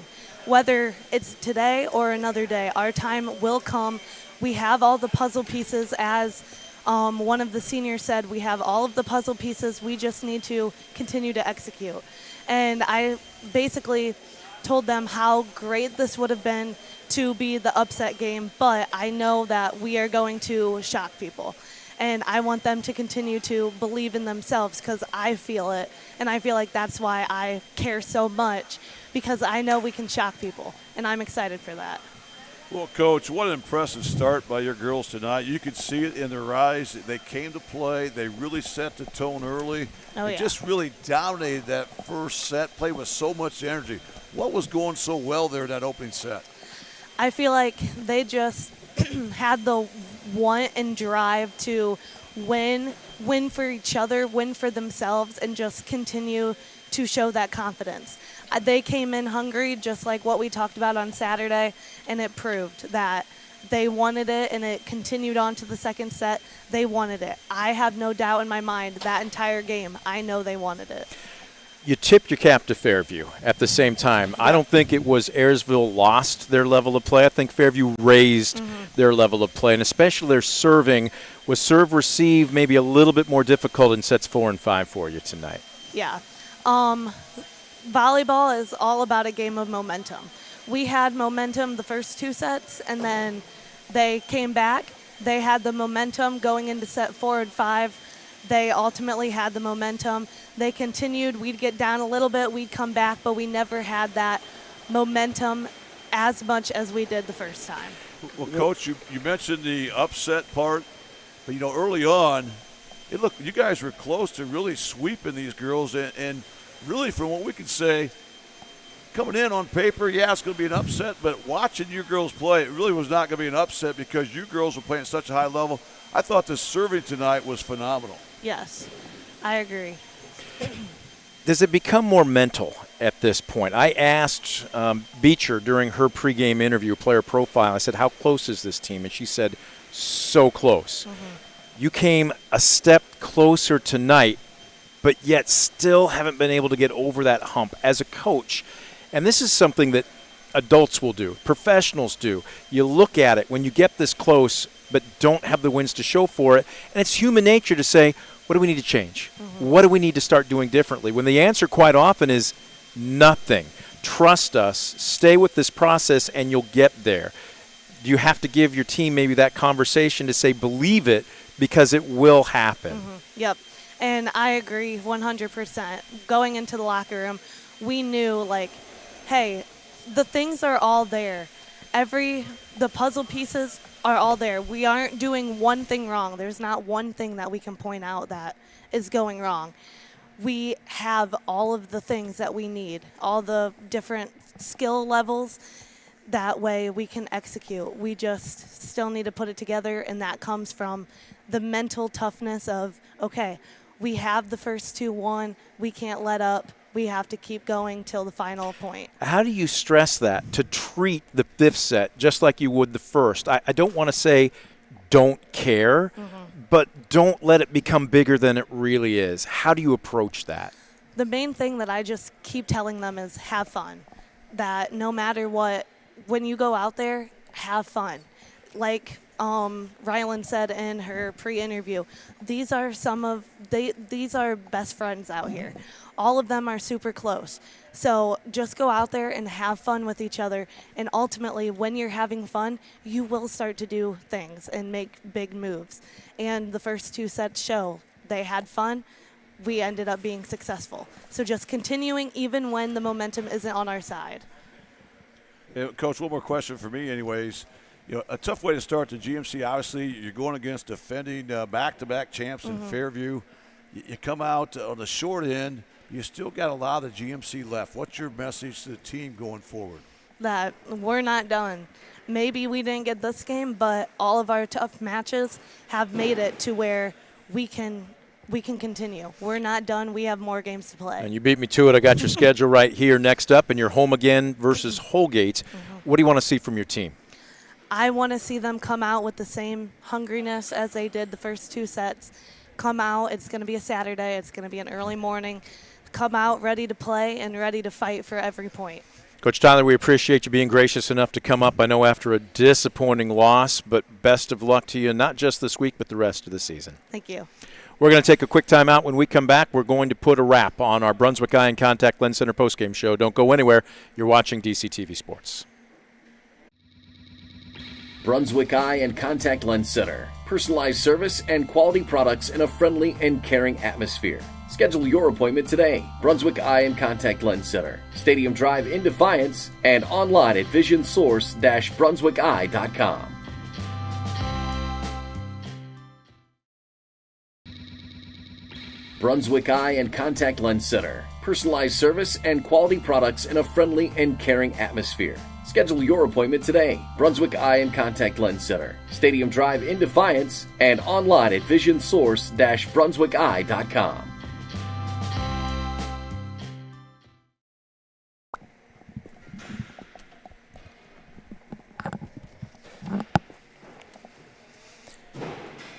Whether it's today or another day, our time will come. We have all the puzzle pieces. As one of the seniors said, we have all of the puzzle pieces. We just need to continue to execute. And I basically told them how great this would have been to be the upset game, but I know that we are going to shock people. And I want them to continue to believe in themselves because I feel it. And I feel like that's why I care so much, because I know we can shock people. And I'm excited for that. Well, Coach, what an impressive start by your girls tonight. You could see it in their eyes. They came to play. They really set the tone early. They just really dominated that first set, played with so much energy. What was going so well there in that opening set? I feel like they just had the want and drive to win for each other, win for themselves, and just continue to show that confidence. They came in hungry, just like what we talked about on Saturday, and it proved that they wanted it, and it continued on to the second set. They wanted it. I have no doubt in my mind that entire game. I know they wanted it. You tipped your cap to Fairview at the same time. I don't think it was Ayersville lost their level of play. I think Fairview raised their level of play, and especially their serving was serve-receive maybe a little bit more difficult in sets 4 and 5 for you tonight. Yeah. Volleyball is all about a game of momentum. We had momentum the first 2 sets, and then they came back. They had the momentum going into set 4 and 5. They ultimately had the momentum. They continued. We'd get down a little bit. We'd come back, but we never had that momentum as much as we did the first time. Well, Coach, you mentioned the upset part, but, early on, you guys were close to really sweeping these girls, and really from what we can say, coming in on paper, yeah, it's going to be an upset, but watching you girls play, it really was not going to be an upset because you girls were playing at such a high level. I thought the serving tonight was phenomenal. Yes, I agree. Does it become more mental at this point? I asked Beecher during her pregame interview, player profile, I said, how close is this team? And she said, so close. You came a step closer tonight, but yet still haven't been able to get over that hump as a coach. And this is something that adults will do, professionals do. You look at it when you get this close but don't have the wins to show for it, and it's human nature to say, what do we need to change? What do we need to start doing differently? When the answer quite often is nothing. Trust us, stay with this process, and you'll get there. You have to give your team maybe that conversation to say, believe it, because it will happen. Yep, and I agree 100%. Going into the locker room, we knew, hey, the things are all there. The puzzle pieces are all there. We aren't doing one thing wrong. There's not one thing that we can point out that is going wrong. We have all of the things that we need, all the different skill levels. That way we can execute. We just still need to put it together, and that comes from the mental toughness of, okay, we have the first 2 won. We can't let up. We have to keep going till the final point. How do you stress that, to treat the 5th set just like you would the first? I don't want to say don't care, but don't let it become bigger than it really is. How do you approach that? The main thing that I just keep telling them is have fun. That no matter what, when you go out there, have fun. Like Rylan said in her pre-interview, these are best friends out here. All of them are super close. So just go out there and have fun with each other. And ultimately, when you're having fun, you will start to do things and make big moves. And the first 2 sets show they had fun. We ended up being successful. So just continuing even when the momentum isn't on our side. Coach, one more question for me anyways. A tough way to start the GMC, obviously, you're going against defending back-to-back champs in Fairview. You come out on the short end. You still got a lot of the GMC left. What's your message to the team going forward? That we're not done. Maybe we didn't get this game, but all of our tough matches have made it to where we can continue. We're not done. We have more games to play. And you beat me to it. I got your schedule right here next up, and you're home again versus Holgate. What do you want to see from your team? I want to see them come out with the same hungriness as they did the first 2 sets. Come out. It's going to be a Saturday. It's going to be an early morning. Come out ready to play and ready to fight for every point. Coach Tyler, we appreciate you being gracious enough to come up. I know after a disappointing loss, but best of luck to you, not just this week, but the rest of the season. Thank you. We're going to take a quick time out. When we come back, we're going to put a wrap on our Brunswick Eye and Contact Lens Center postgame show. Don't go anywhere. You're watching DCTV Sports. Brunswick Eye and Contact Lens Center. Personalized service and quality products in a friendly and caring atmosphere. Schedule your appointment today. Brunswick Eye and Contact Lens Center. Stadium Drive in Defiance and online at visionsource-brunswickeye.com. Brunswick Eye and Contact Lens Center. Personalized service and quality products in a friendly and caring atmosphere. Schedule your appointment today. Brunswick Eye and Contact Lens Center, Stadium Drive in Defiance, and online at visionsource-brunswickeye.com.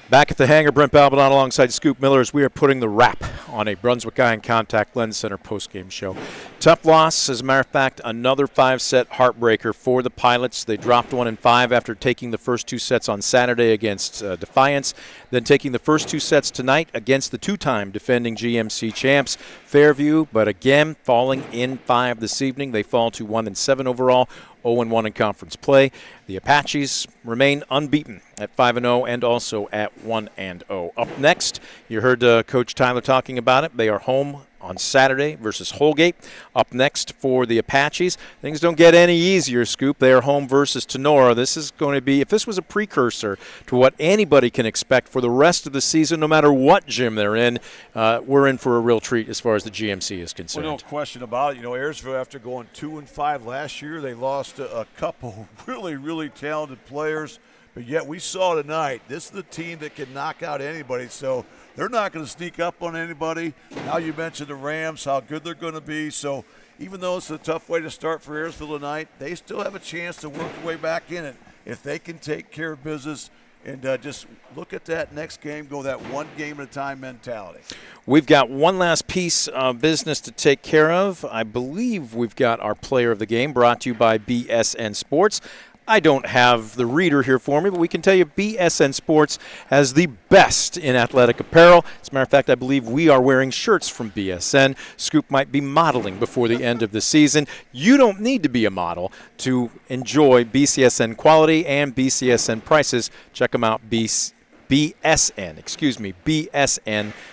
Back at the hangar, Brent Balbinot alongside Scoop Miller as we are putting the wrap on a Brunswick Eye and Contact Lens Center postgame show. Tough loss, as a matter of fact, another 5-set heartbreaker for the Pilots. They dropped 1 in 5 after taking the first 2 sets on Saturday against Defiance, then taking the first 2 sets tonight against the 2-time defending GMC champs, Fairview, but again, falling in 5 this evening. They fall to 1 and 7 overall. 0-1 in conference play. The Apaches remain unbeaten at 5-0 and also at 1-0. Up next, you heard Coach Tyler talking about it. They are home on Saturday versus Holgate. Up next for the Apaches, things don't get any easier, Scoop. They are home versus Tenora. This is going to be, if this was a precursor to what anybody can expect for the rest of the season, no matter what gym they're in, we're in for a real treat as far as the GMC is concerned. Well, no question about it. You know, Ayersville, after going 2-5 last year, they lost a couple really, really talented players. But yet we saw tonight, this is the team that can knock out anybody. So they're not going to sneak up on anybody. Now you mentioned the Rams, how good they're going to be. So even though it's a tough way to start for Ayersville tonight, they still have a chance to work their way back in it if they can take care of business and just look at that next game, go that one game at a time mentality. We've got one last piece of business to take care of. I believe we've got our player of the game, brought to you by BSN Sports. I don't have the reader here for me, but we can tell you BSN Sports has the best in athletic apparel. As a matter of fact, I believe we are wearing shirts from BSN. Scoop might be modeling before the end of the season. You don't need to be a model to enjoy BCSN quality and BCSN prices. Check them out, BSN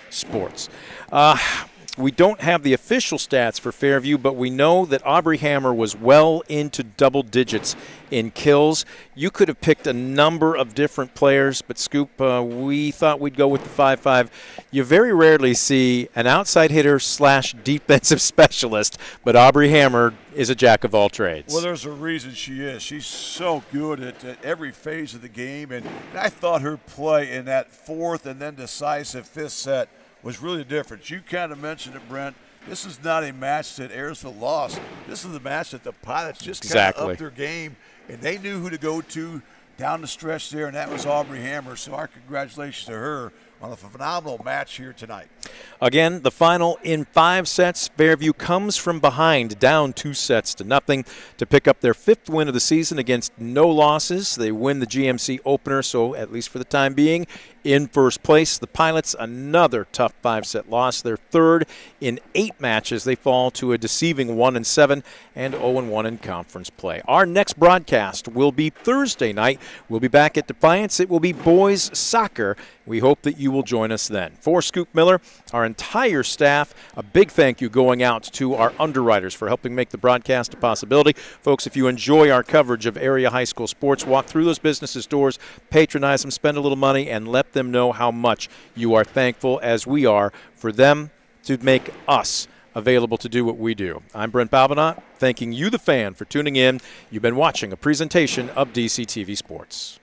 Sports. We don't have the official stats for Fairview, but we know that Aubrey Hammer was well into double digits in kills. You could have picked a number of different players, but Scoop, we thought we'd go with the 5-5. You very rarely see an outside hitter / defensive specialist, but Aubrey Hammer is a jack of all trades. Well, there's a reason she is. She's so good at every phase of the game, and I thought her play in that 4th and then decisive 5th set was really different. You kind of mentioned it, Brent. This is not a match that Ayersville lost. This is the match that the Pilots just kind of upped their game, and they knew who to go to down the stretch there, and that was Aubrey Hammer. So our congratulations to her on a phenomenal match here tonight. Again, the final in 5 sets. Fairview comes from behind, down 2-0 to pick up their 5th win of the season against no losses. They win the GMC opener, so at least for the time being, in first place. The Pilots, another tough 5-set loss. Their 3rd in 8 matches. They fall to a deceiving 1-7 and 0-1 in conference play. Our next broadcast will be Thursday night. We'll be back at Defiance. It will be boys soccer. We hope that you will join us then. For Scoop Miller, our entire staff, a big thank you going out to our underwriters for helping make the broadcast a possibility. Folks, if you enjoy our coverage of area high school sports, walk through those businesses' doors, patronize them, spend a little money, and let them know how much you are thankful, as we are, for them to make us available to do what we do. I'm Brent Balbinot, thanking you, the fan, for tuning in. You've been watching a presentation of DCTV Sports.